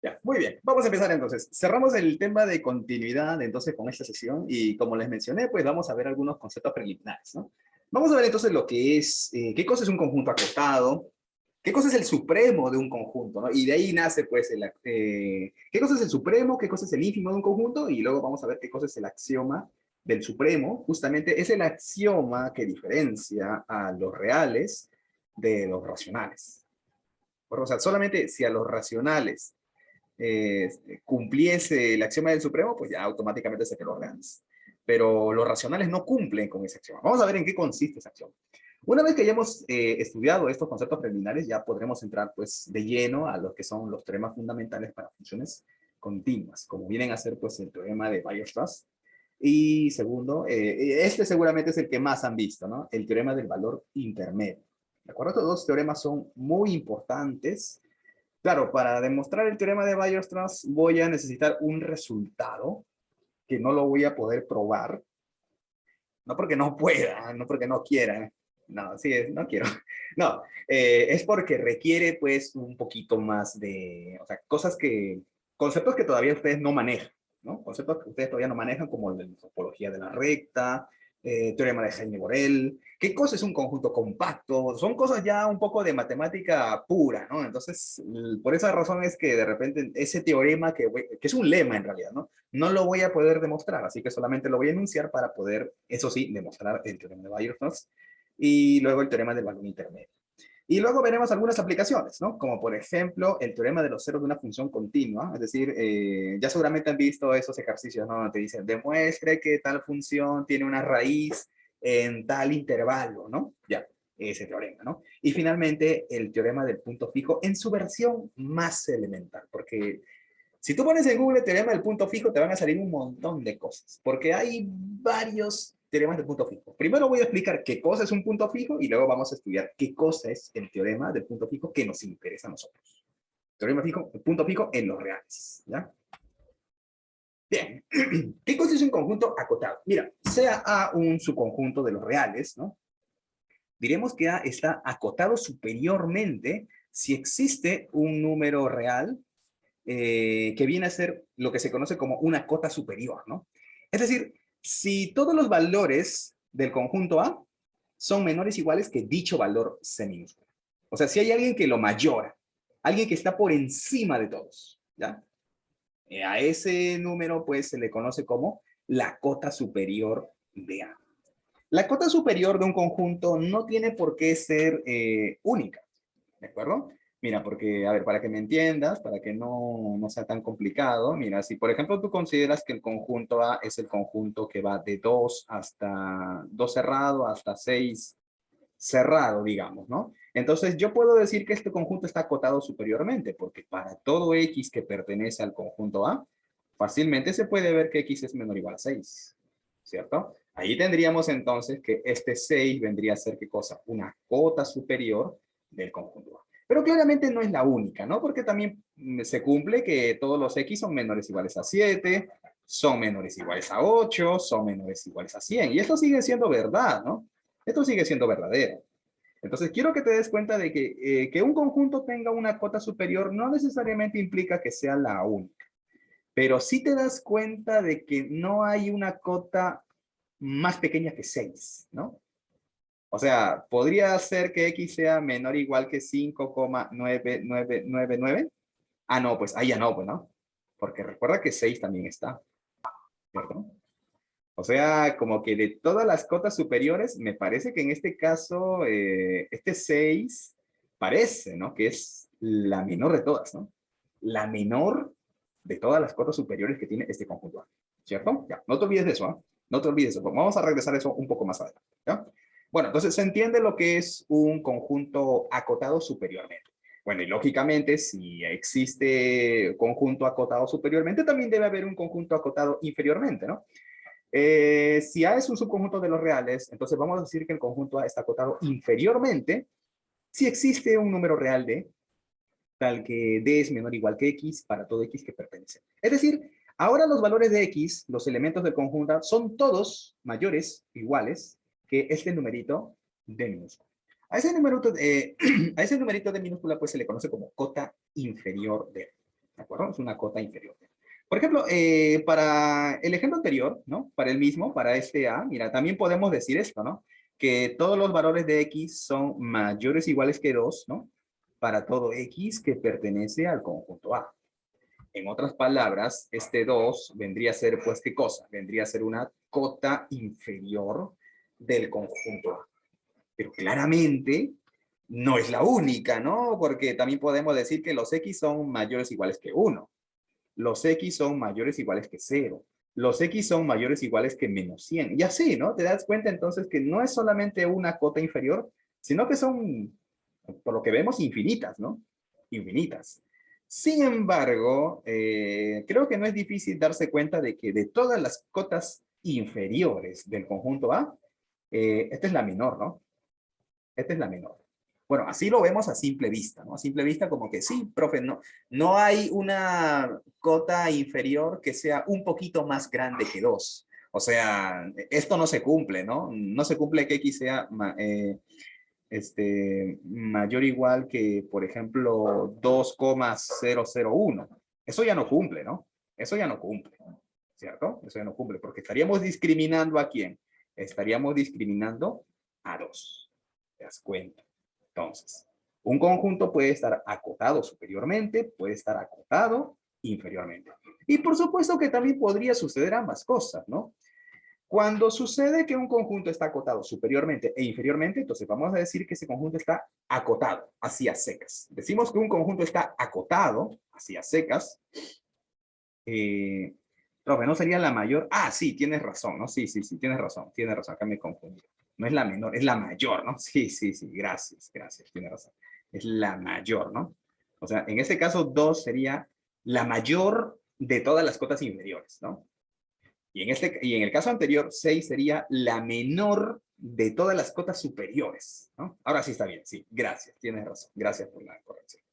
Ya, muy bien, vamos a empezar entonces. Cerramos el tema de continuidad entonces con esta sesión y como les mencioné, pues vamos a ver algunos conceptos preliminares, ¿no? Vamos a ver entonces lo que es, qué cosa es un conjunto acotado, qué cosa es el supremo de un conjunto, ¿no? Y de ahí nace pues qué cosa es el supremo, qué cosa es el ínfimo de un conjunto y luego vamos a ver qué cosa es el axioma del supremo. Justamente es el axioma que diferencia a los reales de los racionales. O sea, solamente si a los racionales cumpliese el axioma del supremo, pues ya automáticamente se quedó grandes. Pero los racionales no cumplen con ese axioma. Vamos a ver en qué consiste ese axioma. Una vez que hayamos estudiado estos conceptos preliminares, ya podremos entrar pues de lleno a lo que son los teoremas fundamentales para funciones continuas, como vienen a ser pues el teorema de Weierstrass. Y segundo, este seguramente es el que más han visto, ¿no? El teorema del valor intermedio. ¿De acuerdo? Estos dos teoremas son muy importantes. Claro, para demostrar el teorema de Weierstrass voy a necesitar un resultado que no lo voy a poder probar, no porque no pueda, no porque no quiera, no, sí, no quiero, no, es porque requiere pues un poquito más de, o sea, conceptos que todavía ustedes no manejan, ¿no? Conceptos que ustedes todavía no manejan como la topología de la recta, teorema de Heine-Borel, qué cosa es un conjunto compacto, son cosas ya un poco de matemática pura, ¿no? Entonces, por esa razón es que de repente ese teorema que es un lema en realidad, ¿no? No lo voy a poder demostrar, así que solamente lo voy a enunciar para poder, eso sí, demostrar el teorema de Weierstrass y luego el teorema del valor intermedio. Y luego veremos algunas aplicaciones, ¿no? Como por ejemplo el teorema de los ceros de una función continua, es decir, ya seguramente han visto esos ejercicios, ¿no? Te dicen, demuestre que tal función tiene una raíz en tal intervalo, ¿no? Ya, ese teorema, ¿no? Y finalmente el teorema del punto fijo en su versión más elemental, porque si tú pones en Google teorema del punto fijo, te van a salir un montón de cosas, porque hay varios teoremas del punto fijo. Primero voy a explicar qué cosa es un punto fijo y luego vamos a estudiar qué cosa es el teorema del punto fijo que nos interesa a nosotros. Teorema fijo, el punto fijo en los reales, ¿ya? Bien, ¿qué cosa es un conjunto acotado? Mira, sea A un subconjunto de los reales, ¿no? Diremos que A está acotado superiormente si existe un número real que viene a ser lo que se conoce como una cota superior, ¿no? Es decir, si todos los valores del conjunto A son menores o iguales que dicho valor C minúsculo. O sea, si hay alguien que lo mayora, alguien que está por encima de todos, ¿ya? A ese número, pues, se le conoce como la cota superior de A. La cota superior de un conjunto no tiene por qué ser única, ¿de acuerdo? Mira, porque, a ver, para que me entiendas, para que no sea tan complicado, mira, si por ejemplo tú consideras que el conjunto A es el conjunto que va de 2 hasta 2 cerrado hasta 6 cerrado, digamos, ¿no? Entonces yo puedo decir que este conjunto está acotado superiormente, porque para todo X que pertenece al conjunto A, fácilmente se puede ver que X es menor o igual a 6, ¿cierto? Ahí tendríamos entonces que este 6 vendría a ser, ¿qué cosa? Una cota superior del conjunto A. Pero claramente no es la única, ¿no? Porque también se cumple que todos los X son menores o iguales a 7, son menores o iguales a 8, son menores o iguales a 100. Y esto sigue siendo verdad, ¿no? Esto sigue siendo verdadero. Entonces, quiero que te des cuenta de que un conjunto tenga una cota superior no necesariamente implica que sea la única, pero sí te das cuenta de que no hay una cota más pequeña que 6, ¿no? O sea, ¿podría ser que X sea menor o igual que 5,9999? Ah, no, pues ahí ya no, pues no. Porque recuerda que 6 también está, ¿cierto? O sea, como que de todas las cotas superiores, me parece que en este caso, este 6 parece, ¿no? Que es la menor de todas, ¿no? La menor de todas las cotas superiores que tiene este conjunto A, ¿cierto? Ya, no te olvides de eso, ¿eh? No te olvides de eso. Vamos a regresar a eso un poco más adelante, ¿ya? Bueno, entonces se entiende lo que es un conjunto acotado superiormente. Bueno, y lógicamente, si existe conjunto acotado superiormente, también debe haber un conjunto acotado inferiormente, ¿no? Si A es un subconjunto de los reales, entonces vamos a decir que el conjunto A está acotado inferiormente si existe un número real D, tal que D es menor o igual que X para todo X que pertenece. Es decir, ahora los valores de X, los elementos del conjunto A, son todos mayores, iguales, que este numerito D minúscula. A ese numerito, a ese numerito D minúscula pues se le conoce como cota inferior D. ¿de acuerdo? Es una cota inferior. Por ejemplo, para el ejemplo anterior, ¿no? Para el mismo, para este A, mira, también podemos decir esto, ¿no? Que todos los valores de X son mayores o iguales que 2, ¿no? Para todo X que pertenece al conjunto A. En otras palabras, este 2 vendría a ser, pues, ¿qué cosa? Vendría a ser una cota inferior del conjunto A. Pero claramente no es la única, ¿no? Porque también podemos decir que los X son mayores o iguales que 1. Los X son mayores o iguales que 0. Los X son mayores o iguales que menos 100. Y así, ¿no? Te das cuenta entonces que no es solamente una cota inferior, sino que son, por lo que vemos, infinitas, ¿no? Infinitas. Sin embargo, creo que no es difícil darse cuenta de que de todas las cotas inferiores del conjunto A, esta es la menor, ¿no? Esta es la menor. Bueno, así lo vemos a simple vista, ¿no? A simple vista como que sí, profe, no hay una cota inferior que sea un poquito más grande que 2. O sea, esto no se cumple, ¿no? No se cumple que X sea mayor o igual que, por ejemplo, 2,001. Eso ya no cumple, ¿no? Eso ya no cumple, ¿cierto? Eso ya no cumple, porque estaríamos discriminando ¿a quién? Estaríamos discriminando a 2. ¿Te das cuenta? Entonces, un conjunto puede estar acotado superiormente, puede estar acotado inferiormente. Y por supuesto que también podría suceder ambas cosas, ¿no? Cuando sucede que un conjunto está acotado superiormente e inferiormente, entonces vamos a decir que ese conjunto está acotado, así a secas. Decimos que un conjunto está acotado, así a secas. Profe, ¿no sería la mayor? Ah, sí, tienes razón, ¿no? Sí, tienes razón, acá me confundí. No es la menor, es la mayor, ¿no? Sí, gracias, tienes razón. Es la mayor, ¿no? O sea, en este caso, 2 sería la mayor de todas las cotas inferiores, ¿no? Y en el caso anterior, 6 sería la menor de todas las cotas superiores, ¿no? Ahora sí está bien, sí, gracias, tienes razón, gracias por la corrección.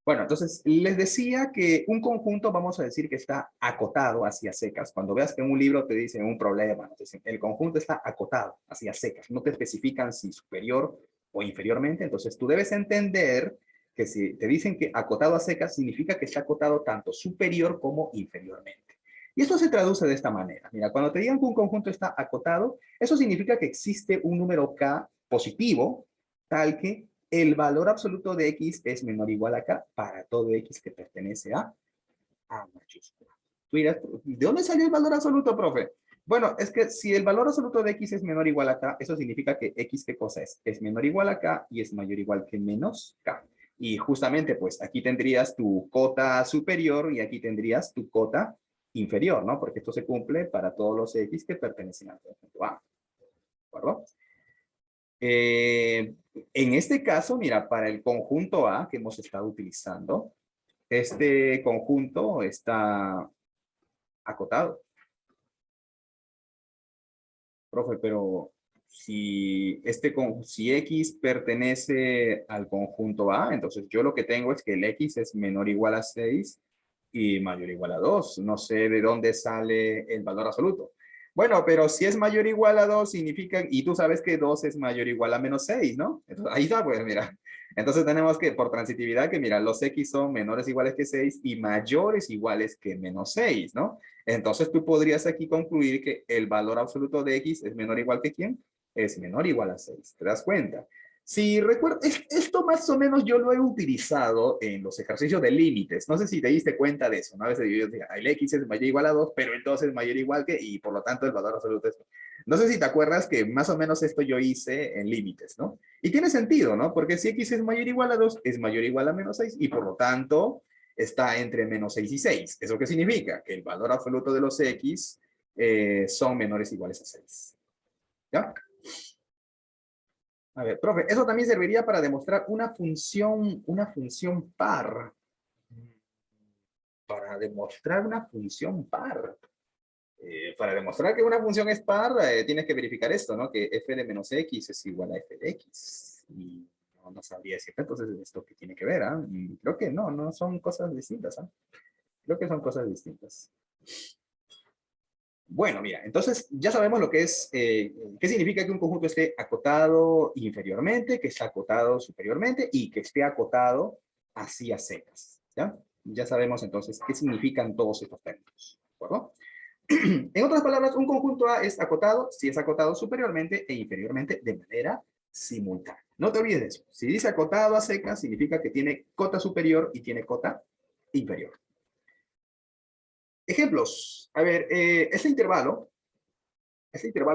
Bueno, entonces les decía que un conjunto, vamos a decir que está acotado hacia secas. Cuando veas que en un libro te dicen un problema, entonces el conjunto está acotado hacia secas, no te especifican si superior o inferiormente, entonces tú debes entender que si te dicen que acotado a secas significa que está acotado tanto superior como inferiormente. Y esto se traduce de esta manera. Mira, cuando te digan que un conjunto está acotado, eso significa que existe un número K positivo, tal que el valor absoluto de X es menor o igual a K para todo X que pertenece a mayúscula. Tú dirás, ¿de dónde salió el valor absoluto, profe? Bueno, es que si el valor absoluto de X es menor o igual a K, eso significa que X, ¿qué cosa es? Es menor o igual a K y es mayor o igual que menos K. Y justamente, pues, aquí tendrías tu cota superior y aquí tendrías tu cota inferior, ¿no? Porque esto se cumple para todos los X que pertenecen al conjunto A. ¿De acuerdo? En este caso, mira, para el conjunto A que hemos estado utilizando, este conjunto está acotado. Profe, pero si X pertenece al conjunto A, entonces yo lo que tengo es que el X es menor o igual a 6 y mayor o igual a 2. No sé de dónde sale el valor absoluto. Bueno, pero si es mayor o igual a 2 significa, y tú sabes que 2 es mayor o igual a menos 6, ¿no? Entonces, ahí está, pues mira. Entonces tenemos que, por transitividad, que mira, los X son menores o iguales que 6 y mayores o iguales que menos 6, ¿no? Entonces tú podrías aquí concluir que el valor absoluto de X es menor o igual que ¿quién? Es menor o igual a 6. ¿Te das cuenta? Si recuerdo, esto más o menos yo lo he utilizado en los ejercicios de límites. No sé si te diste cuenta de eso, ¿no? A veces yo digo, el X es mayor o igual a 2, pero el 2 es mayor o igual que, y por lo tanto el valor absoluto es. No sé si te acuerdas que más o menos esto yo hice en límites, ¿no? Y tiene sentido, ¿no? Porque si X es mayor o igual a 2, es mayor o igual a menos 6, y por lo tanto está entre menos 6 y 6. ¿Eso qué significa? Que el valor absoluto de los X son menores o iguales a 6. ¿Ya? A ver, profe, eso también serviría para demostrar una función par. Para demostrar una función par. Para demostrar que una función es par, tienes que verificar esto, ¿no? Que f de menos x es igual a f de x. Y no sabría decirte, entonces, ¿esto qué tiene que ver? ¿Ah? Creo que no son cosas distintas. ¿Ah? Creo que son cosas distintas. Bueno, mira, entonces ya sabemos lo que es, qué significa que un conjunto esté acotado inferiormente, que está acotado superiormente y que esté acotado así a secas, ¿ya? Ya sabemos entonces qué significan todos estos términos, ¿de acuerdo? En otras palabras, un conjunto A es acotado si es acotado superiormente e inferiormente de manera simultánea. No te olvides de eso. Si dice acotado a secas, significa que tiene cota superior y tiene cota inferior. Ejemplos. A ver, este intervalo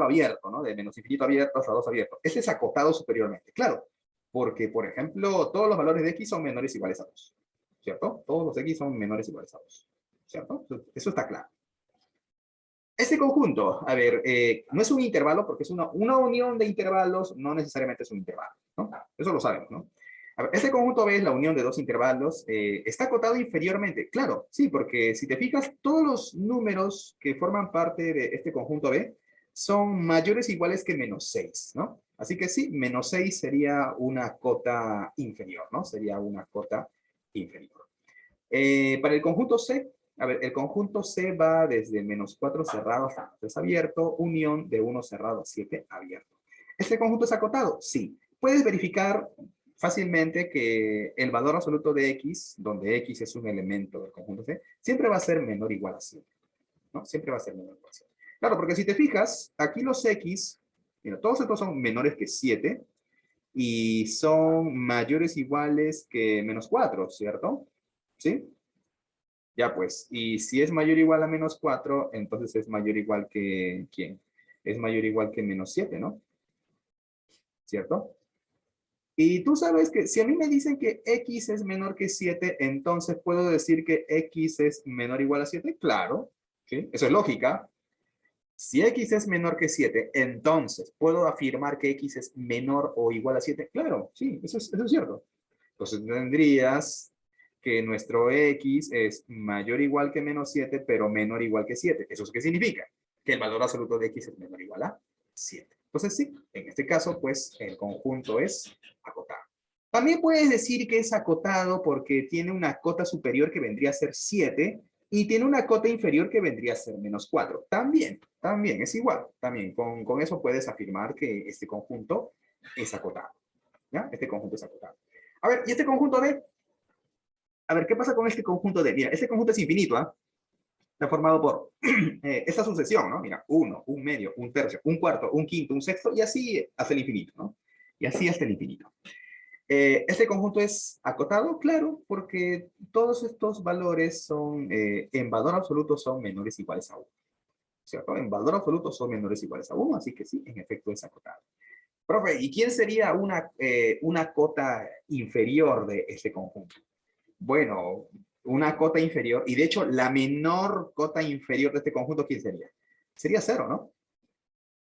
abierto, ¿no? De menos infinito abierto hasta 2 abierto. Este es acotado superiormente. Claro, porque, por ejemplo, todos los valores de x son menores o iguales a 2. ¿Cierto? Todos los x son menores o iguales a 2. ¿Cierto? Eso está claro. Este conjunto, a ver, no es un intervalo porque es una unión de intervalos, no necesariamente es un intervalo, ¿no? Eso lo sabemos, ¿no? A ver, este conjunto B es la unión de dos intervalos, está acotado inferiormente, claro, sí, porque si te fijas, todos los números que forman parte de este conjunto B son mayores o iguales que menos 6, ¿no? Así que sí, menos 6 sería una cota inferior, ¿no? Sería una cota inferior. Para el conjunto C, a ver, el conjunto C va desde menos 4 cerrado hasta 3 abierto, unión de 1 cerrado a 7 abierto. ¿Este conjunto es acotado? Sí. Puedes verificar fácilmente que el valor absoluto de X, donde X es un elemento del conjunto C, siempre va a ser menor o igual a 7, ¿no? Siempre va a ser menor o igual a 7. Claro, porque si te fijas, aquí los X, mira, todos estos son menores que 7 y son mayores o iguales que menos 4, ¿cierto? ¿Sí? Ya pues, y si es mayor o igual a menos 4, entonces es mayor o igual que, ¿quién? Es mayor o igual que menos 7, ¿no? ¿Cierto? Y tú sabes que si a mí me dicen que x es menor que 7, entonces puedo decir que x es menor o igual a 7. Claro, ¿sí? Eso es lógica. Si x es menor que 7, entonces puedo afirmar que x es menor o igual a 7. Claro, sí, eso es cierto. Entonces tendrías que nuestro x es mayor o igual que menos 7, pero menor o igual que 7. ¿Eso qué significa? Que el valor absoluto de x es menor o igual a 7. Entonces sí, en este caso, pues el conjunto es acotado. También puedes decir que es acotado porque tiene una cota superior que vendría a ser 7 y tiene una cota inferior que vendría a ser menos 4. También es igual. También con eso puedes afirmar que este conjunto es acotado. ¿Ya? Este conjunto es acotado. A ver, ¿y este conjunto D? A ver, ¿qué pasa con este conjunto D? Mira, este conjunto es infinito, ¿ah? Está formado por esta sucesión, ¿no? Mira, 1, 1/2, 1/3, 1/4, 1/5, 1/6, y así hasta el infinito, ¿no? Y así hasta el infinito. Este conjunto es acotado, claro, porque todos estos valores son, en valor absoluto son menores o iguales a 1, ¿cierto? En valor absoluto son menores o iguales a 1, así que sí, en efecto es acotado. Profe, ¿y quién sería una cota inferior de este conjunto? Bueno, una cota inferior, y de hecho la menor cota inferior de este conjunto, ¿quién sería? Sería 0, ¿no?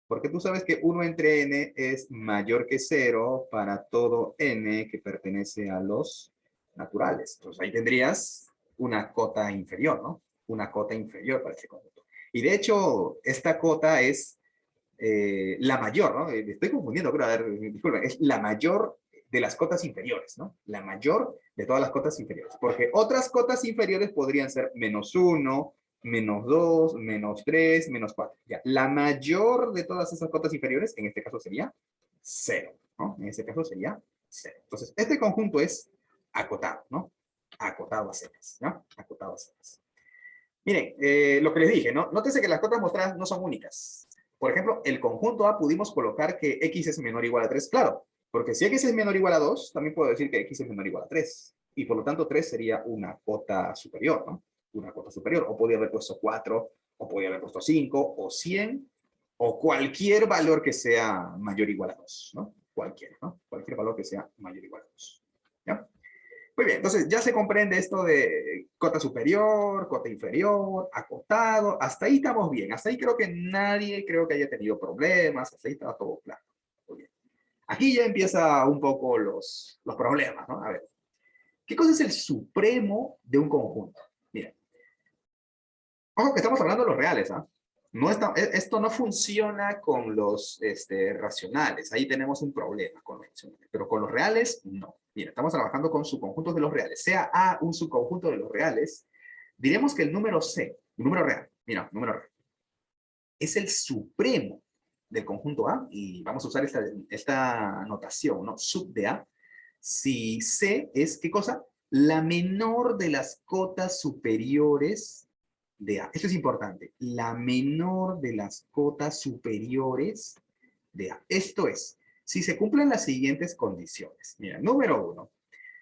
Porque tú sabes que 1 entre n es mayor que 0 para todo n que pertenece a los naturales. Entonces ahí tendrías una cota inferior, ¿no? Una cota inferior para este conjunto. Y de hecho, esta cota es la mayor, ¿no? Me estoy confundiendo, pero a ver, disculpen, es la mayor de las cotas inferiores, ¿no? La mayor de todas las cotas inferiores. Porque otras cotas inferiores podrían ser -1, -2, -3, -4. Ya, la mayor de todas esas cotas inferiores, en este caso sería 0, ¿no? En este caso sería 0. Entonces, este conjunto es acotado, ¿no? Acotado a secas, ¿no? Acotado a secas. Miren, lo que les dije, ¿no? Nótese que las cotas mostradas no son únicas. Por ejemplo, el conjunto A pudimos colocar que x es menor o igual a 3. Claro, porque si x es menor o igual a 2, también puedo decir que x es menor o igual a 3. Y por lo tanto 3 sería una cota superior, ¿no? Una cota superior. O podría haber puesto 4, o podría haber puesto 5, o 100, o cualquier valor que sea mayor o igual a 2, ¿no? Cualquier, ¿no? Cualquier valor que sea mayor o igual a 2. ¿Ya? Muy bien, entonces ya se comprende esto de cota superior, cota inferior, acotado. Hasta ahí estamos bien. Hasta ahí creo que nadie haya tenido problemas. Hasta ahí está todo claro. Muy bien. Aquí ya empieza un poco los problemas, ¿no? A ver, ¿qué cosa es el supremo de un conjunto? Mira, ojo que estamos hablando de los reales, ¿ah? No esto no funciona con los racionales. Ahí tenemos un problema con los racionales. Pero con los reales, no. Mira, estamos trabajando con subconjuntos de los reales. Sea A un subconjunto de los reales, diremos que el número C, un número real, mira, número real, es el supremo del conjunto A. Y vamos a usar esta notación, ¿no? Sub de A. Si C es, ¿qué cosa? La menor de las cotas superiores de A. Esto es importante. La menor de las cotas superiores de A. Esto es, si se cumplen las siguientes condiciones. Mira, número 1.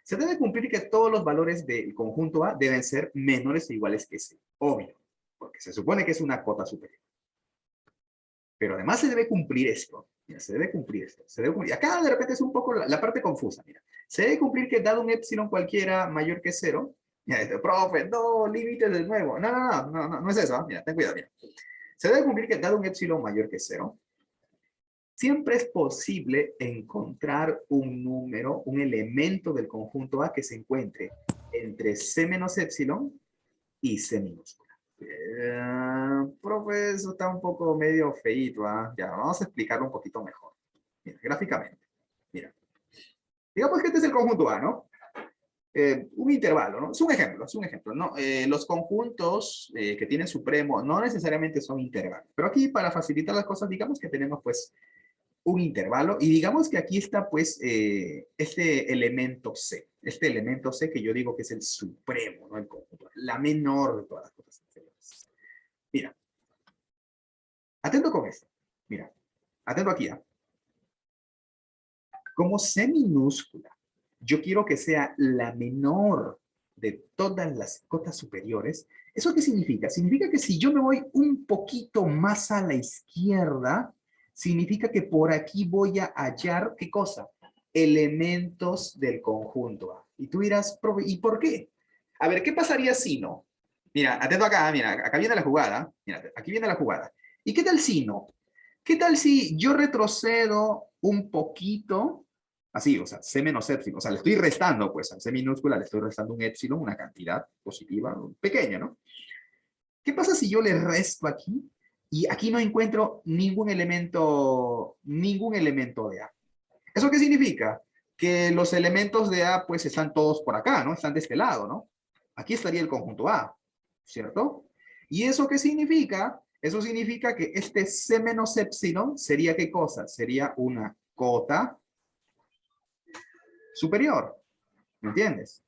Se debe cumplir que todos los valores del conjunto A deben ser menores o iguales que C. Obvio, porque se supone que es una cota superior. Pero además se debe cumplir esto. Mira, se debe cumplir esto. Se debe cumplir. Acá de repente es un poco la parte confusa. Mira, se debe cumplir que dado un epsilon cualquiera mayor que 0, mira, profe, no, límites de nuevo. No es eso. Mira, ten cuidado, mira. Se debe cumplir que dado un epsilon mayor que 0, siempre es posible encontrar un número, un elemento del conjunto A que se encuentre entre C menos epsilon y C minúscula. Profe, eso está un poco medio feíto, ¿ah? Ya, vamos a explicarlo un poquito mejor. Mira, gráficamente. Mira. Digamos que este es el conjunto A, ¿no? Un intervalo, ¿no? Es un ejemplo, ¿no? Los conjuntos que tienen supremo no necesariamente son intervalos, pero aquí para facilitar las cosas, digamos que tenemos pues un intervalo y digamos que aquí está pues este elemento C que yo digo que es el supremo, ¿no? El conjunto, la menor de todas las cosas anteriores. Mira, atento con esto, mira, atento aquí, ¿eh? Como C minúscula, yo quiero que sea la menor de todas las cotas superiores. ¿Eso qué significa? Significa que si yo me voy un poquito más a la izquierda, significa que por aquí voy a hallar, ¿qué cosa? Elementos del conjunto A. Y tú dirás, profe, ¿y por qué? A ver, ¿qué pasaría si no? Mira, atento acá, mira, acá viene la jugada. Mira, aquí viene la jugada. ¿Y qué tal si no? ¿Qué tal si yo retrocedo un poquito? Así, o sea, C menos epsilon. O sea, le estoy restando, pues, a C minúscula le estoy restando un epsilon, una cantidad positiva, pequeña, ¿no? ¿Qué pasa si yo le resto aquí y aquí no encuentro ningún elemento de A? ¿Eso qué significa? Que los elementos de A, pues, están todos por acá, ¿no? Están de este lado, ¿no? Aquí estaría el conjunto A, ¿cierto? ¿Y eso qué significa? Eso significa que este C menos epsilon sería, ¿qué cosa? Sería una cota superior, ¿me entiendes?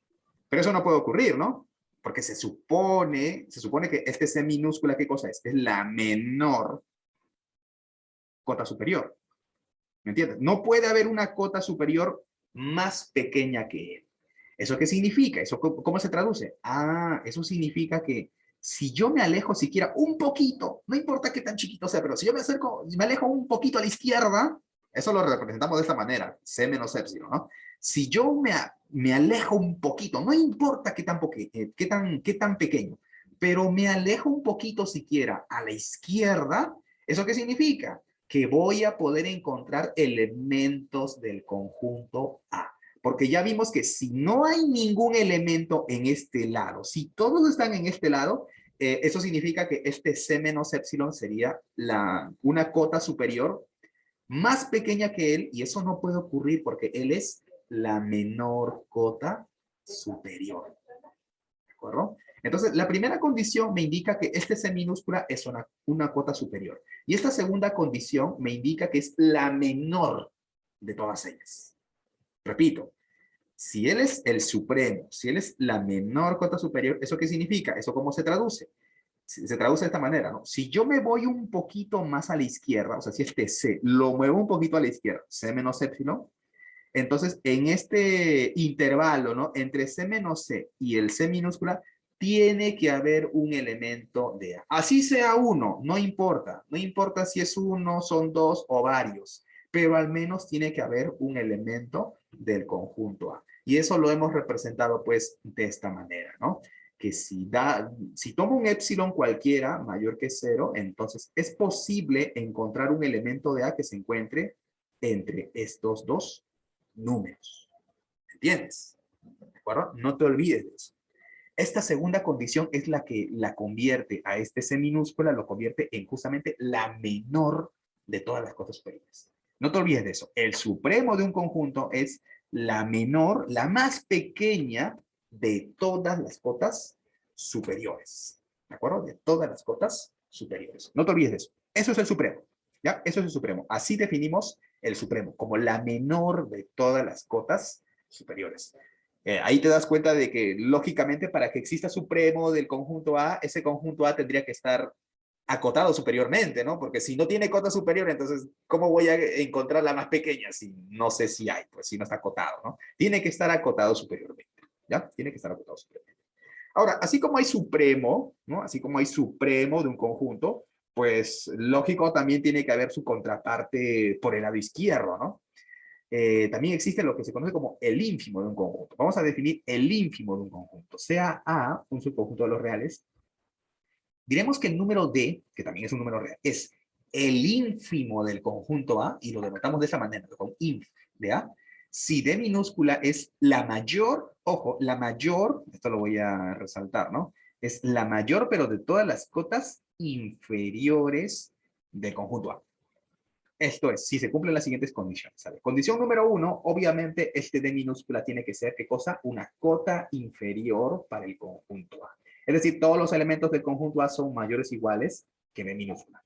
Pero eso no puede ocurrir, ¿no? Porque se supone que este C minúscula, ¿qué cosa es? Es la menor cota superior, ¿me entiendes? No puede haber una cota superior más pequeña que él. ¿Eso qué significa? ¿Eso cómo se traduce? Ah, eso significa que si yo me alejo siquiera un poquito, no importa qué tan chiquito sea, pero si yo me alejo un poquito a la izquierda, eso lo representamos de esta manera, C menos epsilon, ¿no? Si yo me alejo un poquito, no importa qué tan pequeño, pero me alejo un poquito siquiera a la izquierda, ¿eso qué significa? Que voy a poder encontrar elementos del conjunto A. Porque ya vimos que si no hay ningún elemento en este lado, si todos están en este lado, eso significa que este C menos epsilon sería una cota superior más pequeña que él, y eso no puede ocurrir porque él es la menor cota superior. ¿De acuerdo? Entonces, la primera condición me indica que este C minúscula es una cota superior. Y esta segunda condición me indica que es la menor de todas ellas. Repito, si él es el supremo, si él es la menor cota superior, ¿eso qué significa? ¿Eso cómo se traduce? Se traduce de esta manera, ¿no? Si yo me voy un poquito más a la izquierda, o sea, si este C lo muevo un poquito a la izquierda, C menos epsilon, entonces en este intervalo, ¿no? Entre C menos C y el C minúscula, tiene que haber un elemento de A. Así sea uno, no importa. No importa si es uno, son dos o varios, pero al menos tiene que haber un elemento del conjunto A. Y eso lo hemos representado pues de esta manera, ¿no? Que si tomo un epsilon cualquiera mayor que 0, entonces es posible encontrar un elemento de A que se encuentre entre estos dos números. ¿Entiendes? ¿De acuerdo? No te olvides de eso. Esta segunda condición es la que la convierte a este C minúscula, lo convierte en justamente la menor de todas las cosas superiores. No te olvides de eso. El supremo de un conjunto es la menor, la más pequeña de todas las cotas superiores. ¿De acuerdo? De todas las cotas superiores. No te olvides de eso. Eso es el supremo. ¿Ya? Eso es el supremo. Así definimos el supremo, como la menor de todas las cotas superiores. Ahí te das cuenta de que, lógicamente, para que exista supremo del conjunto A, ese conjunto A tendría que estar acotado superiormente, ¿no? Porque si no tiene cota superior, entonces, ¿cómo voy a encontrar la más pequeña si no sé si hay? Pues si no está acotado, ¿no? Tiene que estar acotado superiormente, ¿ya? Tiene que estar acotado superiormente. Ahora, así como hay supremo, ¿no? Así como hay supremo de un conjunto, pues lógico también tiene que haber su contraparte por el lado izquierdo, ¿no? También existe lo que se conoce como el ínfimo de un conjunto. Vamos a definir el ínfimo de un conjunto. Sea A un subconjunto de los reales, diremos que el número D, que también es un número real, es el ínfimo del conjunto A, y lo denotamos de esa manera, con inf de A. Si D minúscula es la mayor, ojo, la mayor, esto lo voy a resaltar, ¿no? Es la mayor, pero de todas las cotas inferiores del conjunto A. Esto es, si se cumplen las siguientes condiciones. ¿Sabe? Condición número 1, obviamente este D minúscula tiene que ser, ¿qué cosa? Una cota inferior para el conjunto A. Es decir, todos los elementos del conjunto A son mayores o iguales que D minúscula.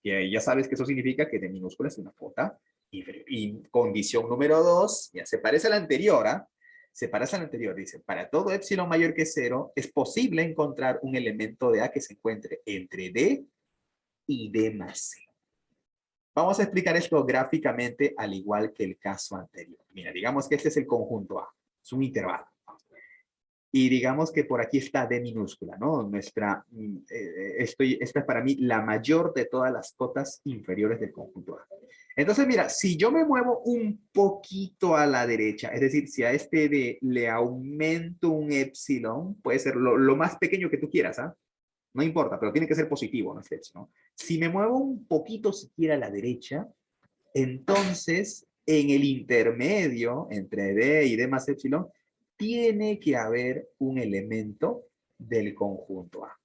Y ya sabes que eso significa que D minúscula es una cota inferior. Y condición número 2, ya se parece a la anterior, ¿ah? Se parece a la anterior, dice, para todo epsilon mayor que 0, es posible encontrar un elemento de A que se encuentre entre D y D más C. Vamos a explicar esto gráficamente al igual que el caso anterior. Mira, digamos que este es el conjunto A, es un intervalo. Y digamos que por aquí está D minúscula, ¿no? Esta es para mí la mayor de todas las cotas inferiores del conjunto A. Entonces, mira, si yo me muevo un poquito a la derecha, es decir, si a este D le aumento un epsilon, puede ser lo más pequeño que tú quieras, ¿ah? No importa, pero tiene que ser positivo, ¿no? ¿No? Si me muevo un poquito siquiera a la derecha, entonces en el intermedio entre D y D más epsilon, tiene que haber un elemento del conjunto A.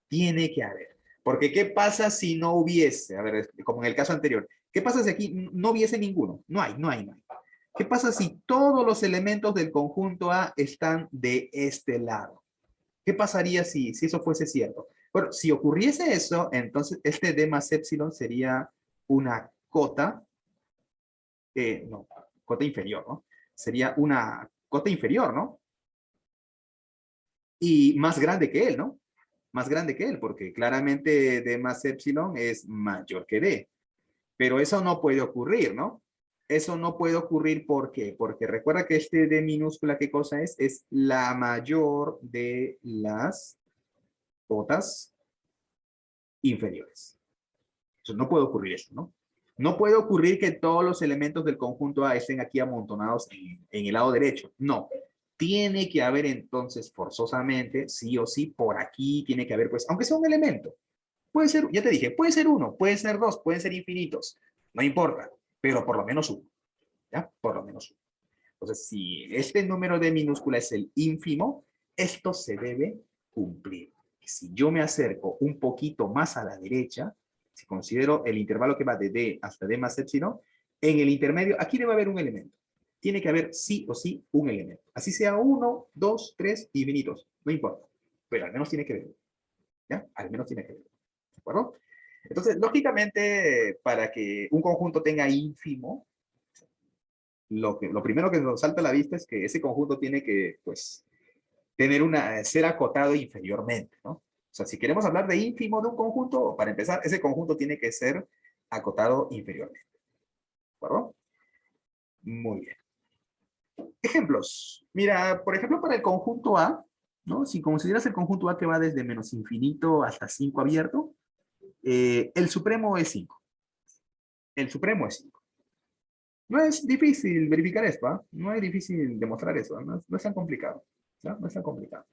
Tiene que haber. Porque ¿qué pasa si no hubiese? A ver, como en el caso anterior. ¿Qué pasa si aquí no hubiese ninguno? No hay. ¿Qué pasa si todos los elementos del conjunto A están de este lado? ¿Qué pasaría si eso fuese cierto? Bueno, si ocurriese eso, entonces este D más epsilon sería una cota, no, cota inferior, ¿no? Sería una cota inferior, ¿no? Y más grande que él, ¿no? Más grande que él, porque claramente D más epsilon es mayor que D. Pero eso no puede ocurrir, ¿no? Eso no puede ocurrir, ¿por qué? Porque recuerda que este D minúscula, ¿qué cosa es? Es la mayor de las cotas inferiores. Entonces, no puede ocurrir eso, ¿no? No puede ocurrir que todos los elementos del conjunto A estén aquí amontonados en el lado derecho. No. Tiene que haber entonces forzosamente, sí o sí, por aquí tiene que haber, pues, aunque sea un elemento. Puede ser, ya te dije, puede ser uno, puede ser dos, pueden ser infinitos. No importa, pero por lo menos uno. ¿Ya? Por lo menos uno. Entonces, si este número de minúscula es el ínfimo, esto se debe cumplir. Si yo me acerco un poquito más a la derecha, si considero el intervalo que va de D hasta D más epsilon, en el intermedio, aquí debe haber un elemento. Tiene que haber sí o sí un elemento. Así sea uno, dos, tres, infinitos. No importa. Pero al menos tiene que ver. ¿Ya? Al menos tiene que ver. ¿De acuerdo? Entonces, lógicamente, para que un conjunto tenga ínfimo, lo primero que nos salta a la vista es que ese conjunto tiene que, pues, ser acotado inferiormente, ¿no? O sea, si queremos hablar de ínfimo de un conjunto, para empezar, ese conjunto tiene que ser acotado inferiormente. ¿De acuerdo? Muy bien. Ejemplos. Mira, por ejemplo, para el conjunto A, ¿no? Si consideras el conjunto A que va desde menos infinito hasta 5 abierto, el supremo es 5. El supremo es 5. No es difícil verificar esto, ¿eh? No es difícil demostrar eso, no es tan complicado. ¿No? No es tan complicado.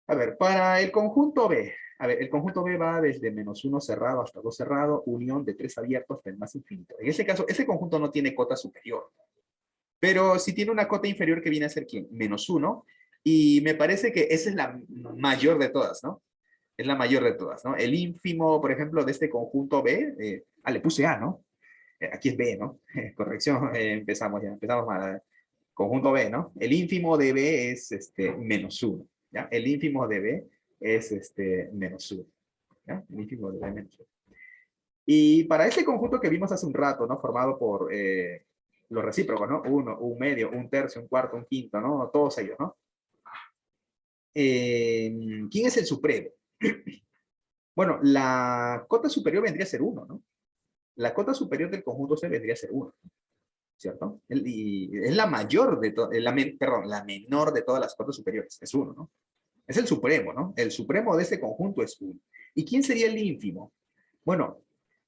A ver, para el conjunto B. A ver, el conjunto B va desde menos 1 cerrado hasta 2 cerrado, unión de 3 abiertos hasta el más infinito. En ese caso, ese conjunto no tiene cota superior. Pero sí tiene una cota inferior que viene a ser ¿quién? Menos 1. Y me parece que esa es la mayor de todas, ¿no? Es la mayor de todas, ¿no? El ínfimo, por ejemplo, de este conjunto B, le puse A, ¿no? Aquí es B, ¿no? Corrección, empezamos mal. Conjunto B, ¿no? El ínfimo de B es menos 1, ¿ya? El ínfimo de B es menos 1, ¿ya? El ínfimo de B menos 1. Y para este conjunto que vimos hace un rato, ¿no? Formado por Los recíprocos, ¿no? Uno, un medio, un tercio, un cuarto, un quinto, ¿no? Todos ellos, ¿no? ¿Quién es el supremo? Bueno, la cota superior vendría a ser uno, ¿no? La cota superior del conjunto C vendría a ser uno, ¿cierto? Y es la mayor de todas, perdón, la menor de todas las cotas superiores, es uno, ¿no? Es el supremo, ¿no? El supremo de este conjunto es uno. ¿Y quién sería el ínfimo? Bueno,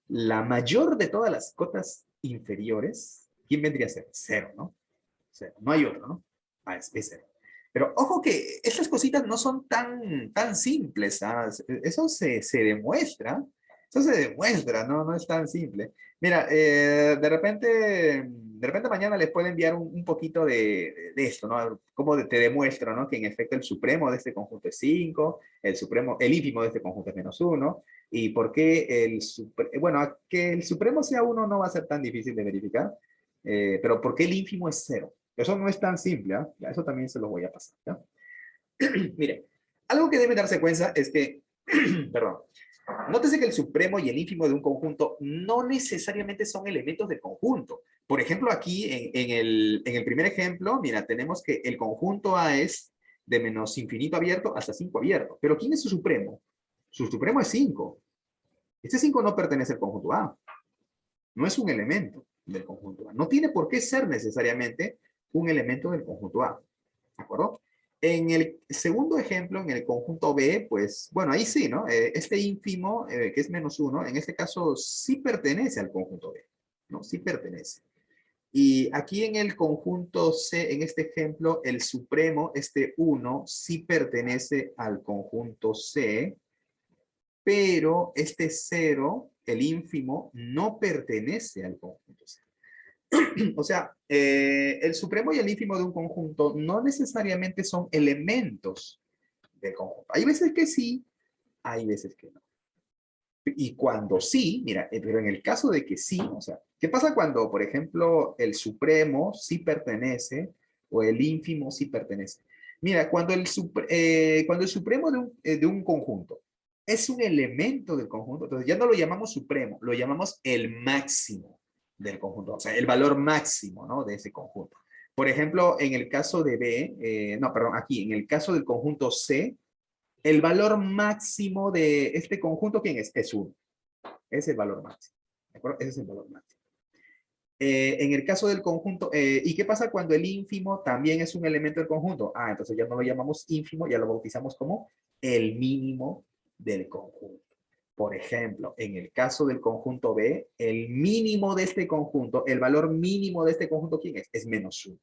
la mayor de todas las cotas inferiores, ¿quién vendría a ser? Cero, ¿no? Cero. No hay otro, ¿no? Ah, es cero. Pero ojo que estas cositas no son tan simples, ¿ah? Eso se demuestra, eso se demuestra, ¿no? No es tan simple. Mira, de repente mañana les puedo enviar un poquito de esto, ¿no? Cómo te demuestro, ¿no? Que en efecto el supremo de este conjunto es 5, el ínfimo de este conjunto es -1, y por qué bueno, que el supremo sea 1 no va a ser tan difícil de verificar, pero ¿por qué el ínfimo es 0? Eso no es tan simple, ¿eh? Ya, eso también se lo voy a pasar, ¿ya? Mire, algo que deben darse cuenta es que, perdón, nótese que el supremo y el ínfimo de un conjunto no necesariamente son elementos del conjunto. Por ejemplo, aquí en el primer ejemplo, mira, tenemos que el conjunto A es de menos infinito abierto hasta 5 abierto. Pero ¿quién es su supremo? Su supremo es 5. Este 5 no pertenece al conjunto A. No es un elemento del conjunto A. No tiene por qué ser necesariamente un elemento del conjunto A. ¿De acuerdo? En el segundo ejemplo, en el conjunto B, pues, bueno, ahí sí, ¿no? Este ínfimo, que es -1, en este caso sí pertenece al conjunto B, ¿no? Sí pertenece. Y aquí en el conjunto C, en este ejemplo, el supremo, este 1, sí pertenece al conjunto C, pero este 0, el ínfimo, no pertenece al conjunto C. O sea, el supremo y el ínfimo de un conjunto no necesariamente son elementos del conjunto. Hay veces que sí, hay veces que no. Y cuando sí, mira, pero en el caso de que sí, o sea, ¿qué pasa cuando, por ejemplo, el supremo sí pertenece o el ínfimo sí pertenece? Mira, cuando el supremo de un conjunto es un elemento del conjunto, entonces ya no lo llamamos supremo, lo llamamos el máximo del conjunto, o sea, el valor máximo, ¿no? De ese conjunto. Por ejemplo, en el caso de B, no, perdón, aquí, en el caso del conjunto C, el valor máximo de este conjunto, ¿quién es? Es 1. Ese es el valor máximo. ¿De acuerdo? Ese es el valor máximo. En el caso del conjunto, ¿y qué pasa cuando el ínfimo también es un elemento del conjunto? Ah, entonces ya no lo llamamos ínfimo, ya lo bautizamos como el mínimo del conjunto. Por ejemplo, en el caso del conjunto B, el mínimo de este conjunto, el valor mínimo de este conjunto, ¿quién es? Es -1.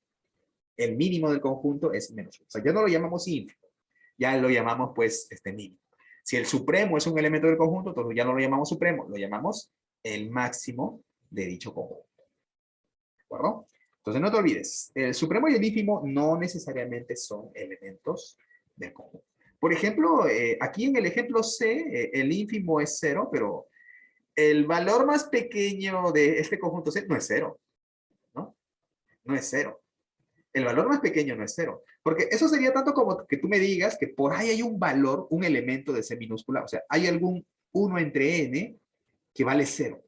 El mínimo del conjunto es -1. O sea, ya no lo llamamos ínfimo, ya lo llamamos pues mínimo. Si el supremo es un elemento del conjunto, entonces ya no lo llamamos supremo, lo llamamos el máximo de dicho conjunto. ¿De acuerdo? Entonces no te olvides, el supremo y el ínfimo no necesariamente son elementos del conjunto. Por ejemplo, aquí en el ejemplo C, el ínfimo es 0, pero el valor más pequeño de este conjunto C no es 0, ¿no? No es 0. El valor más pequeño no es 0. Porque eso sería tanto como que tú me digas que por ahí hay un valor, un elemento de C minúscula, o sea, hay algún 1 entre n que vale 0.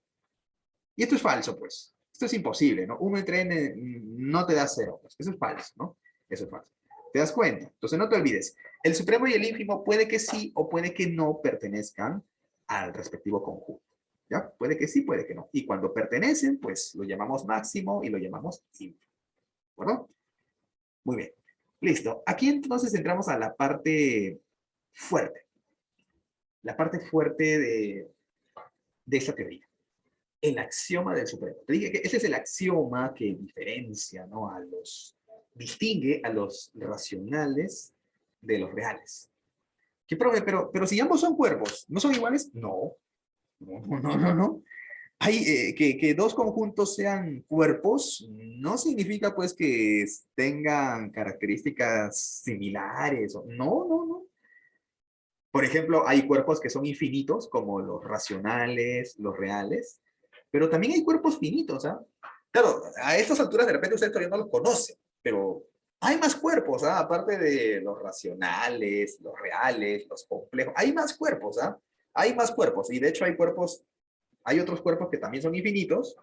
Y esto es falso, pues. Esto es imposible, ¿no? 1 entre n no te da 0. Pues. Eso es falso, ¿no? Eso es falso. ¿Te das cuenta? Entonces no te olvides. El supremo y el ínfimo puede que sí o puede que no pertenezcan al respectivo conjunto. ¿Ya? Puede que sí, puede que no. Y cuando pertenecen, pues lo llamamos máximo y lo llamamos ínfimo. ¿De acuerdo? Muy bien. Listo. Aquí entonces entramos a la parte fuerte. La parte fuerte de esta teoría. El axioma del supremo. Te dije que ese es el axioma que diferencia, ¿no? Distingue a los racionales de los reales. ¿Qué, profe? Pero si ambos son cuerpos, ¿no son iguales? No. No. Que dos conjuntos sean cuerpos no significa pues que tengan características similares. No. Por ejemplo, hay cuerpos que son infinitos, como los racionales, los reales, pero también hay cuerpos finitos, ¿ah? Claro, a estas alturas de repente ustedes todavía no los conocen, pero hay más cuerpos, ¿ah? Aparte de los racionales, los reales, los complejos, hay más cuerpos, ¿ah? Hay más cuerpos, y de hecho hay otros cuerpos que también son infinitos,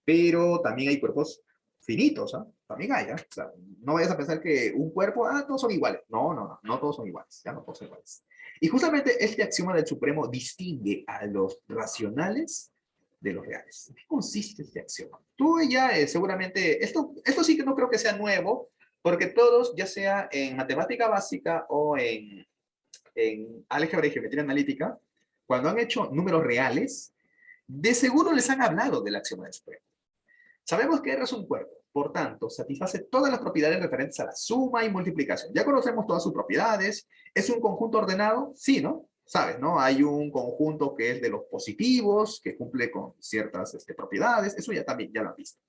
pero también hay cuerpos finitos, ¿ah? También hay, ¿ah? O sea, no vayas a pensar que un cuerpo, todos son iguales. No, no, no, no todos son iguales, ya no todos son iguales. Y justamente este axioma del Supremo distingue a los racionales de los reales. ¿En qué consiste este axioma? Tú ya seguramente, esto sí que no creo que sea nuevo, porque todos, ya sea en matemática básica o en álgebra y geometría analítica, cuando han hecho números reales, de seguro les han hablado del axioma del Supremo. Sabemos que R es un cuerpo, por tanto, satisface todas las propiedades referentes a la suma y multiplicación. Ya conocemos todas sus propiedades. ¿Es un conjunto ordenado? Sí, ¿no? Sabes, ¿no? Hay un conjunto que es de los positivos, que cumple con ciertas propiedades. Eso ya también, ya lo han visto.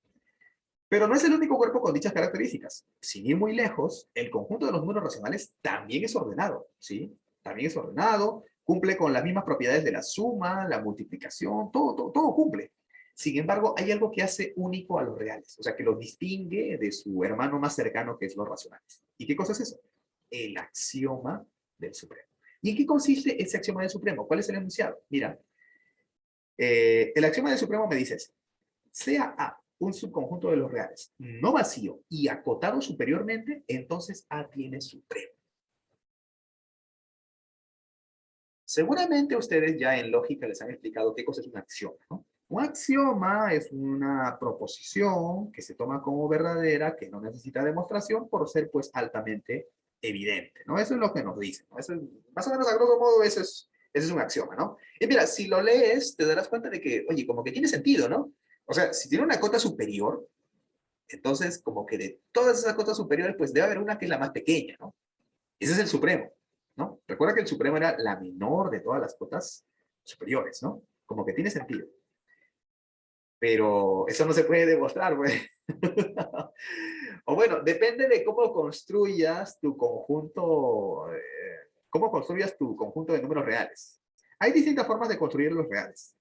Pero no es el único cuerpo con dichas características. Sin ir muy lejos, el conjunto de los números racionales también es ordenado, ¿sí? También es ordenado, cumple con las mismas propiedades de la suma, la multiplicación, todo cumple. Sin embargo, hay algo que hace único a los reales, o sea, que los distingue de su hermano más cercano, que es los racionales. ¿Y qué cosa es eso? El axioma del supremo. ¿Y en qué consiste ese axioma del supremo? ¿Cuál es el enunciado? Mira, el axioma del supremo me dice, sea A un subconjunto de los reales no vacío y acotado superiormente, entonces A tiene supremo. Seguramente ustedes ya en lógica les han explicado qué cosa es un axioma, ¿no? Un axioma es una proposición que se toma como verdadera, que no necesita demostración por ser pues altamente evidente, ¿no? Eso es lo que nos dicen, ¿no? Eso es, más o menos a grosso modo ese es un axioma, ¿no? Y mira, si lo lees te darás cuenta de que, oye, como que tiene sentido, ¿no? O sea, si tiene una cota superior, entonces como que de todas esas cotas superiores pues debe haber una que es la más pequeña, ¿no? Ese es el supremo, ¿no? Recuerda que el supremo era la menor de todas las cotas superiores, ¿no? Como que tiene sentido. Pero eso no se puede demostrar, pues. O bueno, depende de cómo construyas tu conjunto, cómo construyas tu conjunto de números reales. Hay distintas formas de construir los reales.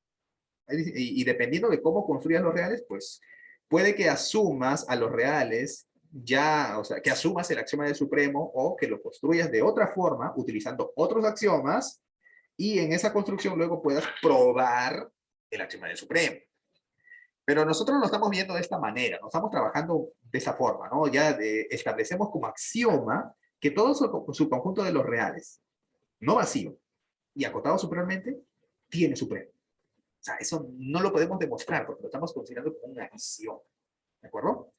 Y dependiendo de cómo construyas los reales, pues puede que asumas a los reales ya, o sea, que asumas el axioma del supremo o que lo construyas de otra forma utilizando otros axiomas y en esa construcción luego puedas probar el axioma del supremo. Pero nosotros lo estamos viendo de esta manera, no estamos trabajando de esa forma, ¿no? Ya establecemos como axioma que todo su conjunto de los reales, no vacío y acotado superiormente, tiene supremo. O sea, eso no lo podemos demostrar porque lo estamos considerando como una axioma. ¿De acuerdo?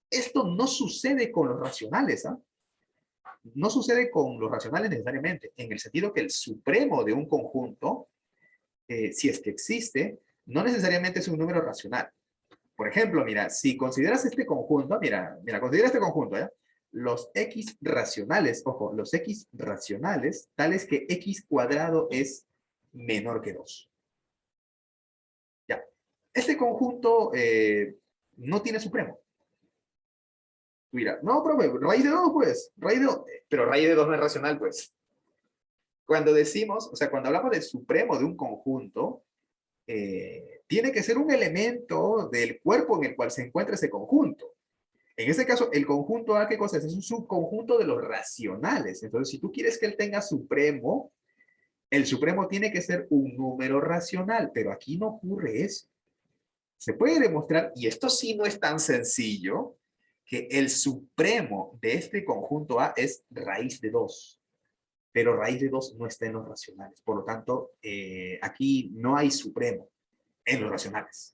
Esto no sucede con los racionales, ¿ah? No sucede con los racionales necesariamente, en el sentido que el supremo de un conjunto, si es que existe, no necesariamente es un número racional. Por ejemplo, mira, si consideras este conjunto, mira, considera este conjunto, ¿ya? Los x racionales, ojo, los x racionales, tales que x cuadrado es menor que 2. Ya. Este conjunto no tiene supremo. Mira, no, profe, raíz de 2, pues, raíz de 2, pero raíz de 2 no es racional, pues. Cuando decimos, o sea, cuando hablamos del supremo de un conjunto, tiene que ser un elemento del cuerpo en el cual se encuentra ese conjunto. En este caso, el conjunto A, ¿qué cosa es? Es un subconjunto de los racionales. Entonces, si tú quieres que él tenga supremo, el supremo tiene que ser un número racional, pero aquí no ocurre eso. Se puede demostrar, y esto sí no es tan sencillo, que el supremo de este conjunto A es raíz de 2, pero raíz de 2 no está en los racionales. Por lo tanto, aquí no hay supremo en los racionales.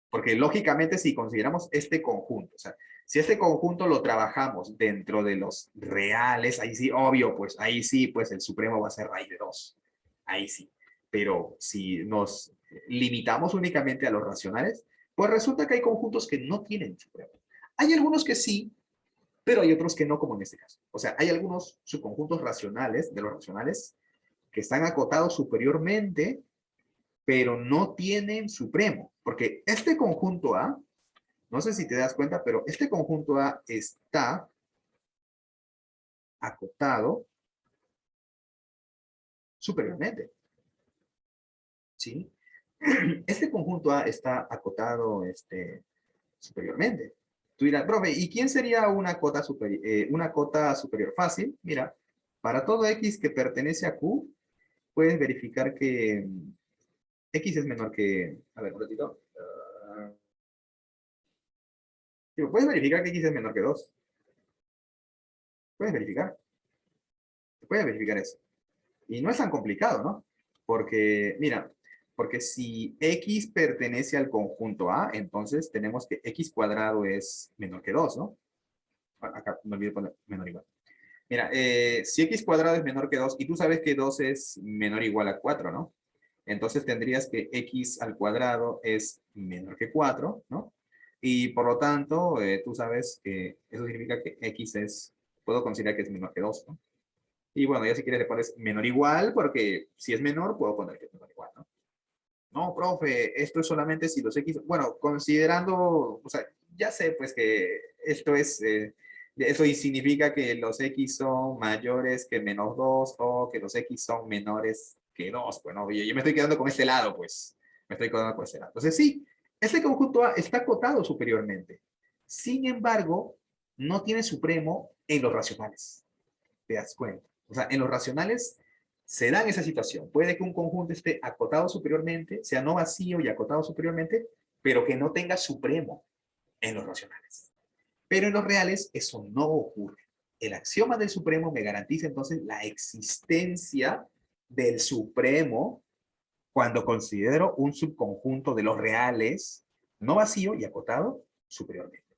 Porque lógicamente si consideramos este conjunto, o sea, si este conjunto lo trabajamos dentro de los reales, ahí sí, obvio, pues ahí sí, pues el supremo va a ser raíz de 2. Ahí sí. Pero si nos limitamos únicamente a los racionales, pues resulta que hay conjuntos que no tienen supremo. Hay algunos que sí, pero hay otros que no, como en este caso. O sea, hay algunos subconjuntos racionales, de los racionales, que están acotados superiormente, pero no tienen supremo. Porque este conjunto A, no sé si te das cuenta, pero este conjunto A está acotado superiormente. ¿Sí? Este conjunto A está acotado superiormente. Tú dirás, profe, ¿y quién sería una cota superior? Fácil, mira, para todo X que pertenece a Q, puedes verificar que X es menor que, a ver, un ratito. Digo, ¿puedes verificar que x es menor que 2? ¿Puedes verificar? Puedes verificar eso. Y no es tan complicado, ¿no? Porque, mira, porque si x pertenece al conjunto A, entonces tenemos que x cuadrado es menor que 2, ¿no? Acá me olvidé poner menor o igual. Mira, si x cuadrado es menor que 2, y tú sabes que 2 es menor o igual a 4, ¿no? Entonces tendrías que x al cuadrado es menor que 4, ¿no? Y por lo tanto, tú sabes que eso significa que x es, puedo considerar que es menor que 2, ¿no? Y bueno, ya si quieres le pones menor o igual, porque si es menor, puedo poner que es menor o igual, ¿no? No, profe, esto es solamente si los x, bueno, considerando, o sea, ya sé pues que esto es, eso y significa que los x son mayores que menos 2 o que los x son menores que 2. Bueno, yo me estoy quedando con este lado, pues, me estoy quedando con este lado. Entonces sí, este conjunto A está acotado superiormente. Sin embargo, no tiene supremo en los racionales. ¿Te das cuenta? O sea, en los racionales se da esa situación. Puede que un conjunto esté acotado superiormente, sea no vacío y acotado superiormente, pero que no tenga supremo en los racionales. Pero en los reales eso no ocurre. El axioma del supremo me garantiza entonces la existencia del supremo cuando considero un subconjunto de los reales no vacío y acotado superiormente.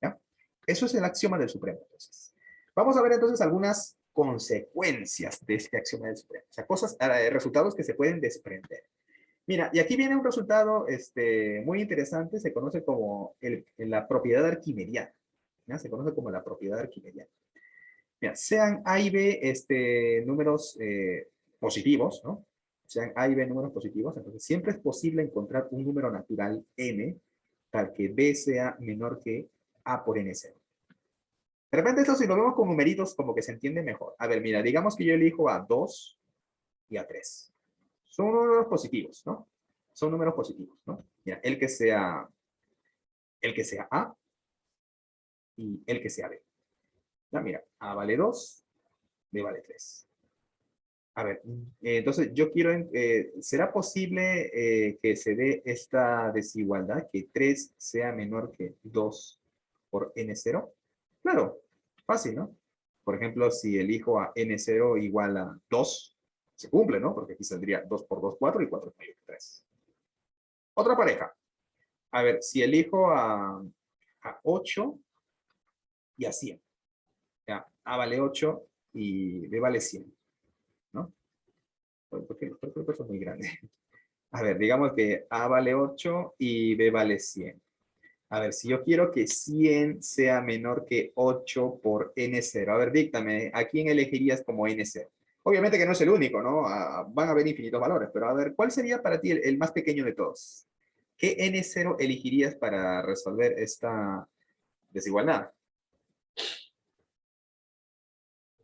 ¿Ya? Eso es el axioma del supremo. Entonces, vamos a ver entonces algunas consecuencias de este axioma del supremo. O sea, cosas, resultados que se pueden desprender. Mira, y aquí viene un resultado muy interesante, se conoce como la propiedad arquimediana. ¿Ya? Se conoce como la propiedad arquimediana. Mira, sean A y B números positivos, ¿no? Sean A y B números positivos, entonces siempre es posible encontrar un número natural n tal que B sea menor que A por n0. De repente esto si lo vemos con numeritos como que se entiende mejor. A ver, mira, digamos que yo elijo a 2 y a 3. Son números positivos, ¿no? Son números positivos, ¿no? Mira, el que sea A y el que sea B. Ya, mira, A vale 2, B vale 3. A ver, entonces yo quiero, ¿será posible que se dé esta desigualdad, que 3 sea menor que 2 por n0? Claro, fácil, ¿no? Por ejemplo, si elijo a n0 igual a 2, se cumple, ¿no? Porque aquí saldría 2 por 2, 4 y 4 es mayor que 3. Otra pareja. A ver, si elijo a 8 y a 100. Ya, A vale 8 y B vale 100, ¿no? Porque los cálculos son muy grandes. A ver, digamos que A vale 8 y B vale 100. A ver, si yo quiero que 100 sea menor que 8 por n0. A ver, díctame, ¿a quién elegirías como n0? Obviamente que no es el único, ¿no? Van a haber infinitos valores, pero a ver, ¿cuál sería para ti el más pequeño de todos? ¿Qué n0 elegirías para resolver esta desigualdad?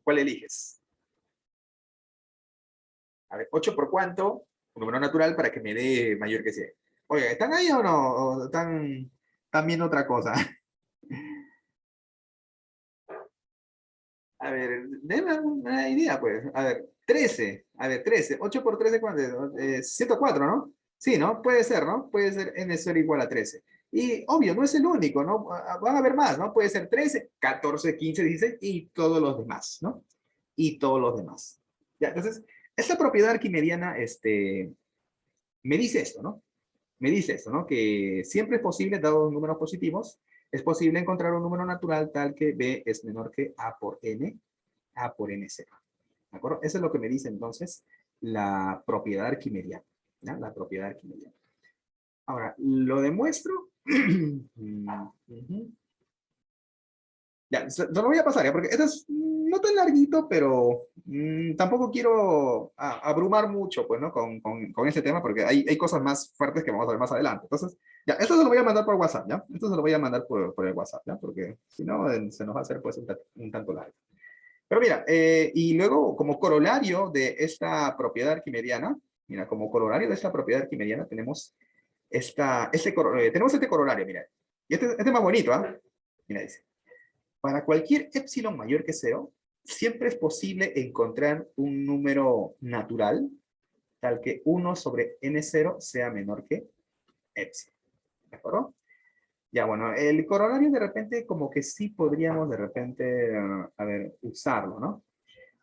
¿Cuál eliges? A ver, 8 por cuánto, un número natural para que me dé mayor que 100. Oye, ¿están ahí o no? ¿O están viendo otra cosa? A ver, denme una idea, pues. A ver, 13. A ver, 13. 8 por 13, ¿cuánto es? 104, ¿no? Sí, ¿no? Puede ser, ¿no? Puede ser n0 igual a 13. Y obvio, no es el único, ¿no? Van a haber más, ¿no? Puede ser 13, 14, 15, 16 y todos los demás, ¿no? Y todos los demás. Ya, entonces, esta propiedad arquimediana, me dice esto, ¿no? Me dice esto, ¿no? Que siempre es posible, dado números positivos, es posible encontrar un número natural tal que B es menor que A por n0. ¿De acuerdo? Eso es lo que me dice entonces la propiedad arquimediana. ¿Ya? La propiedad arquimediana. Ahora, lo demuestro. Ya, se lo voy a pasar, ¿ya? Porque esto es no tan larguito, pero tampoco quiero abrumar mucho, pues, ¿no? Con este tema, porque hay cosas más fuertes que vamos a ver más adelante. Entonces, ya, esto se lo voy a mandar por WhatsApp, ¿ya? Esto se lo voy a mandar por el WhatsApp, ¿ya? Porque si no, se nos va a hacer, pues, un tanto largo. Pero mira, y luego, como corolario de esta propiedad arquimediana, mira, como corolario de esta propiedad arquimediana tenemos tenemos este corolario, mira. Y este es más bonito, ¿ah? Mira, dice. Para cualquier epsilon mayor que 0, siempre es posible encontrar un número natural tal que 1 sobre n0 sea menor que epsilon. ¿De acuerdo? Ya, bueno, el corolario de repente como que sí podríamos de repente, a ver, usarlo, ¿no?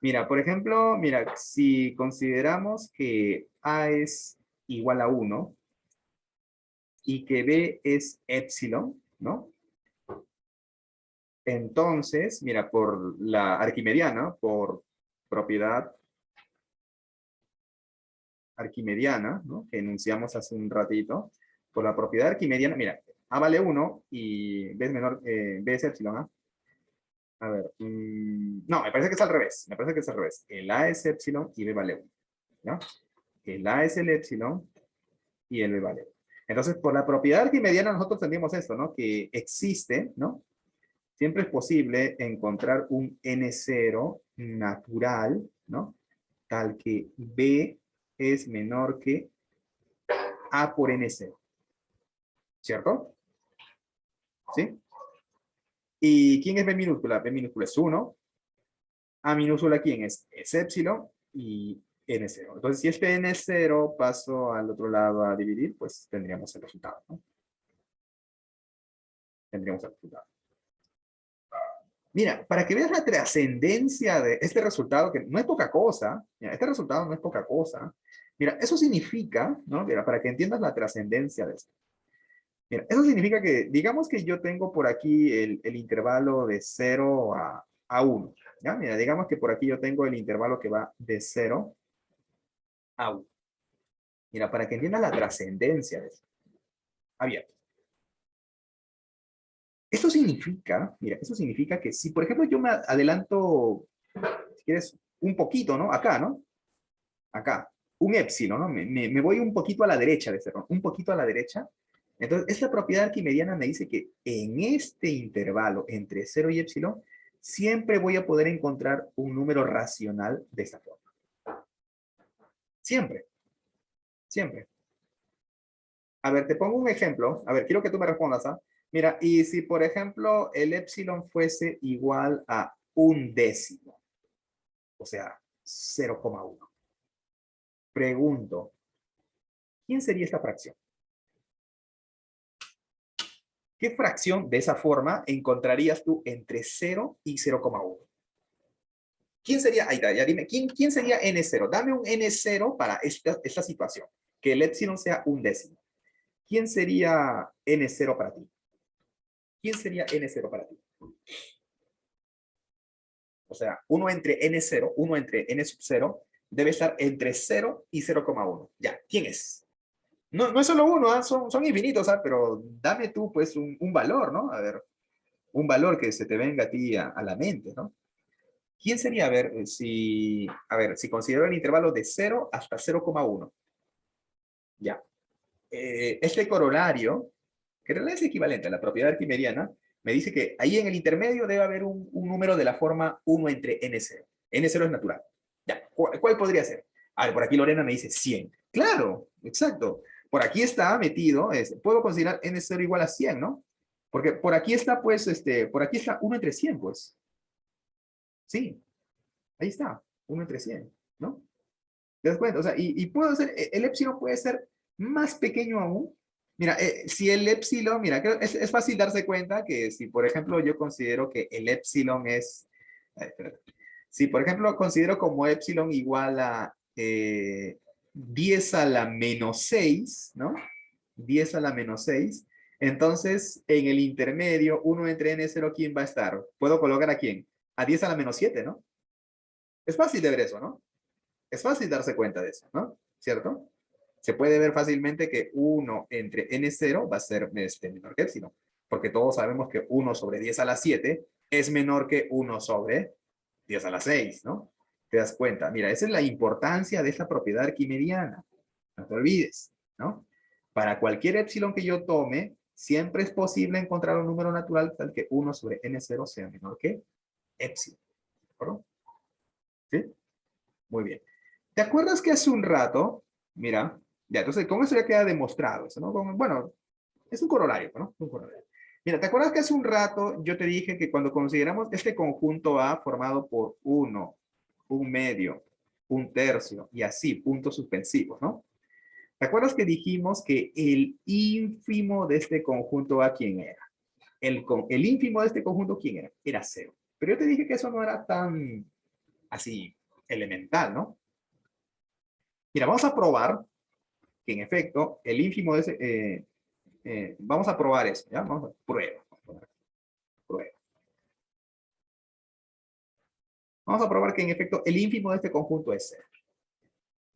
Mira, por ejemplo, mira, si consideramos que A es igual a 1 y que B es epsilon, ¿no? Entonces, mira, por la arquimediana, por propiedad arquimediana, ¿no? Que enunciamos hace un ratito, por la propiedad arquimediana, mira, A vale 1 y B es menor, B es epsilon, ¿ah? A ver, no, me parece que es al revés, me parece que es al revés. El A es epsilon y B vale 1, ¿no? El A es el epsilon y el B vale 1. Entonces, por la propiedad arquimediana nosotros tendríamos esto, ¿no? Que existe, ¿no? Siempre es posible encontrar un N0 natural, ¿no? Tal que B es menor que A por N0, ¿cierto? ¿Sí? ¿Y quién es B minúscula? B minúscula es 1. A minúscula, ¿quién es? Es epsilon y N0. Entonces, si este N0 paso al otro lado a dividir, pues tendríamos el resultado, ¿no? Tendríamos el resultado. Mira, para que veas la trascendencia de este resultado, que no es poca cosa, mira, este resultado no es poca cosa. Mira, eso significa, ¿no? Mira, para que entiendas la trascendencia de esto. Mira, eso significa que, digamos que yo tengo por aquí el intervalo de 0 a 1. ¿Ya? Mira, digamos que por aquí yo tengo el intervalo que va de 0 a 1. Mira, para que entiendas la trascendencia de esto. Abierto. Esto significa, mira, eso significa que si, por ejemplo, yo me adelanto, si quieres, un poquito, ¿no? Acá, ¿no? Acá, un epsilon, ¿no? Me voy un poquito a la derecha de ese, ¿no? Un poquito a la derecha. Entonces, esta propiedad arquimediana me dice que en este intervalo entre 0 y epsilon, siempre voy a poder encontrar un número racional de esta forma. Siempre, siempre. A ver, te pongo un ejemplo. A ver, quiero que tú me respondas, ¿ah? Mira, y si por ejemplo el epsilon fuese igual a un décimo, o sea, 0,1. Pregunto, ¿quién sería esta fracción? ¿Qué fracción de esa forma encontrarías tú entre 0 y 0,1? ¿Quién sería, ahí está, ya dime, ¿quién sería N0? Dame un N0 para esta situación, que el epsilon sea un décimo. ¿Quién sería N0 para ti? ¿Quién sería N0 para ti? O sea, 1 entre N0, 1 entre N sub 0, debe estar entre 0 y 0,1. Ya, ¿quién es? No, no es solo uno, ¿eh? Son infinitos, ¿eh? Pero dame tú, pues, un valor, ¿no? A ver, un valor que se te venga a ti a la mente, ¿no? ¿Quién sería? A ver, si considero el intervalo de 0 hasta 0,1. Ya. Este corolario, que en realidad es equivalente a la propiedad arquimediana, me dice que ahí en el intermedio debe haber un número de la forma 1 entre N0. N0 es natural. Ya, ¿cuál podría ser? A ver, por aquí Lorena me dice 100. Claro, exacto. Por aquí está metido, puedo considerar N0 igual a 100, ¿no? Porque por aquí está, pues, por aquí está 1 entre 100, pues. Sí, ahí está, 1 entre 100, ¿no? ¿Te das cuenta? O sea, y puedo hacer, el epsilon puede ser más pequeño aún. Mira, si el epsilon, mira, es fácil darse cuenta que si, por ejemplo, yo considero que el epsilon es, espérate. Si, por ejemplo, considero como epsilon igual a 10 a la menos 6, ¿no? 10 a la menos 6. Entonces, en el intermedio, 1 entre n0, ¿quién va a estar? ¿Puedo colocar a quién? A 10 a la menos 7, ¿no? Es fácil de ver eso, ¿no? Es fácil darse cuenta de eso, ¿no? ¿Cierto? Se puede ver fácilmente que 1 entre n0 va a ser menor que epsilon, porque todos sabemos que 1 sobre 10 a la 7 es menor que 1 sobre 10 a la 6, ¿no? Te das cuenta. Mira, esa es la importancia de esta propiedad arquimediana. No te olvides, ¿no? Para cualquier epsilon que yo tome, siempre es posible encontrar un número natural tal que 1 sobre n0 sea menor que epsilon. ¿De acuerdo? ¿Sí? Muy bien. ¿Te acuerdas que hace un rato, mira, ya, entonces con eso ya queda demostrado, eso, ¿no? Bueno, es un corolario, ¿no? Un corolario. Mira, ¿te acuerdas que hace un rato yo te dije que cuando consideramos este conjunto A formado por 1, un medio, un tercio y así, puntos suspensivos, ¿no? ¿Te acuerdas que dijimos que el ínfimo de este conjunto A, ¿quién era? El ínfimo de este conjunto, ¿quién era? Era 0. Pero yo te dije que eso no era tan así elemental, ¿no? Mira, vamos a probar que en efecto el ínfimo de ese... vamos a probar eso, ¿ya? Vamos a prueba. Prueba. Vamos a probar que en efecto el ínfimo de este conjunto es 0.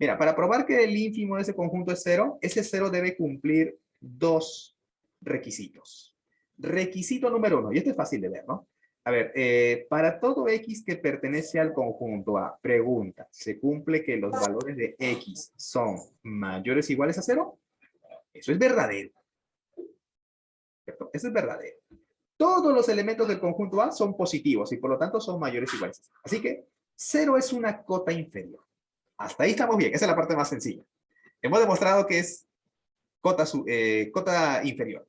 Mira, para probar que el ínfimo de ese conjunto es 0, ese 0 debe cumplir dos requisitos. Requisito número 1, y esto es fácil de ver, ¿no? A ver, para todo x que pertenece al conjunto A, pregunta, ¿se cumple que los valores de x son mayores o iguales a 0? Eso es verdadero. ¿Cierto? Eso es verdadero. Todos los elementos del conjunto A son positivos y por lo tanto son mayores o iguales a 0. Así que 0 es una cota inferior. Hasta ahí estamos bien. Esa es la parte más sencilla. Hemos demostrado que es cota inferior.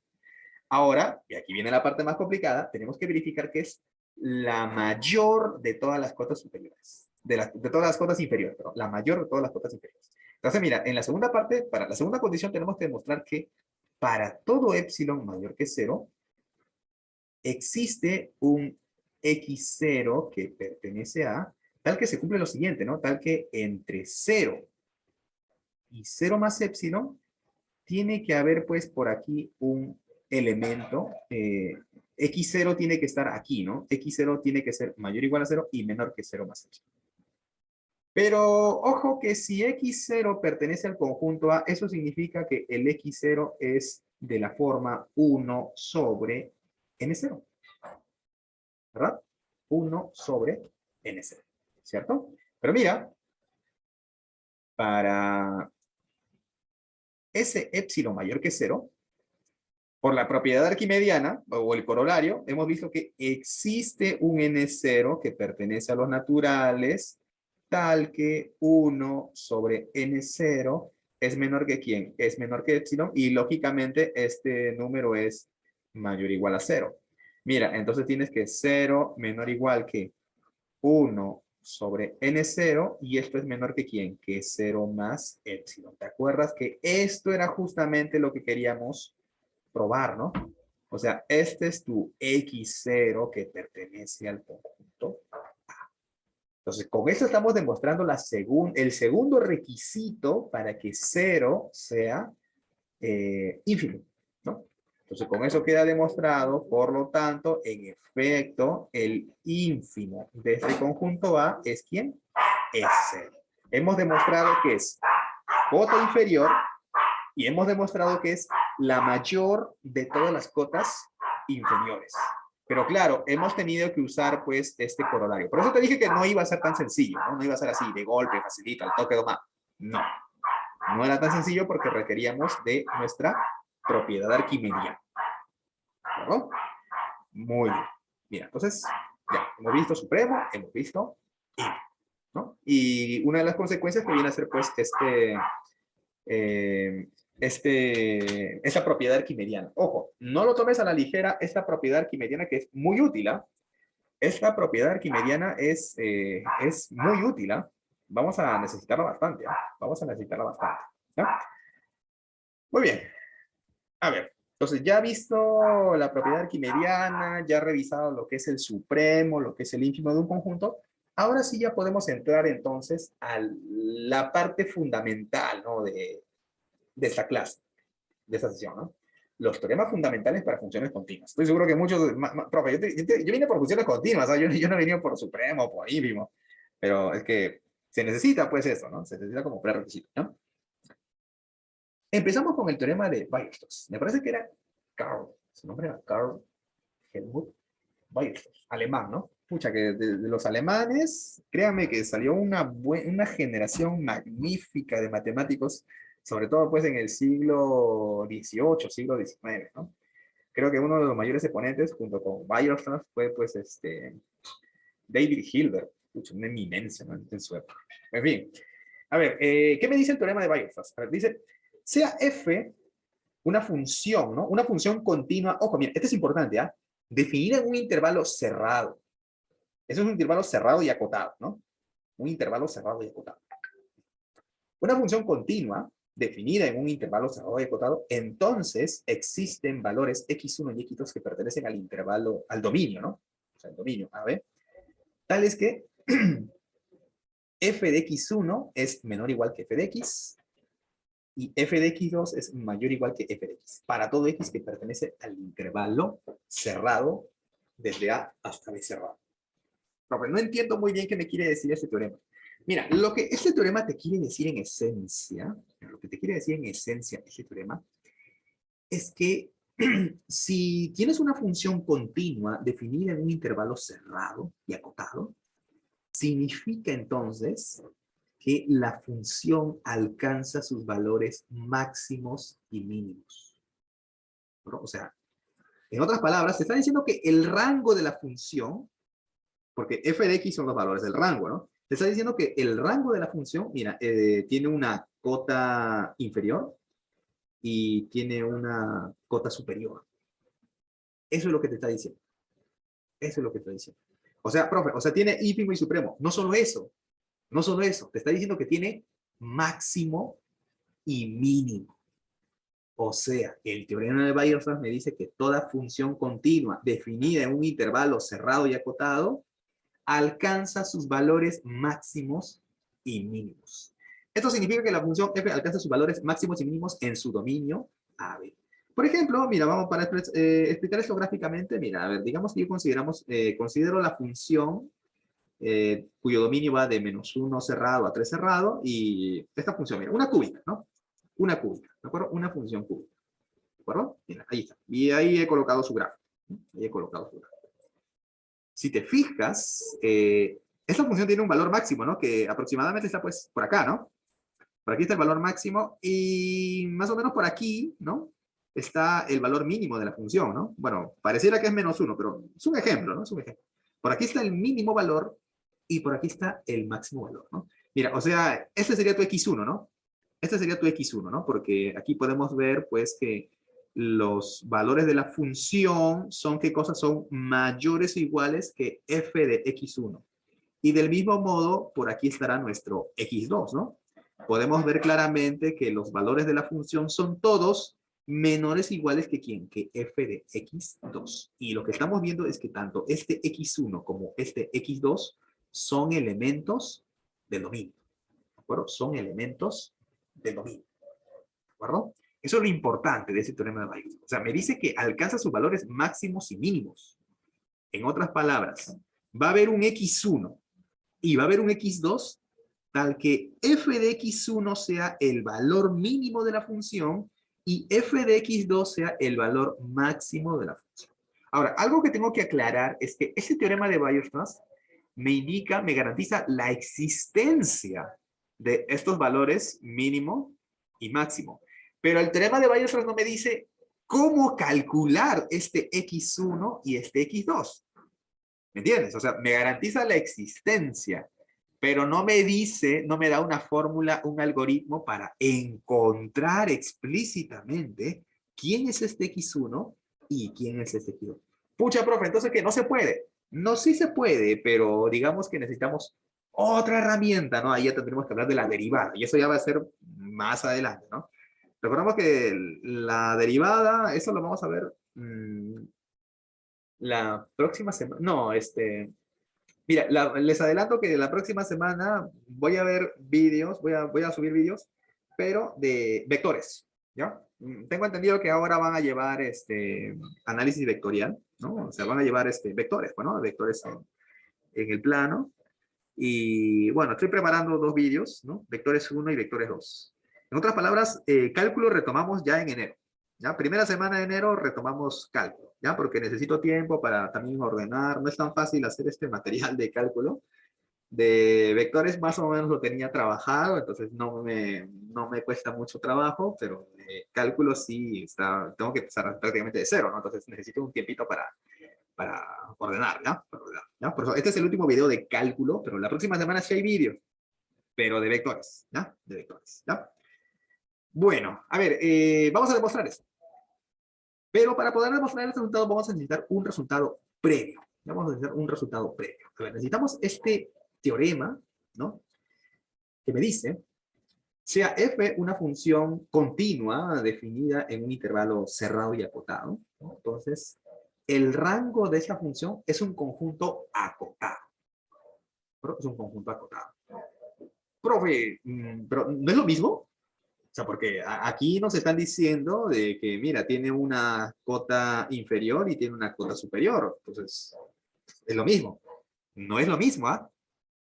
Ahora, y aquí viene la parte más complicada, tenemos que verificar que es la mayor de todas las cotas superiores. De todas las cotas inferiores, perdón, la mayor de todas las cotas inferiores. Entonces, mira, en la segunda parte, para la segunda condición tenemos que demostrar que para todo epsilon mayor que 0, existe un x0 que pertenece a, tal que se cumple lo siguiente, ¿no? Tal que entre 0 y 0 más epsilon, tiene que haber pues por aquí un elemento, x0 tiene que estar aquí, ¿no? x0 tiene que ser mayor o igual a 0 y menor que 0 más epsilon. Pero ojo que si x0 pertenece al conjunto A, eso significa que el x0 es de la forma 1 sobre n0. ¿Verdad? 1 sobre n0. ¿Cierto? Pero mira, para ese epsilon mayor que 0, por la propiedad arquimediana, o el corolario, hemos visto que existe un n0 que pertenece a los naturales, tal que 1 sobre n0 es menor que ¿quién? Es menor que epsilon, y lógicamente este número es mayor o igual a 0. Mira, entonces tienes que 0 menor o igual que 1 sobre n0, y esto es menor que ¿quién? Que 0 más epsilon. ¿Te acuerdas que esto era justamente lo que queríamos probar, ¿no? O sea, este es tu x0 que pertenece al conjunto A. Entonces, con esto estamos demostrando el segundo requisito para que 0 sea ínfimo, ¿no? Entonces, con eso queda demostrado, por lo tanto, en efecto, el ínfimo de este conjunto A es ¿quién? Es 0. Hemos demostrado que es cota inferior y hemos demostrado que es la mayor de todas las cotas inferiores. Pero claro, hemos tenido que usar pues este corolario. Por eso te dije que no iba a ser tan sencillo, ¿no? No iba a ser así, de golpe, facilito, al toque de mano. No, no era tan sencillo porque requeríamos de nuestra propiedad arquimediana. ¿No? Muy bien. Mira, entonces, ya, hemos visto supremo, hemos visto ínfimo, ¿no? Y una de las consecuencias que viene a ser pues esta propiedad arquimediana. Ojo, no lo tomes a la ligera esta propiedad arquimediana que es muy útil. Esta propiedad arquimediana es muy útil. Vamos a necesitarla bastante. Vamos a necesitarla bastante. ¿Ya? Muy bien. A ver, entonces ya visto la propiedad arquimediana, ya revisado lo que es el supremo, lo que es el ínfimo de un conjunto, ahora sí ya podemos entrar entonces a la parte fundamental, ¿no? de esta clase, de esta sesión, ¿no? Los teoremas fundamentales para funciones continuas. Estoy seguro que muchos, profe, yo vine por funciones continuas, ¿no? Yo no he venido por supremo, por ínfimo, pero es que se necesita pues eso, ¿no? Se necesita como prerequisito, ¿no? Empezamos con el teorema de Weierstrass. Me parece que era Karl, su nombre era Karl Helmut Weierstrass, alemán, ¿no? Pucha, que de los alemanes, créanme que salió una generación magnífica de matemáticos, sobre todo pues en el siglo XVIII, siglo XIX, ¿no? Creo que uno de los mayores exponentes, junto con Weierstrass, fue pues David Hilbert, pucha, una eminencia, ¿no? En su época. En fin, a ver, ¿qué me dice el teorema de Weierstrass? A ver, dice, sea f una función, ¿no? Una función continua. Ojo, mira, esto es importante, ¿ah? Definida en un intervalo cerrado. Eso es un intervalo cerrado y acotado, ¿no? Un intervalo cerrado y acotado. Una función continua definida en un intervalo cerrado y acotado, entonces existen valores x1 y x2 que pertenecen al intervalo, al dominio, ¿no? O sea, el dominio, a ver. Tal es que f de x1 es menor o igual que f de x, y f de x2 es mayor o igual que f de x, para todo x que pertenece al intervalo cerrado desde A hasta B cerrado. Profe, no entiendo muy bien qué me quiere decir este teorema. Mira, lo que este teorema te quiere decir en esencia, lo que te quiere decir en esencia este teorema, es que si tienes una función continua definida en un intervalo cerrado y acotado, significa entonces que la función alcanza sus valores máximos y mínimos, ¿no? O sea, en otras palabras, te está diciendo que el rango de la función, porque f de x son los valores del rango, ¿no? Te está diciendo que el rango de la función, mira, tiene una cota inferior y tiene una cota superior. Eso es lo que te está diciendo. Eso es lo que te está diciendo. O sea, profe, o sea, tiene ínfimo y supremo. No solo eso. No solo eso. Te está diciendo que tiene máximo y mínimo. O sea, el teorema de Weierstrass me dice que toda función continua definida en un intervalo cerrado y acotado alcanza sus valores máximos y mínimos. Esto significa que la función f alcanza sus valores máximos y mínimos en su dominio AB. Por ejemplo, mira, vamos para explicar esto gráficamente. Mira, a ver, digamos que yo considero la función cuyo dominio va de -1 cerrado a 3 cerrado, y esta función, mira, una cúbica, ¿no? Una cúbica, ¿de acuerdo? Una función cúbica, ¿de acuerdo? Mira, ahí está. Y ahí he colocado su gráfico. Ahí he colocado su gráfico. Si te fijas, esta función tiene un valor máximo, ¿no? Que aproximadamente está pues por acá, ¿no? Por aquí está el valor máximo y más o menos por aquí, ¿no? Está el valor mínimo de la función, ¿no? Bueno, pareciera que es -1, pero es un ejemplo, ¿no? Es un ejemplo. Por aquí está el mínimo valor y por aquí está el máximo valor, ¿no? Mira, o sea, este sería tu x1, ¿no? Este sería tu x1, ¿no? Porque aquí podemos ver, pues, que los valores de la función son, ¿qué cosas? Son mayores o iguales que f de x1. Y del mismo modo, por aquí estará nuestro x2, ¿no? Podemos ver claramente que los valores de la función son todos menores o iguales que ¿quién? Que f de x2. Y lo que estamos viendo es que tanto este x1 como este x2 son elementos del dominio. ¿De acuerdo? Son elementos del dominio. ¿De acuerdo? Eso es lo importante de ese teorema de Weierstrass. O sea, me dice que alcanza sus valores máximos y mínimos. En otras palabras, va a haber un x1 y va a haber un x2 tal que f de x1 sea el valor mínimo de la función y f de x2 sea el valor máximo de la función. Ahora, algo que tengo que aclarar es que este teorema de Weierstrass me indica, me garantiza la existencia de estos valores mínimo y máximo. Pero el teorema de Weierstrass no me dice cómo calcular este x1 y este x2. ¿Me entiendes? O sea, me garantiza la existencia, pero no me dice, no me da una fórmula, un algoritmo para encontrar explícitamente quién es este x1 y quién es este x2. Pucha, profe, entonces ¿qué? ¿No se puede? No, sí se puede, pero digamos que necesitamos otra herramienta, ¿no? Ahí ya tendremos que hablar de la derivada, y eso ya va a ser más adelante, ¿no? Recordamos que la derivada, eso lo vamos a ver la próxima semana. No, mira, les adelanto que la próxima semana voy a ver vídeos, voy a subir vídeos, pero de vectores, ¿ya? Tengo entendido que ahora van a llevar análisis vectorial, ¿no? O sea, van a llevar vectores, bueno, vectores en el plano. Y bueno, estoy preparando dos vídeos, ¿no? Vectores 1 y vectores 2. En otras palabras, cálculo retomamos ya en enero. ¿Ya? Primera semana de enero retomamos cálculo, ¿ya? Porque necesito tiempo para también ordenar. No es tan fácil hacer este material de cálculo. De vectores más o menos lo tenía trabajado, entonces no me cuesta mucho trabajo, pero cálculo sí tengo que empezar prácticamente de cero, ¿no? Entonces necesito un tiempito para ordenar, ¿ya? Para ordenar, ¿ya? Por eso, este es el último video de cálculo, pero la próxima semana sí hay vídeos, pero de vectores, ¿ya? De vectores, ¿ya? Bueno, a ver, vamos a demostrar eso. Pero para poder demostrar el resultado vamos a necesitar un resultado previo. Vamos a necesitar un resultado previo. A ver, necesitamos este teorema, ¿no? Que me dice, sea f una función continua definida en un intervalo cerrado y acotado, ¿no? Entonces, el rango de esa función es un conjunto acotado. ¿No? Es un conjunto acotado. Profe, pero ¿no es lo mismo? O sea, porque aquí nos están diciendo de que, mira, tiene una cota inferior y tiene una cota superior. Entonces, es lo mismo. No es lo mismo, ¿ah?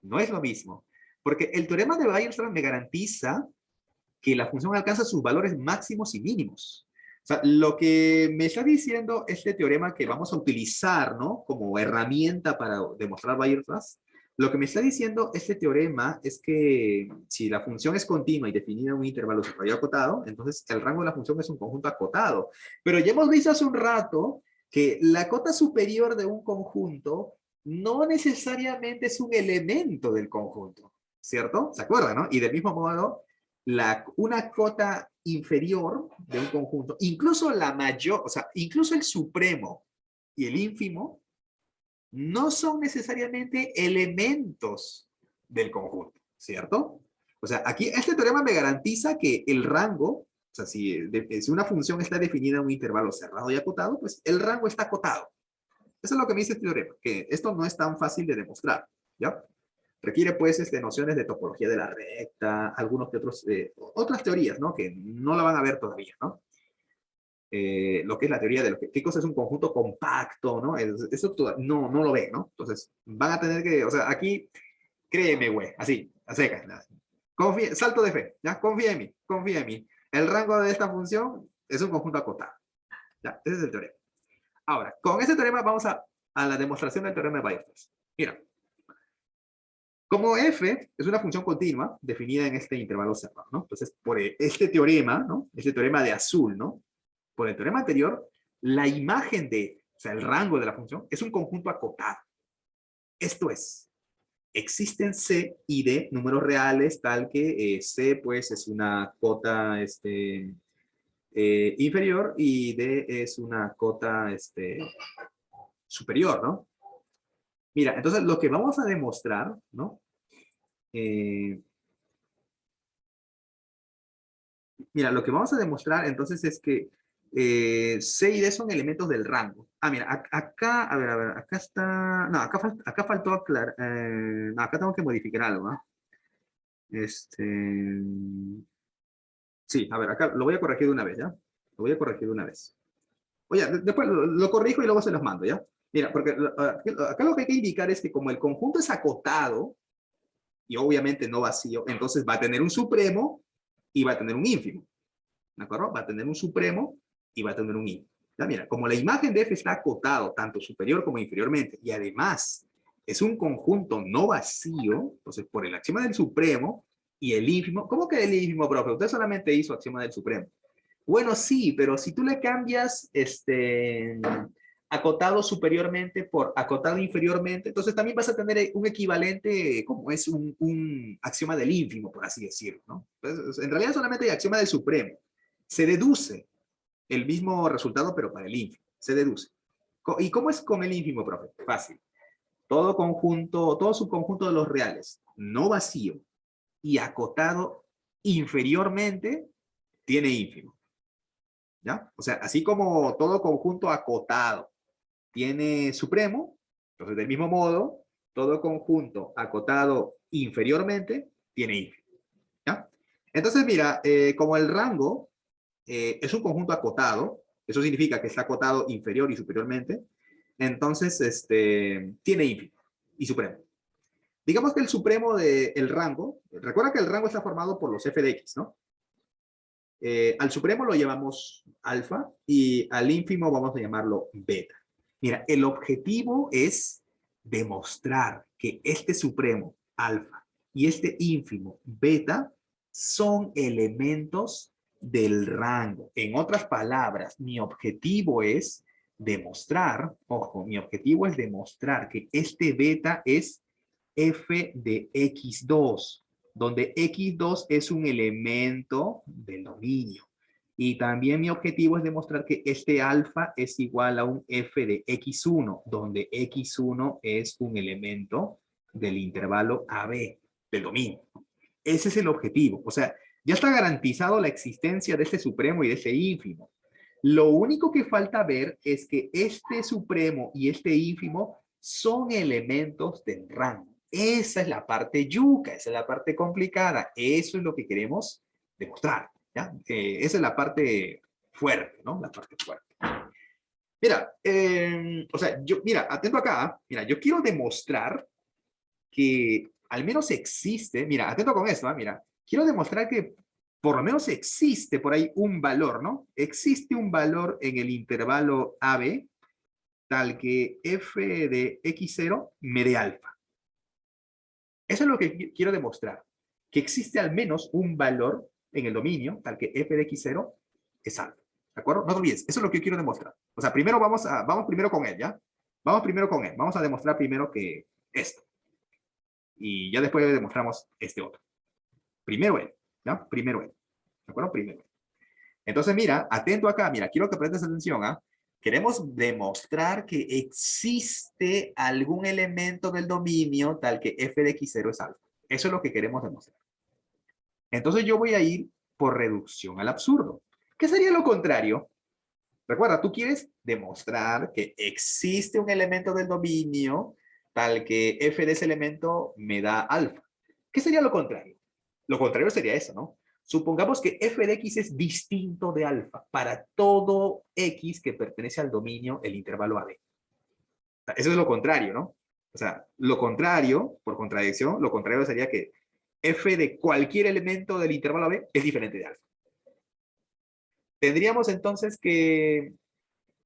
No es lo mismo. Porque el teorema de Weierstrass me garantiza que la función alcanza sus valores máximos y mínimos. O sea, lo que me está diciendo este teorema que vamos a utilizar, ¿no? Como herramienta para demostrar Weierstrass, lo que me está diciendo este teorema es que si la función es continua y definida en un intervalo superior acotado, entonces el rango de la función es un conjunto acotado. Pero ya hemos visto hace un rato que la cota superior de un conjunto no necesariamente es un elemento del conjunto, ¿cierto? ¿Se acuerdan, no? Y del mismo modo, una cota inferior de un conjunto, incluso la mayor, o sea, incluso el supremo y el ínfimo, no son necesariamente elementos del conjunto, ¿cierto? O sea, aquí este teorema me garantiza que el rango, o sea, si una función está definida en un intervalo cerrado y acotado, pues el rango está acotado. Eso es lo que me dice este teorema, que esto no es tan fácil de demostrar, ¿ya? Requiere, pues, nociones de topología de la recta, algunos de otras teorías, ¿no? Que no la van a ver todavía, ¿no? Lo que es la teoría de qué cosa es un conjunto compacto, ¿no? Eso no lo ven, ¿no? Entonces, van a tener que, o sea, aquí, créeme, güey, así, a secas, salto de fe, ¿ya? Confía en mí. El rango de esta función es un conjunto acotado, ¿ya? Ese es el teorema. Ahora, con ese teorema vamos a la demostración del teorema de Weierstrass. Mira, como f es una función continua definida en este intervalo cerrado, ¿no? Entonces, por este teorema, ¿no? Este teorema de azul, ¿no? Por el teorema anterior, la imagen de, o sea, el rango de la función es un conjunto acotado. Esto es, existen C y D números reales, tal que C, pues, es una cota inferior y D es una cota superior, ¿no? Mira, entonces lo que vamos a demostrar, ¿no? Mira, lo que vamos a demostrar entonces es que C y D son elementos del rango. Ah, mira, acá, a ver, acá está, no, acá faltó aclarar, no, acá tengo que modificar algo, ¿no? Sí, a ver, acá lo voy a corregir de una vez, ¿ya? Lo voy a corregir de una vez. Oye, después lo corrijo y luego se los mando, ¿ya? Mira, porque acá lo que hay que indicar es que como el conjunto es acotado, y obviamente no vacío, entonces va a tener un supremo y va a tener un ínfimo. ¿De acuerdo? Va a tener un supremo y va a tener un ínfimo. Ya, mira, como la imagen de F está acotado tanto superior como inferiormente y además es un conjunto no vacío, entonces por el axioma del supremo y el ínfimo, ¿cómo que el ínfimo, profe? Usted solamente hizo axioma del supremo. Bueno, sí, pero si tú le cambias acotado superiormente por acotado inferiormente, entonces también vas a tener un equivalente como es un axioma del ínfimo, por así decirlo, ¿no? Entonces, en realidad solamente hay axioma del supremo. Se deduce el mismo resultado, pero para el ínfimo. Se deduce. ¿Y cómo es con el ínfimo, profe? Fácil. Todo conjunto, todo subconjunto de los reales, no vacío y acotado inferiormente, tiene ínfimo. ¿Ya? O sea, así como todo conjunto acotado tiene supremo, entonces del mismo modo, todo conjunto acotado inferiormente tiene ínfimo. ¿Ya? Entonces, mira, como el rango es un conjunto acotado, eso significa que está acotado inferior y superiormente, entonces tiene ínfimo y supremo. Digamos que el supremo del rango, recuerda que el rango está formado por los f de x, ¿no? Al supremo lo llamamos alfa y al ínfimo vamos a llamarlo beta. Mira, el objetivo es demostrar que este supremo alfa y este ínfimo beta son elementos del rango. En otras palabras, mi objetivo es demostrar, ojo, mi objetivo es demostrar que este beta es f de x2, donde x2 es un elemento del dominio. Y también mi objetivo es demostrar que este alfa es igual a un f de x1, donde x1 es un elemento del intervalo AB, del dominio. Ese es el objetivo. O sea, Ya está garantizado la existencia de este supremo y de este ínfimo. Lo único que falta ver es que este supremo y este ínfimo son elementos del rango. Esa es la parte yuca, esa es la parte complicada. Eso es lo que queremos demostrar. ¿Ya? Esa es la parte fuerte, ¿no? La parte fuerte. Mira, o sea, mira, atento acá. Mira, yo quiero demostrar que al menos existe, mira, atento con esto, mira, quiero demostrar que por lo menos existe por ahí un valor, ¿no? Existe un valor en el intervalo AB tal que f de x0 me dé alfa. Eso es lo que quiero demostrar, que existe al menos un valor en el dominio tal que f de x0 es alfa. ¿De acuerdo? No te olvides, eso es lo que quiero demostrar. O sea, primero vamos primero con él, ¿ya? Vamos primero con él. Vamos a demostrar primero que esto. Y ya después demostramos este otro. Primero él, ¿ya? Primero él. ¿De acuerdo? Primero él. Entonces, mira, atento acá, mira, quiero que prestes atención, ¿ah? Queremos demostrar que existe algún elemento del dominio tal que f de x0 es alfa. Eso es lo que queremos demostrar. Entonces yo voy a ir por reducción al absurdo. ¿Qué sería lo contrario? Recuerda, tú quieres demostrar que existe un elemento del dominio tal que f de ese elemento me da alfa. ¿Qué sería lo contrario? Lo contrario sería eso, ¿no? Supongamos que f de x es distinto de alfa para todo x que pertenece al dominio el intervalo AB. Eso es lo contrario, ¿no? O sea, lo contrario, por contradicción, lo contrario sería que f de cualquier elemento del intervalo AB es diferente de alfa. Tendríamos entonces que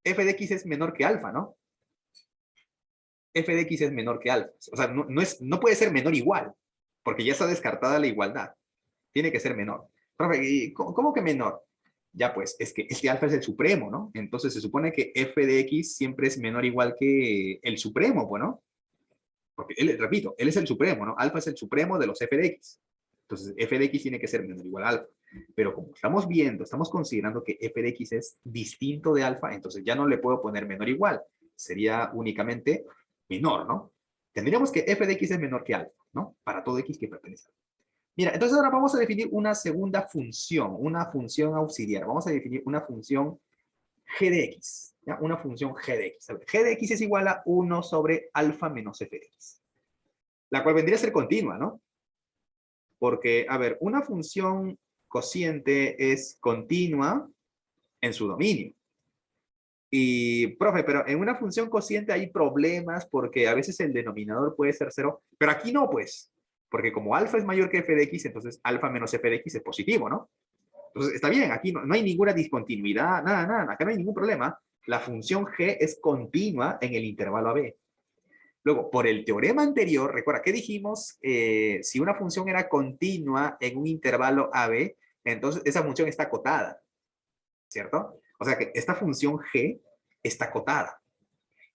f de x es menor que alfa, ¿no? F de x es menor que alfa. O sea, no puede ser menor igual, porque ya está descartada la igualdad. Tiene que ser menor. Profe, ¿cómo que menor? Ya pues, es que este alfa es el supremo, ¿no? Entonces se supone que f de x siempre es menor o igual que el supremo, pues, ¿no? Porque, repito, él es el supremo, ¿no? Alfa es el supremo de los f de x. Entonces, f de x tiene que ser menor o igual a alfa. Pero como estamos viendo, estamos considerando que f de x es distinto de alfa, entonces ya no le puedo poner menor o igual. Sería únicamente menor, ¿no? Tendríamos que f de x es menor que alfa, ¿no? Para todo x que pertenece a alfa. Mira, entonces ahora vamos a definir una segunda función, una función auxiliar. Vamos a definir una función g de x, ¿ya? Una función g de x. A ver, g de x es igual a 1 sobre alfa menos f de x, la cual vendría a ser continua, ¿no? Porque, a ver, una función cociente es continua en su dominio. Y, profe, pero en una función cociente hay problemas porque a veces el denominador puede ser 0, pero aquí no, pues. Porque como alfa es mayor que f de x, entonces alfa menos f de x es positivo, ¿no? Entonces, está bien, aquí no hay ninguna discontinuidad, nada, acá no hay ningún problema. La función g es continua en el intervalo AB. Luego, por el teorema anterior, recuerda, ¿qué dijimos? Si una función era continua en un intervalo AB, entonces esa función está acotada, ¿cierto? O sea que esta función g está acotada.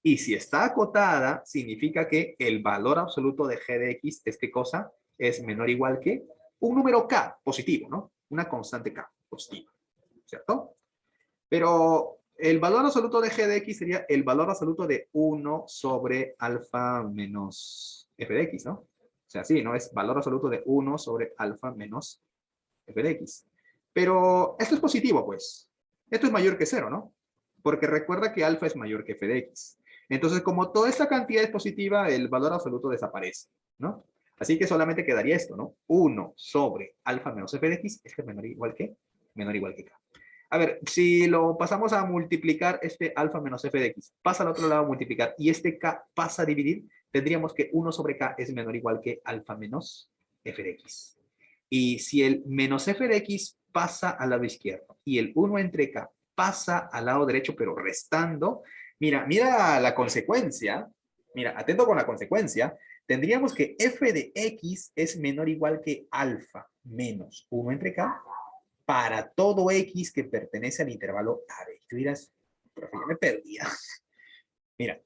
Y si está acotada, significa que el valor absoluto de g de x es ¿qué cosa? Es menor o igual que un número k positivo, ¿no? Una constante k positiva, ¿cierto? Pero el valor absoluto de g de x sería el valor absoluto de 1 sobre alfa menos f de x, ¿no? O sea, sí, ¿no? Es valor absoluto de 1 sobre alfa menos f de x. Pero esto es positivo, pues. Esto es mayor que 0, ¿no? Porque recuerda que alfa es mayor que f de x. Entonces, como toda esta cantidad es positiva, el valor absoluto desaparece, ¿no? Así que solamente quedaría esto, ¿no? 1 sobre alfa menos f de x es menor o igual que k. A ver, si lo pasamos a multiplicar este alfa menos f de x, pasa al otro lado a multiplicar y este k pasa a dividir, tendríamos que 1 sobre k es menor o igual que alfa menos f de x. Y si el menos f de x pasa al lado izquierdo y el 1 entre k pasa al lado derecho, pero restando, mira la consecuencia, mira, atento con la consecuencia, tendríamos que f de x es menor o igual que alfa menos 1 entre k para todo x que pertenece al intervalo AB. Tú dirás, pero yo me perdía. Mira,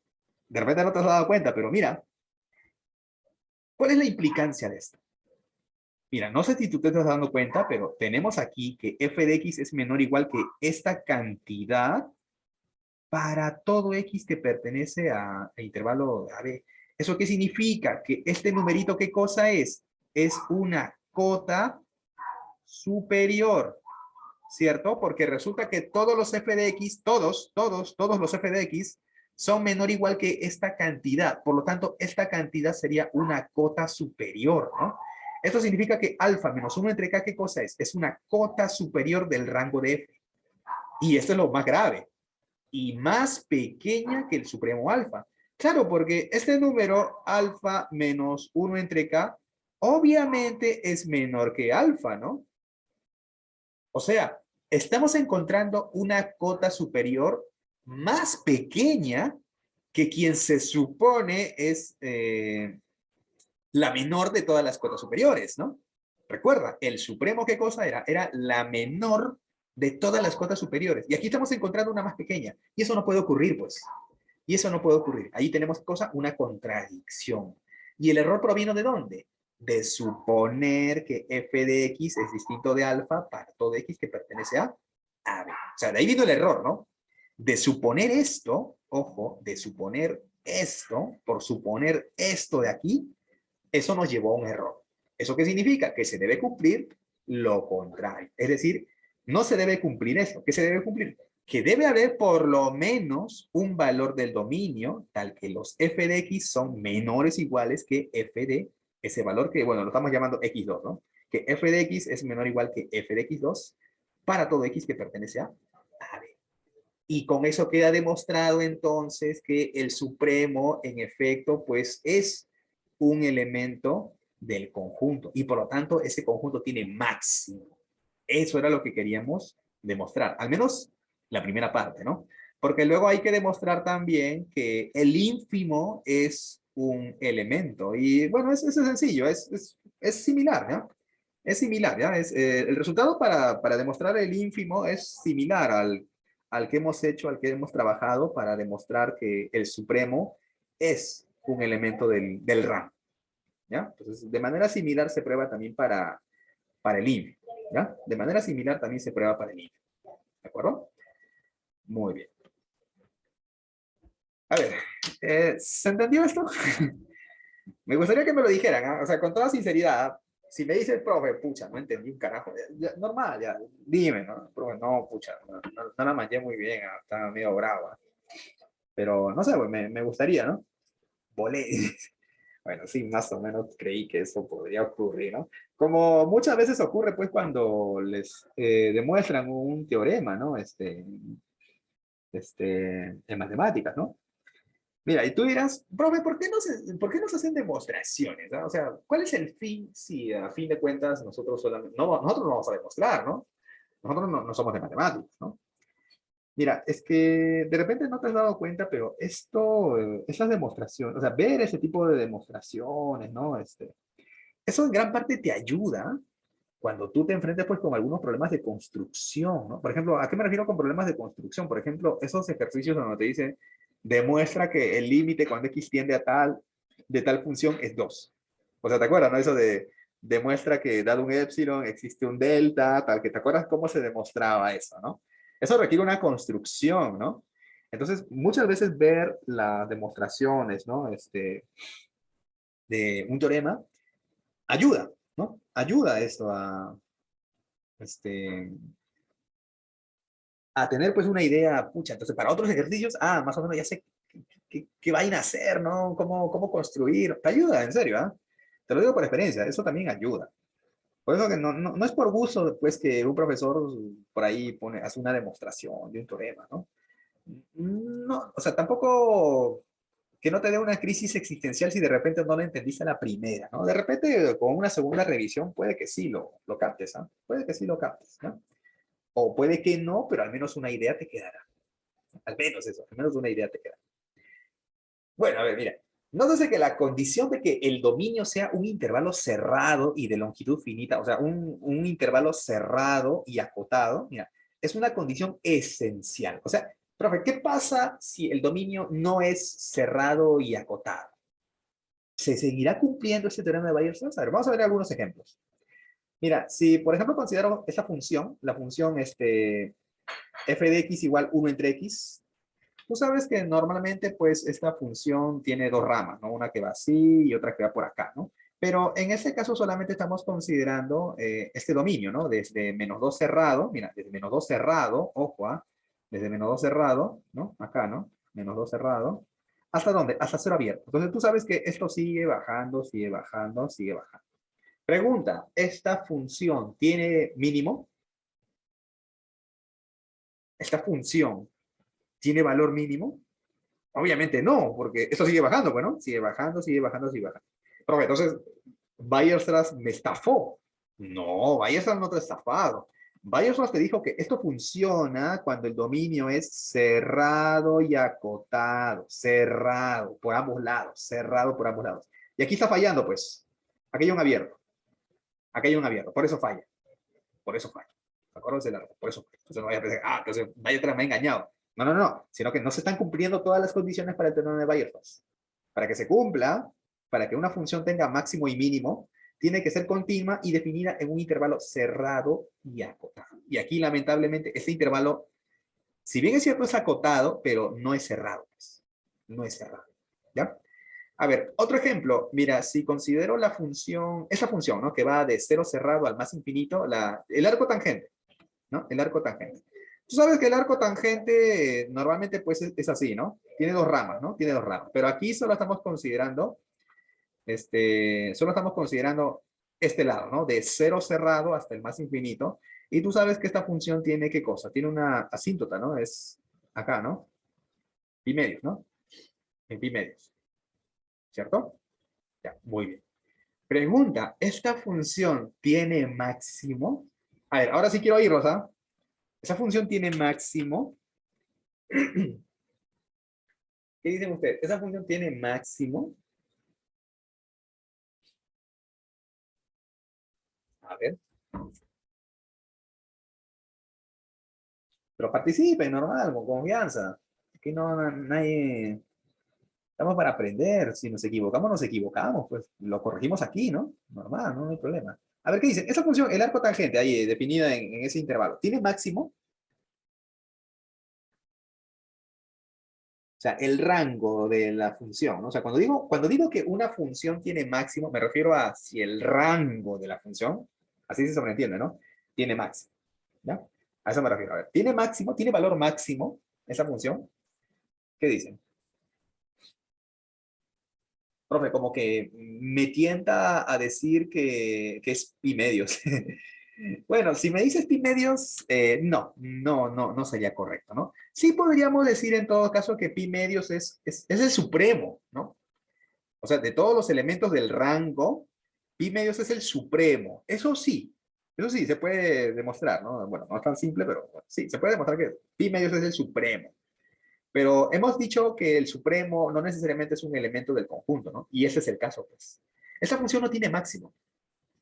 de repente no te has dado cuenta, pero mira, ¿cuál es la implicancia de esto? Mira, no sé si tú te estás dando cuenta, pero tenemos aquí que f de x es menor o igual que esta cantidad para todo x que pertenece al intervalo AB. ¿Eso qué significa? Que este numerito, ¿qué cosa es? Es una cota superior, ¿cierto? Porque resulta que todos los f de x, todos los f de x son menor o igual que esta cantidad. Por lo tanto, esta cantidad sería una cota superior, ¿no? Esto significa que alfa menos 1 entre k, ¿qué cosa es? Es una cota superior del rango de f. Y esto es lo más grave. Y más pequeña que el supremo alfa. Claro, porque este número, alfa menos 1 entre k, obviamente es menor que alfa, ¿no? O sea, estamos encontrando una cota superior más pequeña que quien se supone es la menor de todas las cotas superiores, ¿no? Recuerda, el supremo, ¿qué cosa era? Era la menor de todas las cotas superiores. Y aquí estamos encontrando una más pequeña. Y eso no puede ocurrir, pues. Y eso no puede ocurrir. Ahí tenemos cosa, una contradicción. ¿Y el error proviene de dónde? De suponer que f de x es distinto de alfa para todo x que pertenece a B. O sea, de ahí vino el error, ¿no? De suponer esto, ojo, de suponer esto, por suponer esto de aquí, eso nos llevó a un error. ¿Eso qué significa? Que se debe cumplir lo contrario. Es decir, no se debe cumplir eso. ¿Qué se debe cumplir? Que debe haber por lo menos un valor del dominio tal que los f de x son menores o iguales que f de ese valor que, bueno, lo estamos llamando x2, ¿no? Que f de x es menor o igual que f de x2 para todo x que pertenece a B. Y con eso queda demostrado entonces que el supremo en efecto pues es un elemento del conjunto y por lo tanto ese conjunto tiene máximo. Eso era lo que queríamos demostrar, al menos la primera parte, ¿no? Porque luego hay que demostrar también que el ínfimo es un elemento y bueno, es sencillo, es similar, ¿ya? Es similar, ¿ya? El resultado para demostrar el ínfimo es similar al que hemos hecho, al que hemos trabajado para demostrar que el supremo es un elemento del rango. ¿Ya? Entonces, de manera similar se prueba también para el INFI, ¿ya? De manera similar también se prueba para el INFI, ¿de acuerdo? Muy bien. A ver, ¿se entendió esto? Me gustaría que me lo dijeran, ¿ah? O sea, con toda sinceridad, si me dice el profe, pucha, no entendí un carajo, normal, ya, dime, ¿no? Profe, no, pucha, no la manché muy bien, está medio brava. Pero, no sé, pues, me gustaría, ¿no? Volé. Bueno, sí, más o menos creí que eso podría ocurrir, ¿no? Como muchas veces ocurre, pues, cuando les demuestran un teorema, ¿no? En matemáticas, ¿no? Mira, y tú dirás, profe, ¿por qué no se hacen demostraciones? ¿No? O sea, ¿cuál es el fin si a fin de cuentas nosotros solamente, no, nosotros no vamos a demostrar, ¿no? Nosotros no somos de matemáticas, ¿no? Mira, es que de repente no te has dado cuenta, pero esto, esas demostraciones, o sea, ver ese tipo de demostraciones, ¿no? Eso en gran parte te ayuda cuando tú te enfrentas pues con algunos problemas de construcción, ¿no? Por ejemplo, ¿a qué me refiero con problemas de construcción? Por ejemplo, esos ejercicios donde te dice, demuestra que el límite cuando x tiende a de tal función es 2. O sea, ¿te acuerdas, no? Eso de, demuestra que dado un épsilon existe un delta, tal, que te acuerdas cómo se demostraba eso, ¿no? Eso requiere una construcción, ¿no? Entonces, muchas veces ver las demostraciones, ¿no? De un teorema ayuda, ¿no? Ayuda esto este, a tener pues una idea, pucha, entonces para otros ejercicios, más o menos ya sé qué vaina hacer, ¿no? Cómo construir, te ayuda, en serio, ¿ah? Te lo digo por experiencia, eso también ayuda. Por eso que no es por gusto, pues, que un profesor por ahí hace una demostración de un teorema, ¿no? No, o sea, tampoco que no te dé una crisis existencial si de repente no lo entendiste a la primera, ¿no? De repente, con una segunda revisión, puede que sí lo captes, ¿ah? Puede que sí lo captes, ¿no? O puede que no, pero al menos una idea te quedará. Al menos eso, al menos una idea te quedará. Bueno, a ver, mira. Nótese que la condición de que el dominio sea un intervalo cerrado y de longitud finita, o sea, un intervalo cerrado y acotado, mira, es una condición esencial. O sea, profe, ¿qué pasa si el dominio no es cerrado y acotado? ¿Se seguirá cumpliendo este teorema de Weierstrass? A ver, vamos a ver algunos ejemplos. Mira, si por ejemplo considero esta función, la función f de x igual 1 entre x, tú sabes que normalmente pues esta función tiene dos ramas, ¿no? Una que va así y otra que va por acá, ¿no? Pero en este caso solamente estamos considerando este dominio, ¿no? Desde -2 cerrado, mira, desde -2 cerrado, ojo, desde -2 cerrado, ¿no? Acá, ¿no? -2 cerrado. ¿Hasta dónde? Hasta 0 abierto. Entonces tú sabes que esto sigue bajando, sigue bajando, sigue bajando. Pregunta, ¿esta función tiene mínimo? ¿Esta función tiene valor mínimo? Obviamente no, porque esto sigue bajando, bueno, sigue bajando, sigue bajando, sigue bajando. Pero entonces, Weierstrass me estafó. No, Weierstrass no te ha estafado. Weierstrass te dijo que esto funciona cuando el dominio es cerrado y acotado, cerrado por ambos lados, cerrado por ambos lados. Y aquí está fallando, pues. Aquí hay un abierto. Aquí hay un abierto, por eso falla. Por eso falla. Acuérdense de por eso falla. Entonces no vaya a pensar, entonces Weierstrass me ha engañado. No, no, no, sino que no se están cumpliendo todas las condiciones para el teorema de Weierstrass. Para que se cumpla, para que una función tenga máximo y mínimo, tiene que ser continua y definida en un intervalo cerrado y acotado. Y aquí, lamentablemente, este intervalo, si bien es cierto, es acotado, pero no es cerrado. Pues. No es cerrado. ¿Ya? A ver, otro ejemplo. Mira, si considero la función, esa función, ¿no? Que va de cero cerrado al más infinito, el arco tangente, ¿no? El arco tangente. Tú sabes que el arco tangente normalmente pues es así, ¿no? Tiene dos ramas, ¿no? Tiene dos ramas. Pero aquí solo estamos considerando este lado, ¿no? De cero cerrado hasta el más infinito. Y tú sabes que esta función tiene ¿qué cosa? Tiene una asíntota, ¿no? Es acá, ¿no? Pi medios, ¿no? En pi medios. ¿Cierto? Ya, muy bien. Pregunta, ¿esta función tiene máximo? A ver, ahora sí quiero oírlos, ¿ah? ¿Esa función tiene máximo? ¿Qué dicen ustedes? ¿Esa función tiene máximo? A ver. Pero participen, normal, con confianza. Aquí no, nadie... Estamos para aprender. Si nos equivocamos, nos equivocamos. Pues lo corregimos aquí, ¿no? Normal, no hay problema. A ver, ¿qué dice? Esa función, el arco tangente, ahí definida en ese intervalo, ¿tiene máximo? O sea, el rango de la función, ¿no? O sea, cuando digo que una función tiene máximo, me refiero a si el rango de la función, así se sobreentiende, ¿no? Tiene máximo, ¿ya? A eso me refiero. A ver, ¿tiene máximo? ¿Tiene valor máximo esa función? ¿Qué dicen? Profe, como que me tienta a decir que es pi medios. Bueno, si me dices pi medios, no sería correcto, ¿no? Sí podríamos decir en todo caso que pi medios es el supremo, ¿no? O sea, de todos los elementos del rango, pi medios es el supremo. Eso sí, se puede demostrar, ¿no? Bueno, no es tan simple, pero bueno, sí, se puede demostrar que pi medios es el supremo. Pero hemos dicho que el supremo no necesariamente es un elemento del conjunto, ¿no? Y ese es el caso, pues. Esa función no tiene máximo.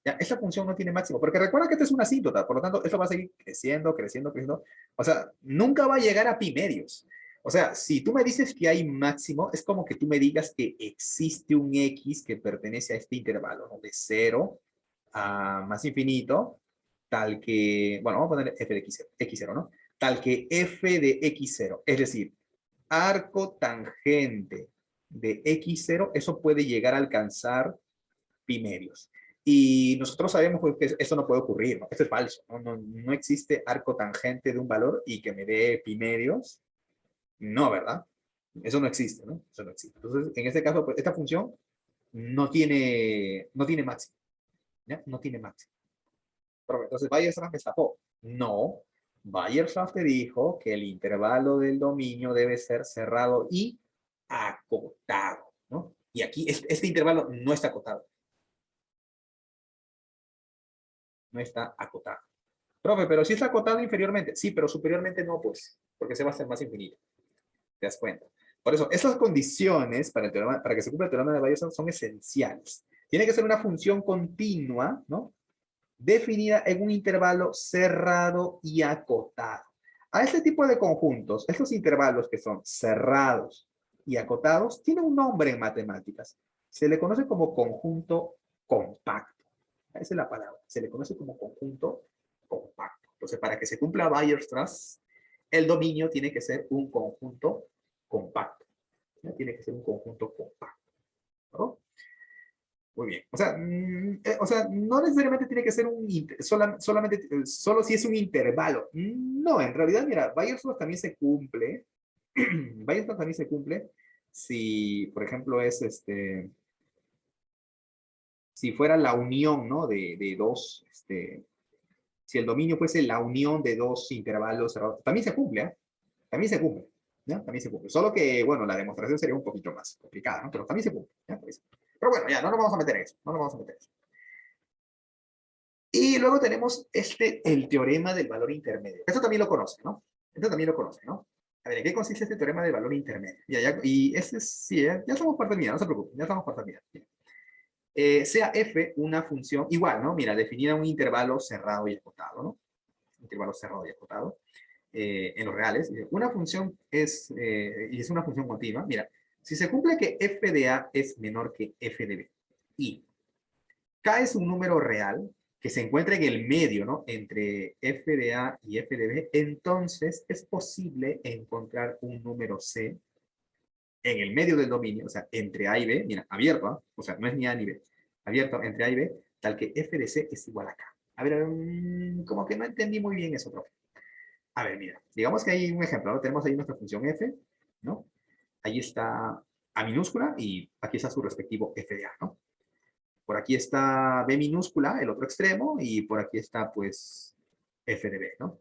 ¿Ya? Esa función no tiene máximo, porque recuerda que esta es una asíntota, por lo tanto, esto va a seguir creciendo, creciendo, creciendo. O sea, nunca va a llegar a pi medios. O sea, si tú me dices que hay máximo, es como que tú me digas que existe un x que pertenece a este intervalo, ¿no? De 0 a más infinito, tal que, bueno, vamos a poner f de x0, ¿no? Tal que f de x0, es decir, arco tangente de x0, eso puede llegar a alcanzar pi medios. Y nosotros sabemos pues, que eso no puede ocurrir, ¿no? Esto es falso, ¿no? No existe arco tangente de un valor y que me dé pi medios. No, ¿verdad? Eso no existe, ¿no? Eso no existe. Entonces, en este caso, pues, esta función no tiene máximo, ¿ya? No tiene máximo. Pero, entonces, Weierstrass me estafó. No, Weierstrass te dijo que el intervalo del dominio debe ser cerrado y acotado, ¿no? Y aquí, este intervalo no está acotado. No está acotado. Profe, pero si está acotado inferiormente. Sí, pero superiormente no, pues, porque se va a hacer más infinito. ¿Te das cuenta? Por eso, esas condiciones para que se cumpla el teorema de Bayes son esenciales. Tiene que ser una función continua, ¿no? Definida en un intervalo cerrado y acotado. A este tipo de conjuntos, estos intervalos que son cerrados y acotados, tienen un nombre en matemáticas. Se le conoce como conjunto compacto. Esa es la palabra. Se le conoce como conjunto compacto. Entonces, para que se cumpla Weierstrass, el dominio tiene que ser un conjunto compacto. ¿Ya? Tiene que ser un conjunto compacto, ¿no? Muy bien. O sea, no necesariamente tiene que ser solamente, solo si es un intervalo. No, en realidad, mira, Weierstrass también se cumple. Weierstrass también se cumple si, por ejemplo, si fuera la unión, ¿no? De dos, si el dominio fuese la unión de dos intervalos cerrados, también se cumple, ¿eh? También se cumple, ¿ya? También se cumple. Solo que, bueno, la demostración sería un poquito más complicada, ¿no? Pero también se cumple, ¿ya? Pero bueno, ya, no nos vamos a meter en eso, no nos vamos a meter en eso. Y luego tenemos el teorema del valor intermedio. Eso también lo conoce, ¿no? Esto también lo conoce, ¿no? A ver, ¿en qué consiste este teorema del valor intermedio? Y ese sí, ya estamos por terminar, no se preocupen, ya estamos por terminar. Sea f una función igual, ¿no? Mira, definida un intervalo cerrado y acotado, ¿no? Intervalo cerrado y acotado. En los reales. Una función y es una función continua. Mira, si se cumple que f de a es menor que f de b y k es un número real que se encuentra en el medio, ¿no? Entre f de a y f de b, entonces es posible encontrar un número c en el medio del dominio, o sea, entre a y b, mira, abierto, ¿eh? O sea, no es ni a ni b, abierto entre a y b, tal que f de c es igual a k. A ver, como que no entendí muy bien eso, profe. A ver, mira, digamos que hay un ejemplo, ¿no? Tenemos ahí nuestra función f, ¿no? Ahí está a minúscula y aquí está su respectivo f de a, ¿no? Por aquí está b minúscula, el otro extremo, y por aquí está, pues, f de b, ¿no?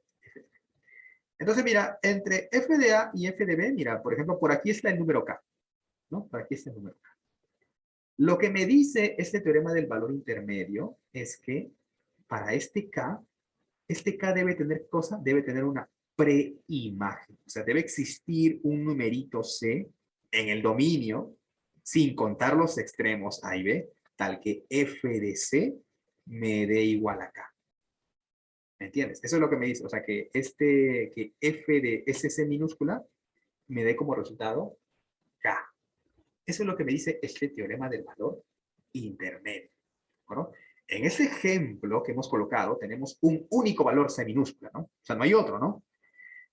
Entonces, mira, entre f de a y f de b, mira, por ejemplo, por aquí está el número k, ¿no? Por aquí está el número k. Lo que me dice este teorema del valor intermedio es que para este K debe tener cosa, debe tener una preimagen. O sea, debe existir un numerito C en el dominio, sin contar los extremos A y B, tal que f de C me dé igual a K. ¿Me entiendes? Eso es lo que me dice. O sea, que f de SC minúscula me dé como resultado K. Eso es lo que me dice este teorema del valor intermedio. ¿No? En ese ejemplo que hemos colocado, tenemos un único valor C minúscula, ¿no? O sea, no hay otro, ¿no?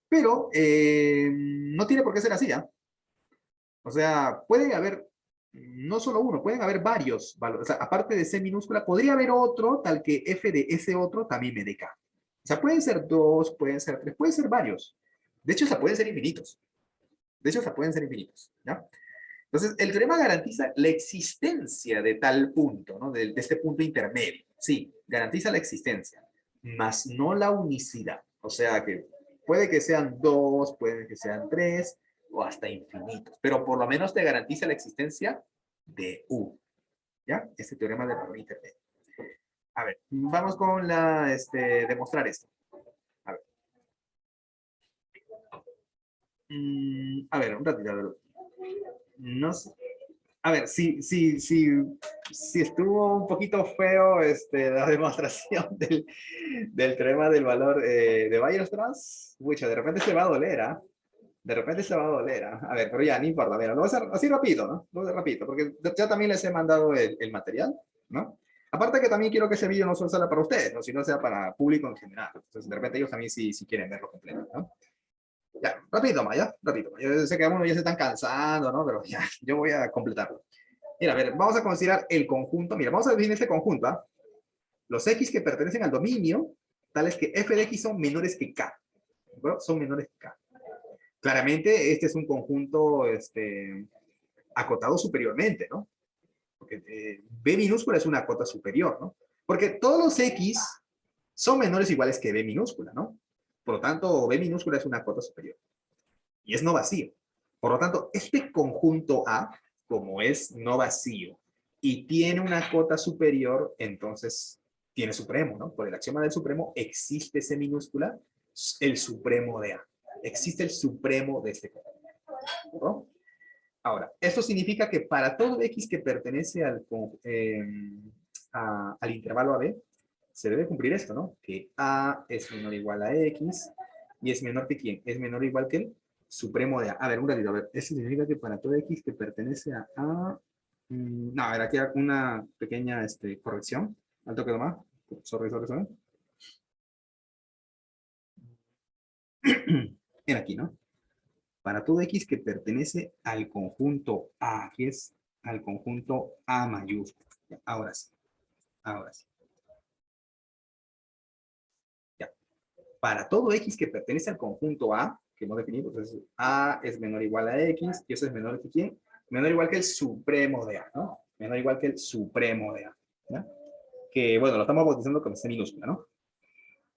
Pero no tiene por qué ser así, ¿eh? O sea, puede haber no solo uno, pueden haber varios valores. O sea, aparte de C minúscula, podría haber otro tal que F de ese otro también me dé K. O sea, pueden ser dos, pueden ser tres, pueden ser varios. De hecho, hasta pueden ser infinitos. De hecho, hasta pueden ser infinitos, ¿ya? Entonces, el teorema garantiza la existencia de tal punto, ¿no? De este punto intermedio. Sí, garantiza la existencia, mas no la unicidad. O sea que puede que sean dos, puede que sean tres, o hasta infinitos, pero por lo menos te garantiza la existencia de U. ¿Ya? Este teorema de valor intermedio. A ver, vamos con demostrar esto. A ver, a ver un ratito. A ver. No sé. A ver, si estuvo un poquito feo la demostración del teorema del valor de Weierstrass, mucha, de repente se va a doler, ¿ah? De repente se va a doler, ¿ah? A ver, pero ya, no importa, mira, lo voy a hacer así rápido, ¿no? Lo voy a hacer rápido, porque ya también les he mandado el material, ¿no? Aparte que también quiero que ese video no solo sea para ustedes, ¿no? Sino sea para público en general. Entonces, de repente ellos también si quieren verlo completo, ¿no? Ya, rapidito más, ya, rapidito. Yo sé que algunos ya se están cansando, ¿no? Pero ya, yo voy a completarlo. Mira, a ver, vamos a considerar el conjunto. Mira, vamos a definir este conjunto. ¿Ah? Los X que pertenecen al dominio, tales que f de X son menores que K. ¿De son menores que K. Claramente, este es un conjunto acotado superiormente, ¿no? Porque B minúscula es una cota superior, ¿no? Porque todos los X son menores o iguales que B minúscula, ¿no? Por lo tanto, B minúscula es una cota superior. Y es no vacío. Por lo tanto, este conjunto A, como es no vacío y tiene una cota superior, entonces tiene supremo, ¿no? Por el axioma del supremo existe C minúscula, el supremo de A. Existe el supremo de este conjunto, ¿no? Ahora, esto significa que para todo X que pertenece al intervalo AB, se debe cumplir esto, ¿no? Que A es menor o igual a X y es menor que ¿quién? Es menor o igual que el supremo de A. A ver, un ratito, a ver. Eso significa que para todo X que pertenece a A... no, a ver, aquí hay una pequeña corrección. Alto que más. Sorry. Era aquí, ¿no? Para todo X que pertenece al conjunto A, que es al conjunto A mayúscula. Ya, ahora sí. Ahora sí. Ya. Para todo X que pertenece al conjunto A, que hemos definido, entonces A es menor o igual a X, y eso es menor que ¿quién? Menor o igual que el supremo de A, ¿no? Menor o igual que el supremo de A, ¿ya? Que, bueno, lo estamos bautizando con C minúscula, ¿no?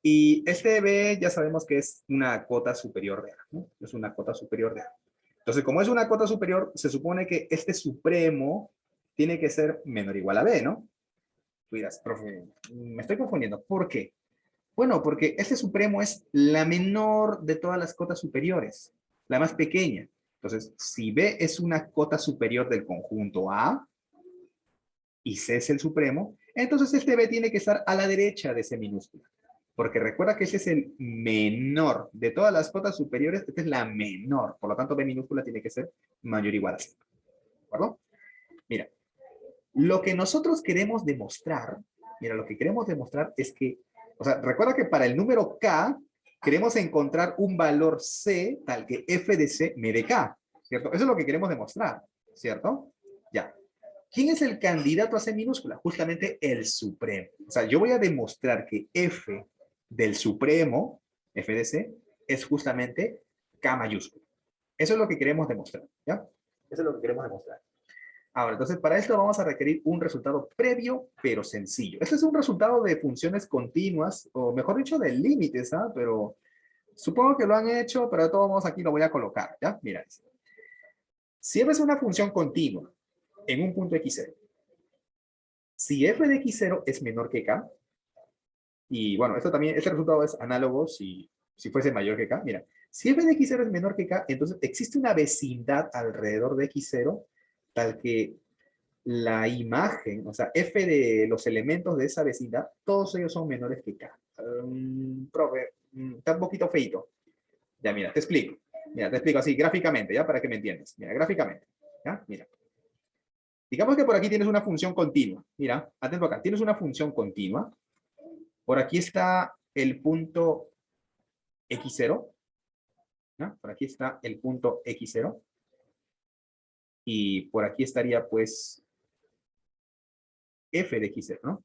Y este B ya sabemos que es una cota superior de A, ¿no? Es una cota superior de A. Entonces, como es una cota superior, se supone que este supremo tiene que ser menor o igual a B, ¿no? Tú dirás, profe, me estoy confundiendo. ¿Por qué? Bueno, porque este supremo es la menor de todas las cotas superiores, la más pequeña. Entonces, si B es una cota superior del conjunto A y C es el supremo, entonces este B tiene que estar a la derecha de C minúscula. Porque recuerda que ese es el menor de todas las cotas superiores, esta es la menor. Por lo tanto, B minúscula tiene que ser mayor o igual a C. ¿De acuerdo? Mira, lo que nosotros queremos demostrar, mira, lo que queremos demostrar es que, o sea, recuerda que para el número K, queremos encontrar un valor C tal que f de C me dé K, ¿cierto? Eso es lo que queremos demostrar, ¿cierto? Ya. ¿Quién es el candidato a C minúscula? Justamente el supremo. O sea, yo voy a demostrar que f del supremo, f de C, es justamente K mayúscula. Eso es lo que queremos demostrar, ¿ya? Eso es lo que queremos demostrar. Ahora, entonces, para esto vamos a requerir un resultado previo, pero sencillo. Este es un resultado de funciones continuas, o mejor dicho, de límites, ¿ah? Pero supongo que lo han hecho, pero de todos modos aquí lo voy a colocar, ¿ya? Mira, si f es una función continua en un punto x0, si f de x0 es menor que k, y bueno, esto también, este resultado es análogo si fuese mayor que k, mira, si f de x0 es menor que k, entonces existe una vecindad alrededor de x0 tal que la imagen, o sea, f de los elementos de esa vecindad, todos ellos son menores que k. Profe, está un poquito feito. Ya, mira, te explico. Mira, te explico así gráficamente, ya, para que me entiendas. Mira, gráficamente. ¿Ya? Mira. Digamos que por aquí tienes una función continua. Mira, atento acá. Tienes una función continua. Por aquí está el punto x0. ¿Ya? Por aquí está el punto x0. Y por aquí estaría, pues, f de x0, ¿no?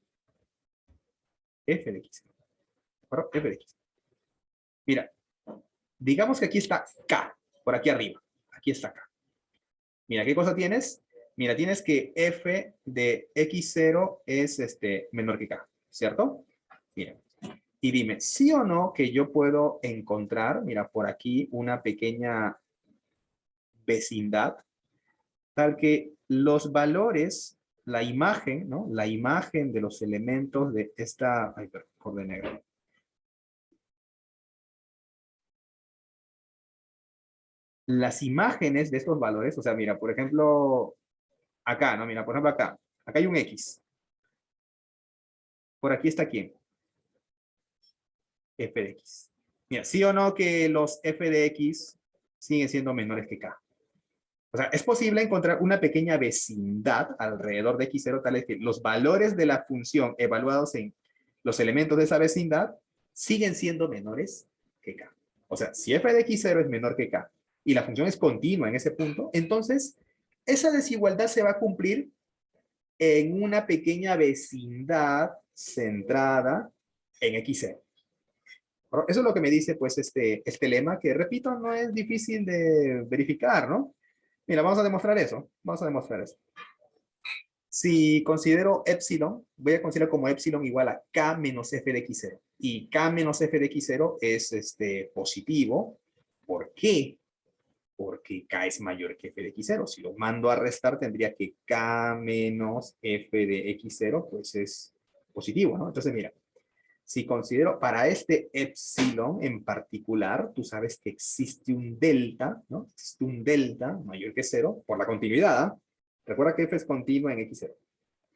F de x0. ¿De acuerdo? F de x0. Mira, digamos que aquí está K, por aquí arriba. Aquí está K. Mira, ¿qué cosa tienes? Mira, tienes que f de x0 es menor que k, ¿cierto? Mira, y dime, ¿sí o no que yo puedo encontrar, mira, por aquí una pequeña vecindad, tal que los valores, la imagen, ¿no? La imagen de los elementos de esta, ay, perdón, por de negro. Las imágenes de estos valores, o sea, mira, por ejemplo, acá, ¿no? Mira, por ejemplo, acá hay un X. Por aquí está quién? F de X. Mira, sí o no que los F de X siguen siendo menores que K. O sea, es posible encontrar una pequeña vecindad alrededor de X0, tal es que los valores de la función evaluados en los elementos de esa vecindad siguen siendo menores que K. O sea, si F de X0 es menor que K y la función es continua en ese punto, entonces esa desigualdad se va a cumplir en una pequeña vecindad centrada en X0. Eso es lo que me dice pues este lema que, repito, no es difícil de verificar, ¿no? Mira, vamos a demostrar eso. Vamos a demostrar eso. Si considero epsilon, voy a considerar como epsilon igual a k menos f de x0. Y k menos f de x0 es positivo. ¿Por qué? Porque k es mayor que f de x0. Si lo mando a restar, tendría que k menos f de x0, pues es positivo, ¿no? Entonces, mira, si considero para este epsilon en particular, tú sabes que existe un delta, ¿no? Existe un delta mayor que cero por la continuidad. ¿Eh? Recuerda que f es continua en x0.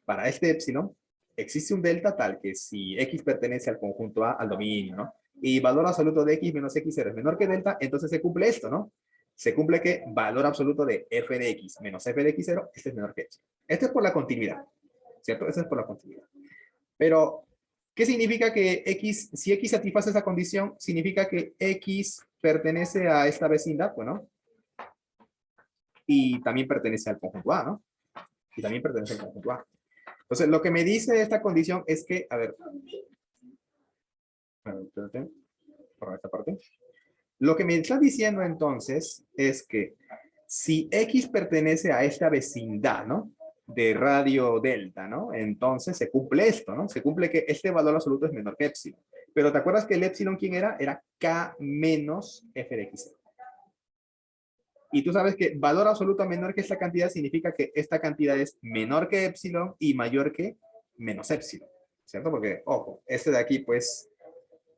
Para este epsilon, existe un delta tal que si x pertenece al conjunto A, al dominio, ¿no? Y valor absoluto de x menos x0 es menor que delta, entonces se cumple esto, ¿no? Se cumple que valor absoluto de f de x menos f de x0, este es menor que epsilon. Este es por la continuidad, ¿cierto? Este es por la continuidad. Pero, ¿qué significa que X, si X satisface esa condición, significa que X pertenece a esta vecindad, bueno, y también pertenece al conjunto A, ¿no? Y también pertenece al conjunto A. Entonces, lo que me dice esta condición es que, a ver, espérate, por esta parte. Lo que me está diciendo entonces es que si X pertenece a esta vecindad, ¿no? De radio delta, ¿no? Entonces se cumple esto, ¿no? Se cumple que este valor absoluto es menor que epsilon. Pero ¿te acuerdas que el epsilon quién era? Era K menos F de X. Y tú sabes que valor absoluto menor que esta cantidad significa que esta cantidad es menor que epsilon y mayor que menos epsilon, ¿cierto? Porque, ojo, este de aquí, pues,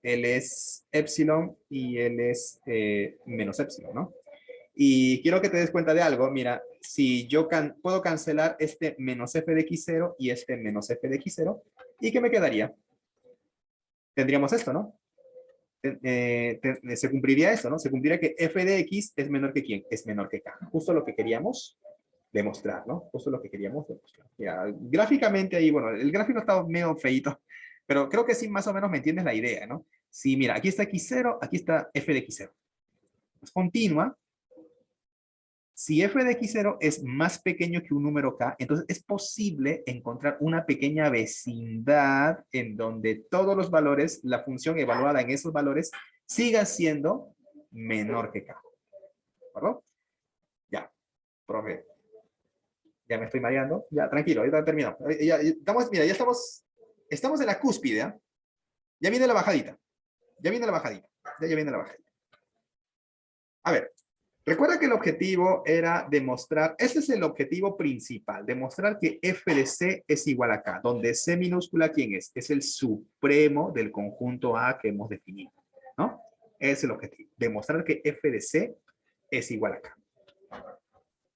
él es epsilon y él es menos epsilon, ¿no? Y quiero que te des cuenta de algo. Mira, si yo puedo cancelar este menos f de x0 y este menos f de x0, ¿y qué me quedaría? Tendríamos esto, ¿no? Se cumpliría esto, ¿no? Se cumpliría que f de x es menor que ¿quién? Es menor que k. Justo lo que queríamos demostrar, ¿no? Justo lo que queríamos demostrar. Mira, gráficamente ahí, bueno, el gráfico está medio feíto, pero creo que sí más o menos me entiendes la idea, ¿no? Sí, mira, aquí está x0, aquí está f de x0. Es continua. Si f de x0 es más pequeño que un número k, entonces es posible encontrar una pequeña vecindad en donde todos los valores, la función evaluada en esos valores, siga siendo menor que k. ¿De acuerdo? Ya, profe. Ya me estoy mareando. Ya, tranquilo, ahorita terminamos. Estamos, mira, ya estamos en la cúspide. ¿Eh? Ya viene la bajadita. Ya viene la bajadita. Ya viene la bajadita. A ver, recuerda que el objetivo era demostrar, ese es el objetivo principal, demostrar que f de c es igual a k, donde c minúscula, ¿quién es? Es el supremo del conjunto A que hemos definido, ¿no? Es el objetivo, demostrar que f de c es igual a k.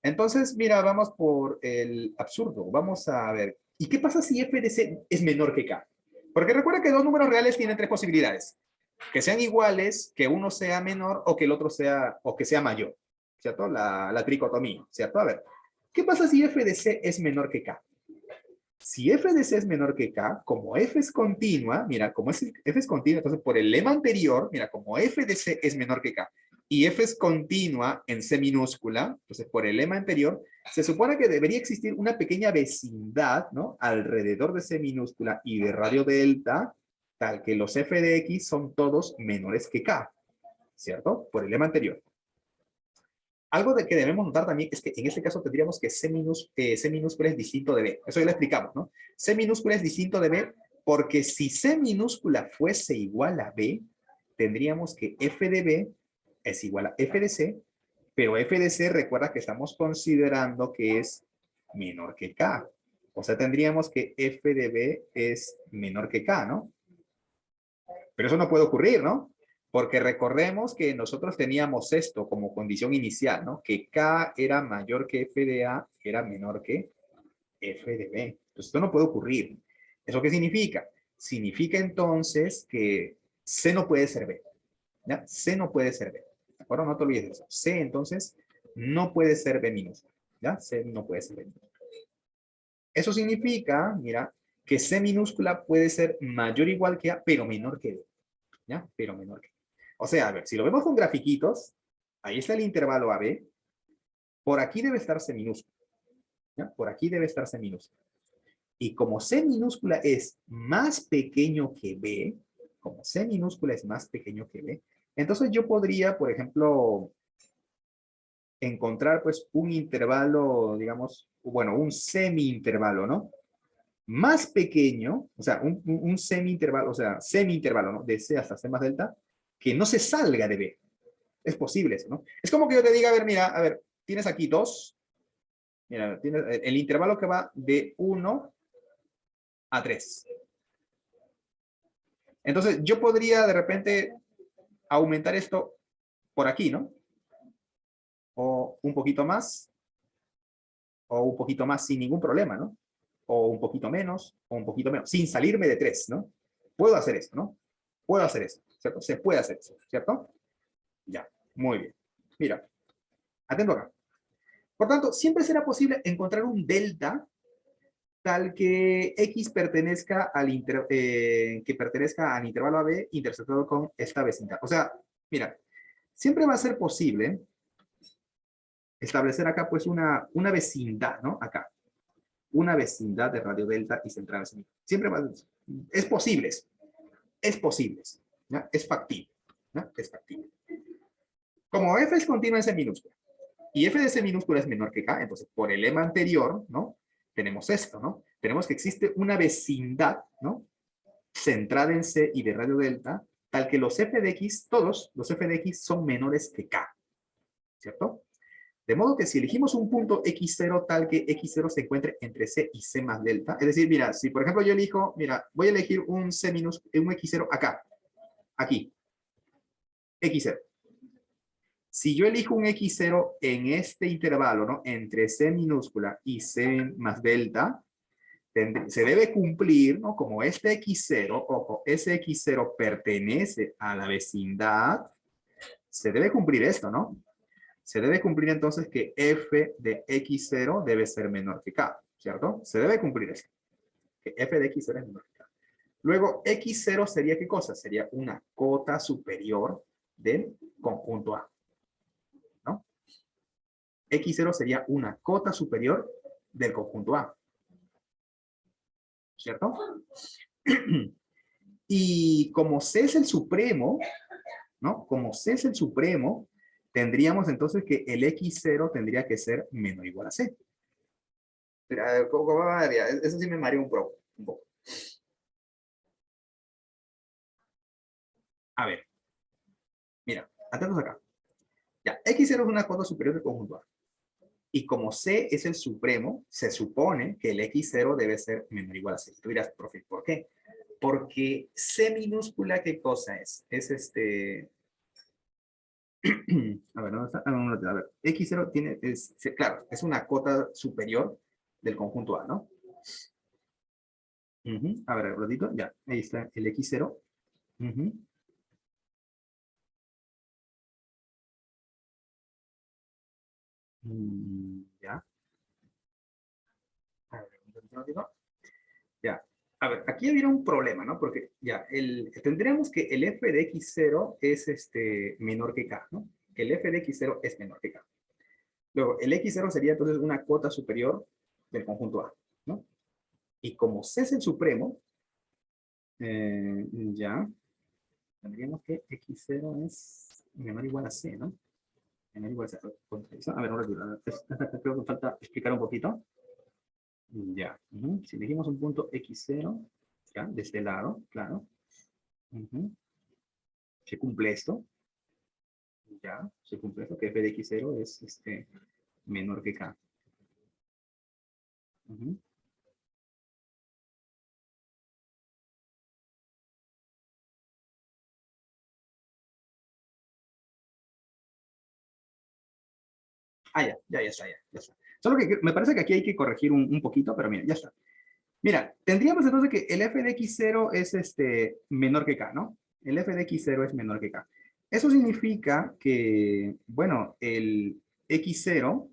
Entonces, mira, vamos por el absurdo. Vamos a ver, ¿y qué pasa si f de c es menor que k? Porque recuerda que dos números reales tienen tres posibilidades. Que sean iguales, que uno sea menor o que el otro sea, o que sea mayor. ¿Cierto? La tricotomía, ¿cierto? A ver, ¿qué pasa si f de c es menor que k? Si f de c es menor que k, como f es continua, mira, como f es continua, entonces por el lema anterior, mira, como f de c es menor que k, y f es continua en c minúscula, entonces por el lema anterior, se supone que debería existir una pequeña vecindad, ¿no? Alrededor de c minúscula y de radio delta, tal que los f de x son todos menores que k, ¿cierto? Por el lema anterior. Algo de que debemos notar también es que en este caso tendríamos que C minúscula es distinto de B. Eso ya lo explicamos, ¿no? C minúscula es distinto de B porque si C minúscula fuese igual a B, tendríamos que F de B es igual a F de C, pero F de C recuerda que estamos considerando que es menor que K. O sea, tendríamos que F de B es menor que K, ¿no? Pero eso no puede ocurrir, ¿no? Porque recordemos que nosotros teníamos esto como condición inicial, ¿no? Que K era mayor que F de A, era menor que F de B. Entonces, esto no puede ocurrir. ¿Eso qué significa? Significa entonces que C no puede ser B. ¿Ya? C no puede ser B. ¿De acuerdo? No te olvides de eso. C, entonces, no puede ser B minúscula. ¿Ya? C no puede ser B minúscula. Eso significa, mira, que C minúscula puede ser mayor o igual que A, pero menor que B. ¿Ya? Pero menor que. O sea, a ver, si lo vemos con grafiquitos, ahí está el intervalo AB, por aquí debe estar C minúscula, ¿ya? Por aquí debe estar C minúscula. Y como C minúscula es más pequeño que B, como C minúscula es más pequeño que B, entonces yo podría, por ejemplo, encontrar pues un intervalo, digamos, bueno, un semi-intervalo, ¿no? Más pequeño, o sea, un semi-intervalo, o sea, semi-intervalo, ¿no? De C hasta C más delta, que no se salga de B. Es posible eso, ¿no? Es como que yo te diga, a ver, mira, a ver, tienes aquí 2, mira, tienes el intervalo que va de 1 a 3. Entonces, yo podría de repente aumentar esto por aquí, ¿no? O un poquito más sin ningún problema, ¿no? O un poquito menos, sin salirme de 3, ¿no? Puedo hacer esto, ¿no? Puedo hacer eso, ¿cierto? Se puede hacer eso, ¿cierto? Ya, muy bien. Mira, atento acá. Por tanto, siempre será posible encontrar un delta tal que X pertenezca que pertenezca al intervalo AB interceptado con esta vecindad. O sea, mira, siempre va a ser posible establecer acá pues una vecindad, ¿no? Acá. una vecindad de radio delta y central. Siempre va, es posible, es posible, ¿ya? Es factible, ¿ya? Es factible. Como f es continua en C minúscula y f de C minúscula es menor que k, entonces por el lema anterior, ¿no? Tenemos esto, ¿no? Tenemos que existe una vecindad, ¿no? Centrada en C y de radio delta, tal que los f de x, todos los f de x son menores que k, ¿cierto? De modo que si elegimos un punto x0 tal que x0 se encuentre entre c y c más delta, es decir, mira, si por ejemplo yo elijo, mira, voy a elegir un c minus, un x0 acá, aquí, x0. Si yo elijo un x0 en este intervalo, ¿no? Entre c minúscula y c más delta, se debe cumplir, ¿no? Como este x0, ojo, ese x0 pertenece a la vecindad, se debe cumplir esto, ¿no? Se debe cumplir entonces que f de x0 debe ser menor que k, ¿cierto? Se debe cumplir esto, que f de x0 es menor que k. Luego, x0 sería ¿qué cosa? Sería una cota superior del conjunto A, ¿no? x0 sería una cota superior del conjunto A, ¿cierto? Y como C es el supremo, ¿no? Como C es el supremo, tendríamos entonces que el x0 tendría que ser menor o igual a C. Pero, ¿cómo varía? Eso sí me mareó un poco. A ver, mira, atentos acá. Ya, x0 es una cota superior del conjunto A. Y como C es el supremo, se supone que el x0 debe ser menor o igual a C. Tú dirás, profe, ¿por qué? Porque C minúscula, ¿qué cosa es? Es este... A ver, ¿dónde está? A ver, x0 tiene, claro, es una cota superior del conjunto A, ¿no? A ver, un ratito, ya, ahí está el x0. Ya. A ver, un ratito. Ya. A ver, aquí había un problema, ¿no? Porque ya, tendríamos que el f de x0 es menor que k, ¿no? El f de x0 es menor que k. Luego, el x0 sería entonces una cota superior del conjunto A, ¿no? Y como C es el supremo, ya, tendríamos que x0 es menor o igual a C, ¿no? Menor o igual a C. A ver, ahora creo que falta explicar un poquito. Ya, si elegimos un punto x0, ya, de este lado, claro. Se cumple esto. Ya, se cumple esto, que f de x0 es menor que k. Ya está, ya está. Solo que me parece que aquí hay que corregir un poquito, pero mira, ya está. Mira, tendríamos entonces que el f de x0 es menor que k, ¿no? El f de x0 es menor que k. Eso significa que, bueno, el x0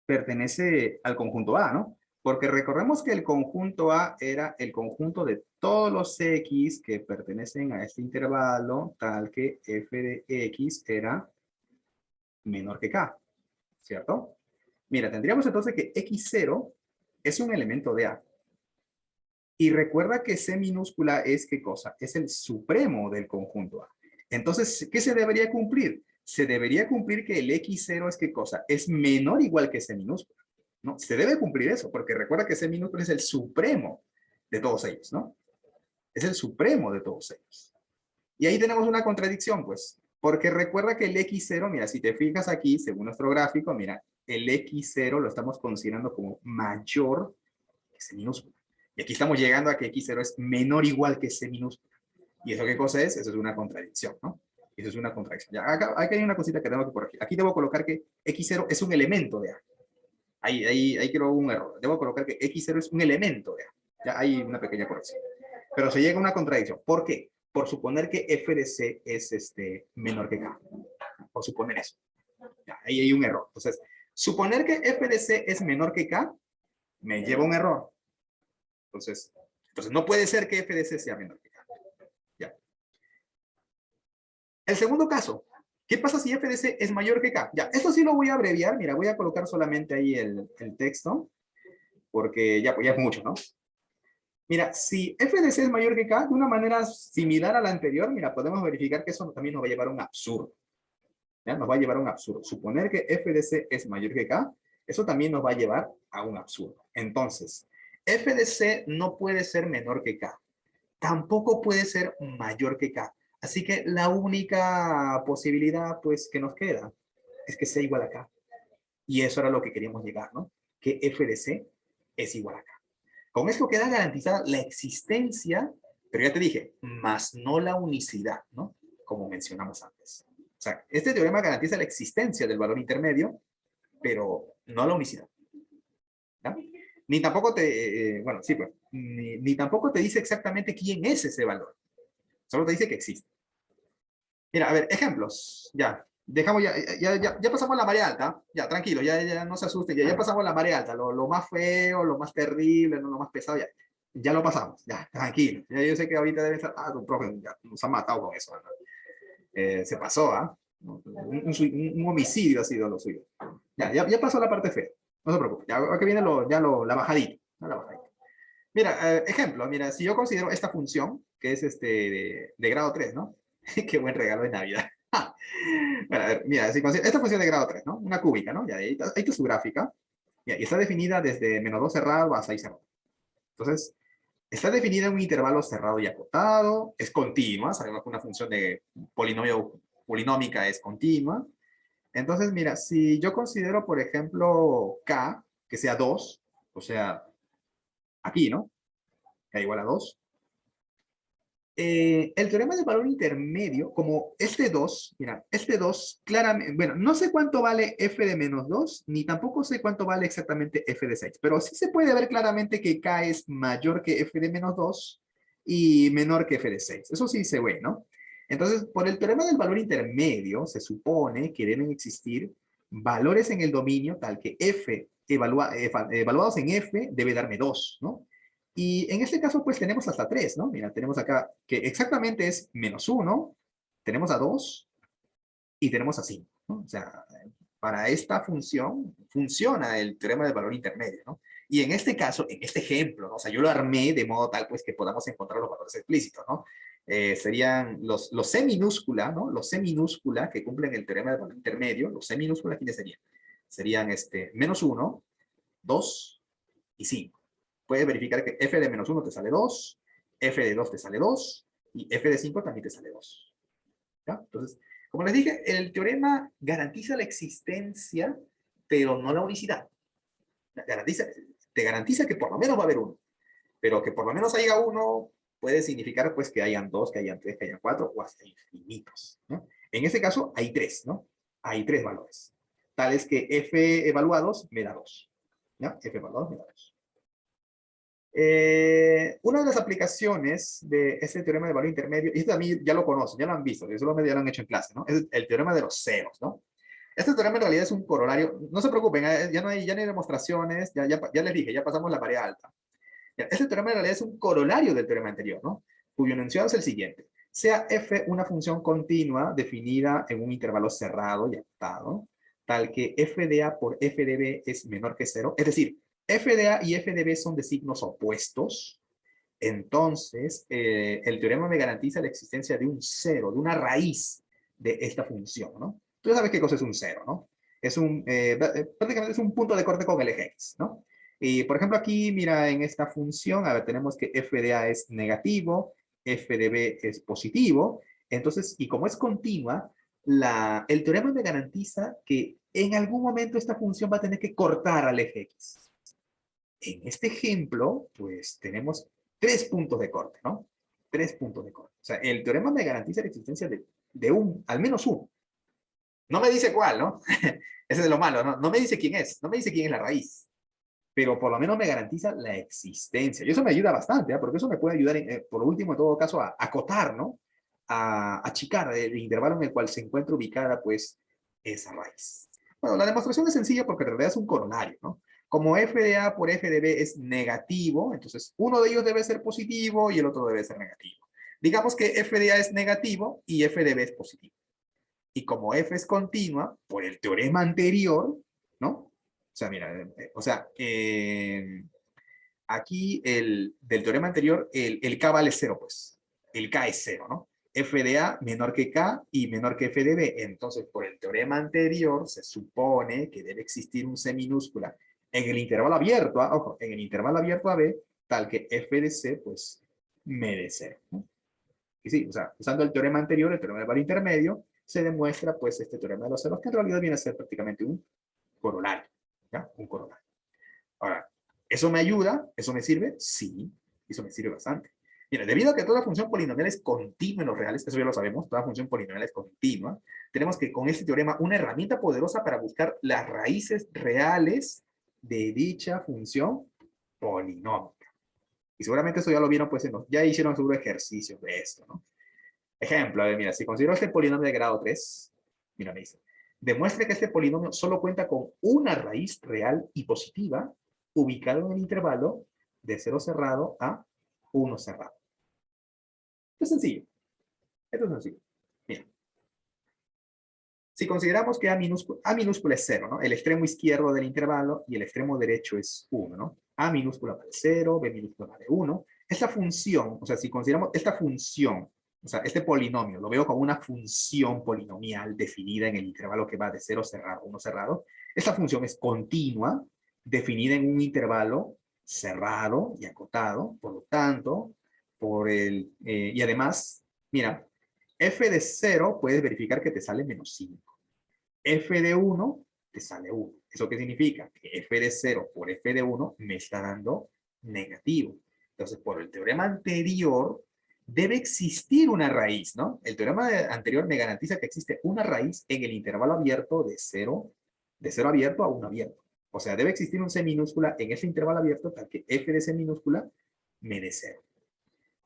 pertenece al conjunto A, ¿no? Porque recordemos que el conjunto A era el conjunto de todos los x que pertenecen a este intervalo, tal que f de x era menor que k, ¿cierto? Mira, tendríamos entonces que x0 es un elemento de A. Y recuerda que C minúscula es ¿qué cosa? Es el supremo del conjunto A. Entonces, ¿qué se debería cumplir? Se debería cumplir que el x0 es ¿qué cosa? Es menor o igual que C minúscula, ¿no? Se debe cumplir eso, porque recuerda que C minúscula es el supremo de todos ellos, ¿no? Es el supremo de todos ellos. Y ahí tenemos una contradicción, pues, porque recuerda que el x0, mira, si te fijas aquí, según nuestro gráfico, mira, el x0 lo estamos considerando como mayor que C minúscula. Y aquí estamos llegando a que x0 es menor o igual que C minúscula. ¿Y eso qué cosa es? Eso es una contradicción, ¿no? Eso es una contradicción. Ya, acá hay una cosita que tengo que corregir. Aquí debo colocar que x0 es un elemento de A. Ahí quiero un error. Debo colocar que x0 es un elemento de A. Ya hay una pequeña corrección. Pero se llega a una contradicción. ¿Por qué? Por suponer que f de c es menor que k. Por suponer eso. Ya, ahí hay un error. Entonces, suponer que f de c es menor que k me lleva a un error. Entonces no puede ser que f de c sea menor que k. Ya. El segundo caso, ¿qué pasa si f de c es mayor que k? Ya, esto sí lo voy a abreviar. Mira, voy a colocar solamente ahí el texto. porque ya, pues ya es mucho, ¿no? Mira, si f de c es mayor que k, de una manera similar a la anterior, mira, podemos verificar que eso también nos va a llevar a un absurdo. ¿Ya? Nos va a llevar a un absurdo. Suponer que f de c es mayor que k, eso también nos va a llevar a un absurdo. Entonces, f de c no puede ser menor que k. Tampoco puede ser mayor que k. Así que la única posibilidad, pues, que nos queda es que sea igual a k. Y eso era lo que queríamos llegar, ¿no? Que f de c es igual a k. Con esto queda garantizada la existencia, pero ya te dije, más no la unicidad, ¿no? Como mencionamos antes. O sea, este teorema garantiza la existencia del valor intermedio, pero no la unicidad. ¿Ya? Ni tampoco te, bueno, sí, pues, ni tampoco te dice exactamente quién es ese valor. Solo te dice que existe. Mira, a ver, ejemplos. Ya, dejamos, ya pasamos la marea alta. Ya, tranquilo, ya no se asusten. Ya pasamos la marea alta. Lo más feo, lo más terrible, lo más pesado, ya lo pasamos. Ya, tranquilo. Ya, yo sé que ahorita debe estar, tu profe, ya nos ha matado con eso, ¿no? Se pasó, ¿ah? Un homicidio ha sido lo suyo. Ya pasó la parte fea. No se preocupe. Ya, aquí viene la bajadita. ¿No? La bajadita. Mira, ejemplo, mira, si yo considero esta función, que es de grado 3, ¿no? Qué buen regalo de Navidad. Bueno, a ver, mira, si esta función de grado 3, ¿no? Una cúbica, ¿no? Ya, ahí está su gráfica. Ya, y está definida desde -2 cerrado a 6 cerrado. Entonces, está definida en un intervalo cerrado y acotado. Es continua. Sabemos que una función de polinómica es continua. Entonces, mira, si yo considero, por ejemplo, k, que sea 2, o sea, aquí, ¿no? K igual a 2. El teorema de valor intermedio, como este 2, mira, este 2 claramente, bueno, no sé cuánto vale f de menos 2, ni tampoco sé cuánto vale exactamente f de 6, pero sí se puede ver claramente que k es mayor que f de menos 2 y menor que f de 6. Eso sí se ve, ¿no? Entonces, por el teorema del valor intermedio, se supone que deben existir valores en el dominio tal que f evaluados en f debe darme 2, ¿no? Y en este caso, pues tenemos hasta 3, ¿no? Mira, tenemos acá que exactamente es -1, tenemos a 2 y tenemos a 5, ¿no? O sea, para esta función funciona el teorema del valor intermedio, ¿no? Y en este caso, en este ejemplo, ¿no? O sea, yo lo armé de modo tal, pues, que podamos encontrar los valores explícitos, ¿no? Serían los C minúscula, ¿no? Los C minúscula que cumplen el teorema del valor intermedio, los C minúscula, ¿quiénes serían? Serían -1, 2 y 5. Puedes verificar que f de -1 te sale 2, f de 2 te sale 2, y f de 5 también te sale 2. ¿Ya? Entonces, como les dije, el teorema garantiza la existencia, pero no la unicidad. Te garantiza que por lo menos va a haber uno, pero que por lo menos haya uno puede significar pues que hayan 2, que hayan 3, que hayan 4, o hasta infinitos, ¿no? En este caso hay 3, ¿no? Hay 3 valores. Tales que f evaluados me da 2. ¿Ya? F evaluados me da 2. Una de las aplicaciones de ese teorema de valor intermedio, y este también ya lo conocen, ya lo han visto, ya lo han hecho en clase, ¿no? Es el teorema de los ceros, ¿no? Este teorema en realidad es un corolario, no se preocupen, ya no hay demostraciones, ya les dije, ya pasamos la marea alta. Este teorema en realidad es un corolario del teorema anterior, ¿no? Cuyo enunciado es el siguiente. Sea f una función continua definida en un intervalo cerrado y acotado, tal que f de a por f de b es menor que 0, es decir, f de a y f de b son de signos opuestos, entonces el teorema me garantiza la existencia de un cero, de una raíz de esta función, ¿no? Tú ya sabes qué cosa es un cero, ¿no? Prácticamente es un punto de corte con el eje x, ¿no? Y por ejemplo aquí, mira, en esta función, a ver, tenemos que f de a es negativo, f de b es positivo, entonces, y como es continua, el teorema me garantiza que en algún momento esta función va a tener que cortar al eje x. En este ejemplo, pues tenemos 3 puntos de corte, ¿no? 3 puntos de corte. O sea, el teorema me garantiza la existencia de al menos uno. No me dice cuál, ¿no? Ese es lo malo, ¿no? No me dice quién es, no me dice quién es la raíz. Pero por lo menos me garantiza la existencia. Y eso me ayuda bastante, ¿eh? Porque eso me puede ayudar, por último, en todo caso, a acotar, ¿no? A achicar el intervalo en el cual se encuentra ubicada, pues, esa raíz. Bueno, la demostración es sencilla porque en realidad es un corolario, ¿no? Como f de a por f de b es negativo, entonces uno de ellos debe ser positivo y el otro debe ser negativo. Digamos que f de a es negativo y f de b es positivo. Y como f es continua, por el teorema anterior, ¿no? O sea, mira, Aquí del teorema anterior, el K vale cero, pues. El K es cero, ¿no? F de A menor que K y menor que F de B. Entonces, por el teorema anterior, se supone que debe existir un C minúscula en el intervalo abierto, ojo, en el intervalo abierto a B, tal que F de C, pues, me dé cero, ¿no? Y sí, o sea, usando el teorema anterior, el teorema del valor intermedio, se demuestra, pues, este teorema de los ceros, que en realidad viene a ser prácticamente un corolario, ¿ya? Un corolario. Ahora, ¿eso me ayuda? ¿Eso me sirve? Sí, eso me sirve bastante. Mira, debido a que toda función polinomial es continua en los reales, eso ya lo sabemos, toda función polinomial es continua, tenemos que con este teorema una herramienta poderosa para buscar las raíces reales de dicha función polinómica. Y seguramente eso ya lo vieron, pues, ya hicieron seguro ejercicios de esto, ¿no? Ejemplo, a ver, mira, si considero este polinomio de grado 3, mira, me dice, demuestre que este polinomio solo cuenta con una raíz real y positiva ubicado en el intervalo de 0 cerrado a 1 cerrado. Esto es sencillo. Esto es sencillo. Mira, si consideramos que A minúscula es 0, ¿no? El extremo izquierdo del intervalo y el extremo derecho es 1, ¿no? A minúscula vale 0, B minúscula vale 1. Esta función, o sea, si consideramos esta función, o sea, este polinomio, lo veo como una función polinomial definida en el intervalo que va de 0 cerrado a 1 cerrado. Esta función es continua, definida en un intervalo cerrado y acotado, por lo tanto, y además, mira, f de 0 puedes verificar que te sale menos 5. F de 1 te sale 1. ¿Eso qué significa? Que f de 0 por f de 1 me está dando negativo. Entonces, por el teorema anterior, debe existir una raíz, ¿no? El teorema anterior me garantiza que existe una raíz en el intervalo abierto de 0 abierto a 1 abierto. O sea, debe existir un C minúscula en ese intervalo abierto para que f de C minúscula me dé 0.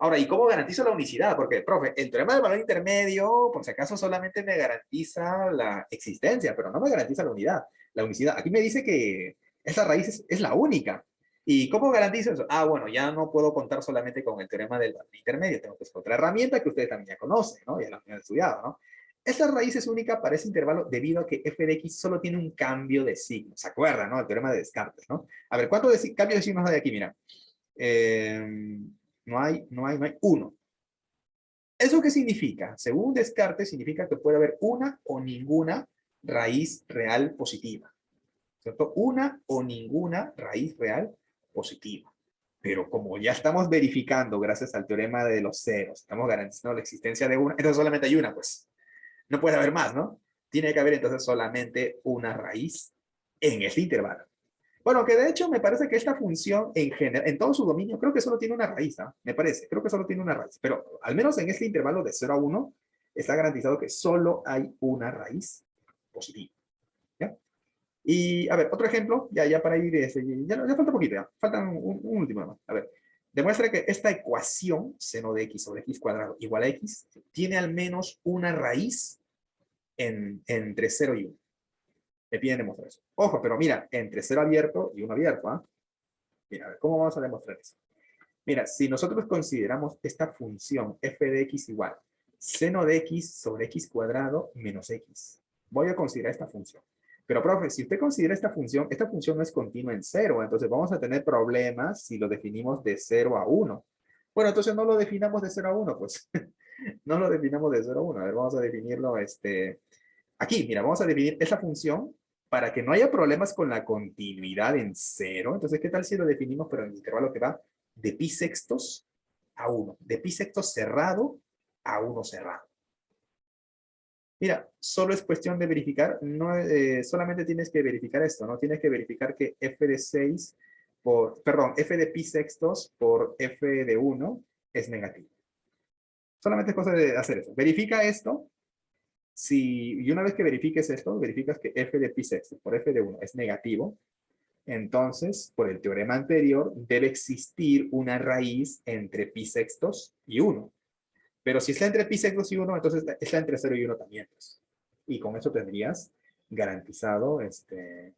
Ahora, ¿y cómo garantizo la unicidad? Porque, profe, el teorema del valor intermedio, por si acaso, solamente me garantiza la existencia, pero no me garantiza la unidad, la unicidad. Aquí me dice que esa raíz es la única. ¿Y cómo garantizo eso? Ah, bueno, ya no puedo contar solamente con el teorema del valor intermedio, tengo que usar otra herramienta que ustedes también ya conocen, ¿no? Ya la han estudiado, ¿no? Esta raíz es única para ese intervalo debido a que f de x solo tiene un cambio de signo. ¿Se acuerdan, no? El teorema de Descartes, ¿no? A ver, ¿cuántos cambios de signos hay aquí? Mira. No hay uno. ¿Eso qué significa? Según Descartes, significa que puede haber una o ninguna raíz real positiva. ¿Cierto? Una o ninguna raíz real positiva. Pero como ya estamos verificando, gracias al teorema de los ceros, estamos garantizando la existencia de una, entonces solamente hay una, pues. No puede haber más, ¿no? Tiene que haber entonces solamente una raíz en este intervalo. Bueno, que de hecho me parece que esta función en general, en todo su dominio, creo que solo tiene una raíz, ¿no? Me parece, creo que solo tiene una raíz, pero al menos en este intervalo de 0 a 1 está garantizado que solo hay una raíz positiva, ¿ya? Y, a ver, otro ejemplo, ya para ir, ya falta poquito, ya, faltan un último más. A ver, demuestra que esta ecuación, seno de x sobre x cuadrado igual a x, tiene al menos una raíz entre 0 y 1. Me piden demostrar eso. Ojo, pero mira, entre 0 abierto y 1 abierto, ¿ah? Mira, a ver, ¿cómo vamos a demostrar eso? Mira, si nosotros consideramos esta función f de x igual seno de x sobre x cuadrado menos x, voy a considerar esta función. Pero, profe, si usted considera esta función no es continua en 0, entonces vamos a tener problemas si lo definimos de 0 a 1. Bueno, entonces no lo definamos de 0 a 1, pues. No lo definamos de 0 a 1. A ver, vamos a definirlo, aquí, mira, vamos a definir esa función para que no haya problemas con la continuidad en 0. Entonces, ¿qué tal si lo definimos pero en el intervalo que va de pi sextos a 1? De pi sextos cerrado a 1 cerrado. Mira, solo es cuestión de verificar, no, solamente tienes que verificar esto, ¿no? Tienes que verificar que f de 6 f de pi sextos por f de 1 es negativo. Solamente es cosa de hacer eso. Verifica esto. Y una vez que verifiques esto, verificas que f de pi sextos por f de 1 es negativo, entonces, por el teorema anterior, debe existir una raíz entre pi sextos y 1. Pero si está entre pi sextos y 1, entonces está entre 0 y 1 también. Pues. Y con eso tendrías garantizado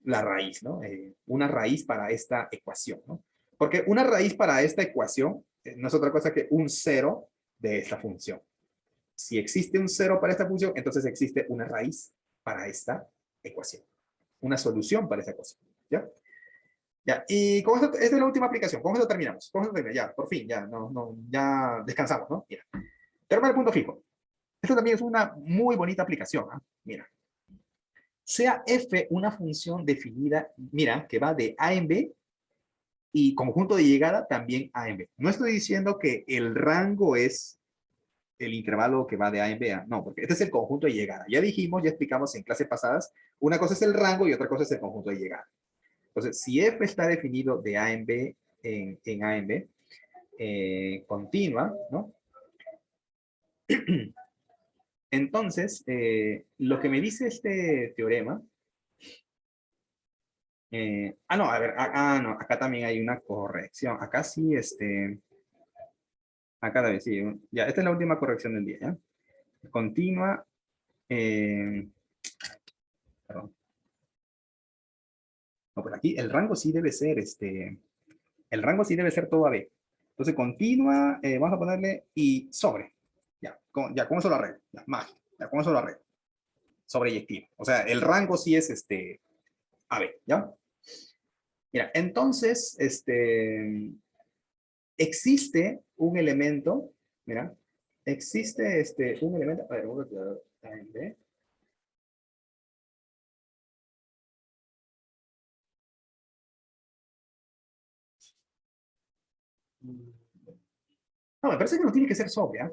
la raíz, ¿no? Una raíz para esta ecuación, ¿no? Porque una raíz para esta ecuación no es otra cosa que un cero de esta función. Si existe un cero para esta función, entonces existe una raíz para esta ecuación. Una solución para esta ecuación. ¿Ya? Ya, y con esto, esta es la última aplicación. Con esto terminamos. Con esto terminamos. Ya, por fin, ya, ya descansamos, ¿no? Mira, teorema del punto fijo. Esto también es una muy bonita aplicación, ¿ah? Mira, sea f una función definida, mira, que va de a en b y conjunto de llegada también a en b. No estoy diciendo que el rango es el intervalo que va de a en b, no, porque este es el conjunto de llegada. Ya dijimos, ya explicamos en clases pasadas, una cosa es el rango y otra cosa es el conjunto de llegada. Entonces, si f está definido de a en b en a en b, continua, ¿no? Entonces, lo que me dice este teorema, no, a ver, no, acá también hay una corrección. Acá sí, acá debe, sí, ya, esta es la última corrección del día, ¿ya? Continua, perdón. No, pues aquí el rango sí debe ser, el rango sí debe ser todo a B. Entonces, continua, vamos a ponerle y sobre. Ya, con eso lo arreglo. Ya, mágico. Ya, con eso lo arreglo. Sobreyectivo. O sea, el rango sí es a B, ¿ya? Mira, entonces, existe un elemento, mira, existe un elemento, a ver, voy a aclarar, A en B. No, me parece que no tiene que ser sobre, ¿ah?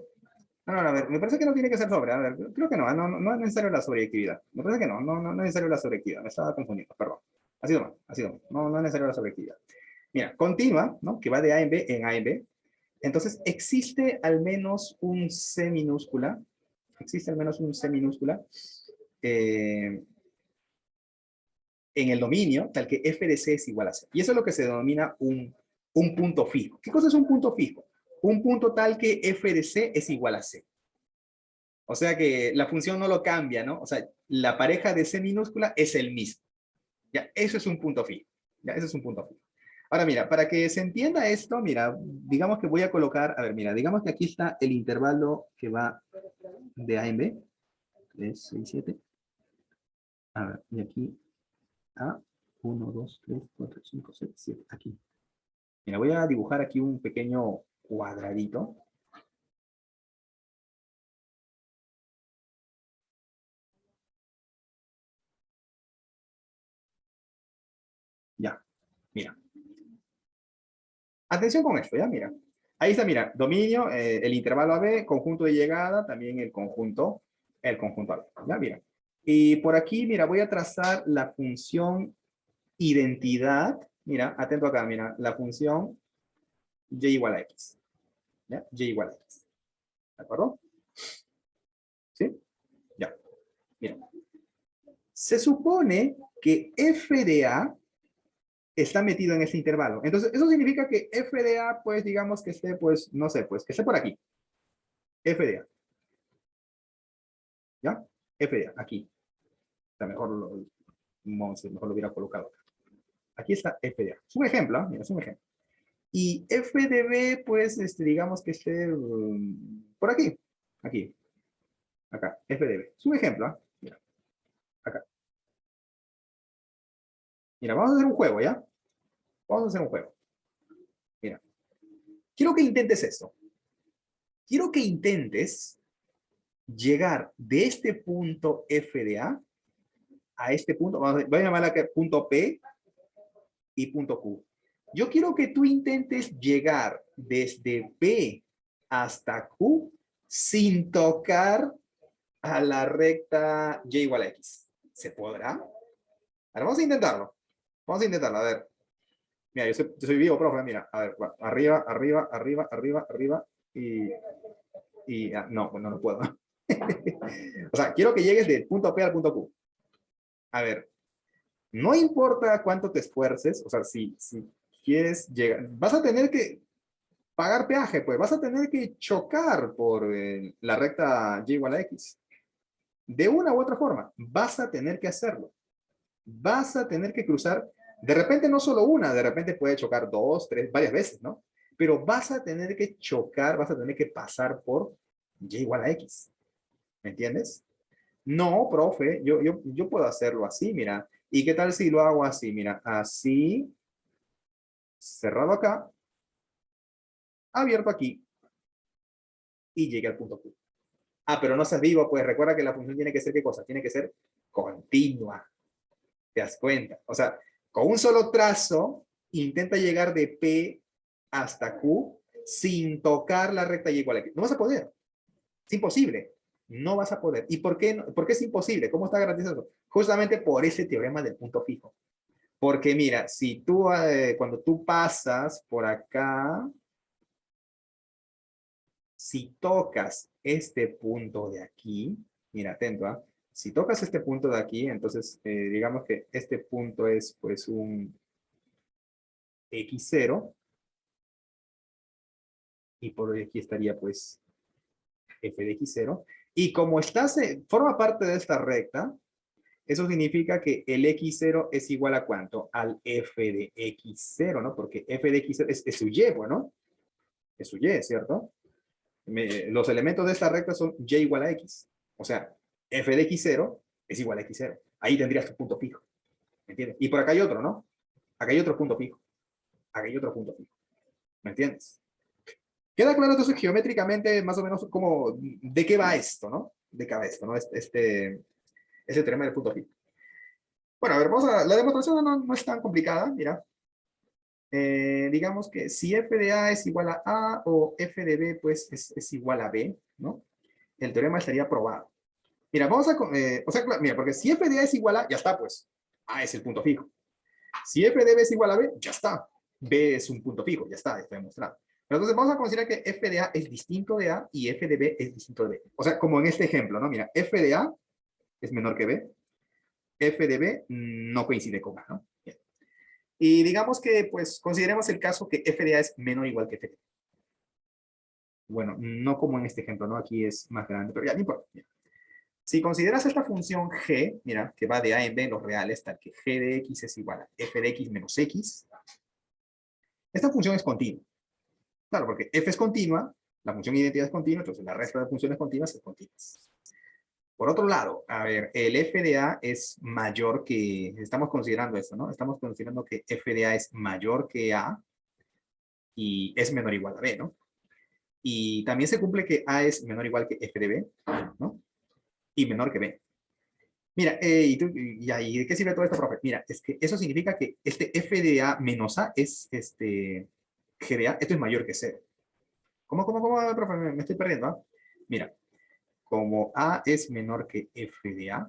No, a ver, me parece que no tiene que ser sobre. A ver, creo que no es necesario la sobreactividad. Me parece que no es necesario la sobreactividad. Me estaba confundiendo, perdón. Ha sido mal, ha sido mal. No es necesario la sobreactividad. Mira, continua, ¿no? Que va de A en B en A en B. Entonces, existe al menos un C minúscula. Existe al menos un C minúscula en el dominio tal que f de C es igual a C. Y eso es lo que se denomina un punto fijo. ¿Qué cosa es un punto fijo? Un punto tal que f de C es igual a C. O sea que la función no lo cambia, ¿no? O sea, la pareja de C minúscula es el mismo. Ya, eso es un punto fijo. Ya, eso es un punto fijo. Ahora, mira, para que se entienda esto, mira, digamos que voy a colocar, a ver, mira, digamos que aquí está el intervalo que va de A en B. 3, 6, 7. A ver, y aquí A, 1, 2, 3, 4, 5, 6, 7. Aquí. Mira, voy a dibujar aquí un pequeño cuadradito. Ya, mira. Atención con esto, ya, mira. Ahí está, mira, dominio, el intervalo AB, conjunto de llegada, también el conjunto AB. Ya, mira. Y por aquí, mira, voy a trazar la función identidad. Mira, atento acá, mira, la función y igual a x. ¿Ya? Y igual a x. ¿De acuerdo? ¿Sí? Ya. Mira. Se supone que f de a está metido en ese intervalo. Entonces, eso significa que f de a, pues, digamos que esté, pues, no sé, pues, que esté por aquí. F de a. ¿Ya? F de a, aquí. O sea, mejor lo hubiera colocado acá. Aquí está f de a. Es un ejemplo, ¿eh? Mira, es un ejemplo. Y f de b, pues, digamos que esté por aquí. Aquí. Acá. F de b. Es un ejemplo, ¿eh? Mira. Acá. Mira, vamos a hacer un juego, ¿ya? Vamos a hacer un juego. Mira. Quiero que intentes esto. Quiero que intentes llegar de este punto f de a este punto. Voy a llamarla que punto P y punto Q. Yo quiero que tú intentes llegar desde P hasta Q sin tocar a la recta y igual a x. ¿Se podrá? Ahora vamos a intentarlo. Vamos a intentarlo. A ver. Mira, yo soy vivo, profe. Mira, a ver, va. Arriba, arriba, arriba, arriba, arriba. No, pues no lo puedo. O sea, quiero que llegues del punto P al punto Q. A ver, no importa cuánto te esfuerces, o sea, si quieres llegar, vas a tener que pagar peaje, pues vas a tener que chocar por la recta y igual a x. De una u otra forma, vas a tener que hacerlo. Vas a tener que cruzar, de repente no solo una, de repente puede chocar dos, tres, varias veces, ¿no? Pero vas a tener que chocar, vas a tener que pasar por y igual a x. ¿Me entiendes? No, profe, yo puedo hacerlo así, mira. ¿Y qué tal si lo hago así? Mira, así, cerrado acá, abierto aquí, y llegue al punto Q. Ah, pero no seas vivo, pues recuerda que la función tiene que ser, ¿qué cosa? Tiene que ser continua. ¿Te das cuenta? O sea, con un solo trazo, intenta llegar de P hasta Q sin tocar la recta y igual a X. No vas a poder. Es imposible. No vas a poder. ¿Y por qué, por qué es imposible? ¿Cómo está garantizado? Justamente por ese teorema del punto fijo. Porque mira, si tú, cuando tú pasas por acá, si tocas este punto de aquí, mira, atento, ¿ah? Si tocas este punto de aquí, entonces digamos que este punto es pues un x0, y por aquí estaría pues f de x0, y como estás, forma parte de esta recta, eso significa que el x0 es igual a ¿cuánto? Al f de x0, ¿no? Porque f de x0 es su y, bueno, es su y, ¿cierto? Los elementos de esta recta son y igual a x. O sea, f de x0 es igual a x0. Ahí tendrías tu punto fijo. ¿Me entiendes? Y por acá hay otro, ¿no? Acá hay otro punto fijo. Acá hay otro punto fijo. ¿Me entiendes? Queda claro entonces geométricamente más o menos como de qué va esto, ¿no? De qué va esto, ¿no? Este teorema del punto fijo. Bueno, a ver, vamos a, la demostración no es tan complicada, mira. Digamos que si f de A es igual a o f de B pues es igual a B, ¿no? El teorema estaría probado. Mira, vamos a, o sea, mira, porque si f de A es igual a, ya está, pues, A es el punto fijo. Si f de B es igual a B, ya está. B es un punto fijo, ya está demostrado. Pero entonces vamos a considerar que f de A es distinto de A y f de B es distinto de B. O sea, como en este ejemplo, ¿no? Mira, f de A es menor que B, f de B no coincide con A, ¿no? Bien. Y digamos que, pues, consideremos el caso que f de A es menor o igual que f de B. Bueno, no como en este ejemplo, ¿no? Aquí es más grande, pero ya, no importa. Mira. Si consideras esta función g, mira, que va de a en b en los reales, tal que g de x es igual a f de x menos x, esta función es continua. Claro, porque f es continua, la función identidad es continua, entonces la resta de funciones continuas es continua. Por otro lado, a ver, el f de a es mayor que, estamos considerando esto, ¿no? Estamos considerando que f de a es mayor que a y es menor o igual a b, ¿no? Y también se cumple que a es menor o igual que f de b, ¿no? Y menor que b. Mira, ¿y ahí de qué sirve todo esto, profe? Mira, es que eso significa que este f de a menos a es g de a, esto es mayor que cero. ¿Cómo, profe? Me estoy perdiendo, ¿ah? Mira, como a es menor que f de a,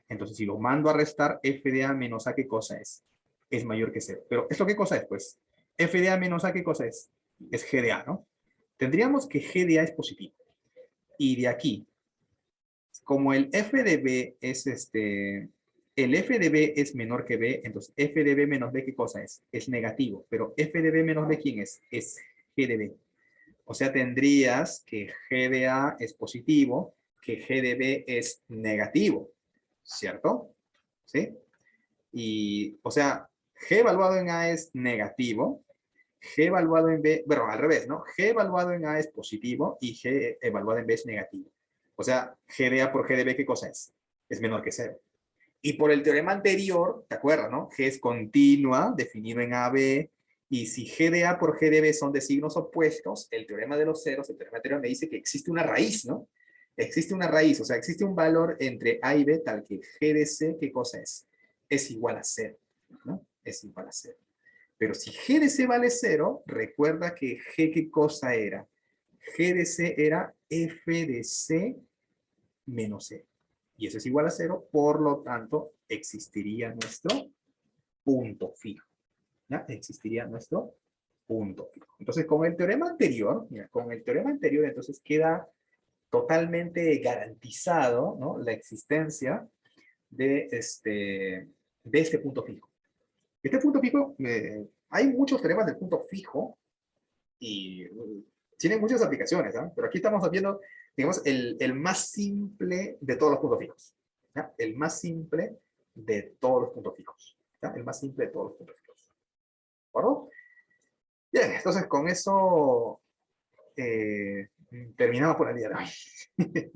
entonces si lo mando a restar, f de a menos a, ¿qué cosa es? Es mayor que cero. Pero ¿esto qué cosa es? Pues, f de a menos a, ¿qué cosa es? Es g de a, ¿no? Tendríamos que g de a es positivo. Y de aquí, como el f de b es el f de b es menor que b, entonces f de b menos b, ¿qué cosa es? Es negativo, pero f de b menos b, ¿quién es? Es g de b. O sea, tendrías que g de a es positivo, que g de b es negativo, ¿cierto? ¿Sí? Y, o sea, g evaluado en a es negativo, g evaluado en b, bueno, al revés, ¿no? G evaluado en a es positivo y g evaluado en b es negativo. O sea, g de a por g de b, ¿qué cosa es? Es menor que cero. Y por el teorema anterior, ¿te acuerdas, no? G es continua, definido en AB, y si G de A por G de B son de signos opuestos, el teorema de los ceros, el teorema anterior me dice que existe una raíz, ¿no? Existe una raíz, o sea, existe un valor entre A y B tal que G de C, ¿qué cosa es? Es igual a cero, ¿no? Es igual a cero. Pero si G de C vale cero, recuerda que G, ¿qué cosa era? G de C era F de C menos C. Y eso es igual a cero, por lo tanto, existiría nuestro punto fijo. ¿Ya? Existiría nuestro punto fijo. Entonces, con el teorema anterior, mira, con el teorema anterior, entonces queda totalmente garantizado, ¿no? La existencia de este punto fijo. Este punto fijo, hay muchos teoremas del punto fijo y tienen muchas aplicaciones, ¿eh? Pero aquí estamos viendo, digamos, el más simple de todos los puntos fijos. ¿Ya? El más simple de todos los puntos fijos. ¿Ya? El más simple de todos los puntos fijos. ¿De acuerdo? Bien, entonces con eso terminamos por el día de hoy.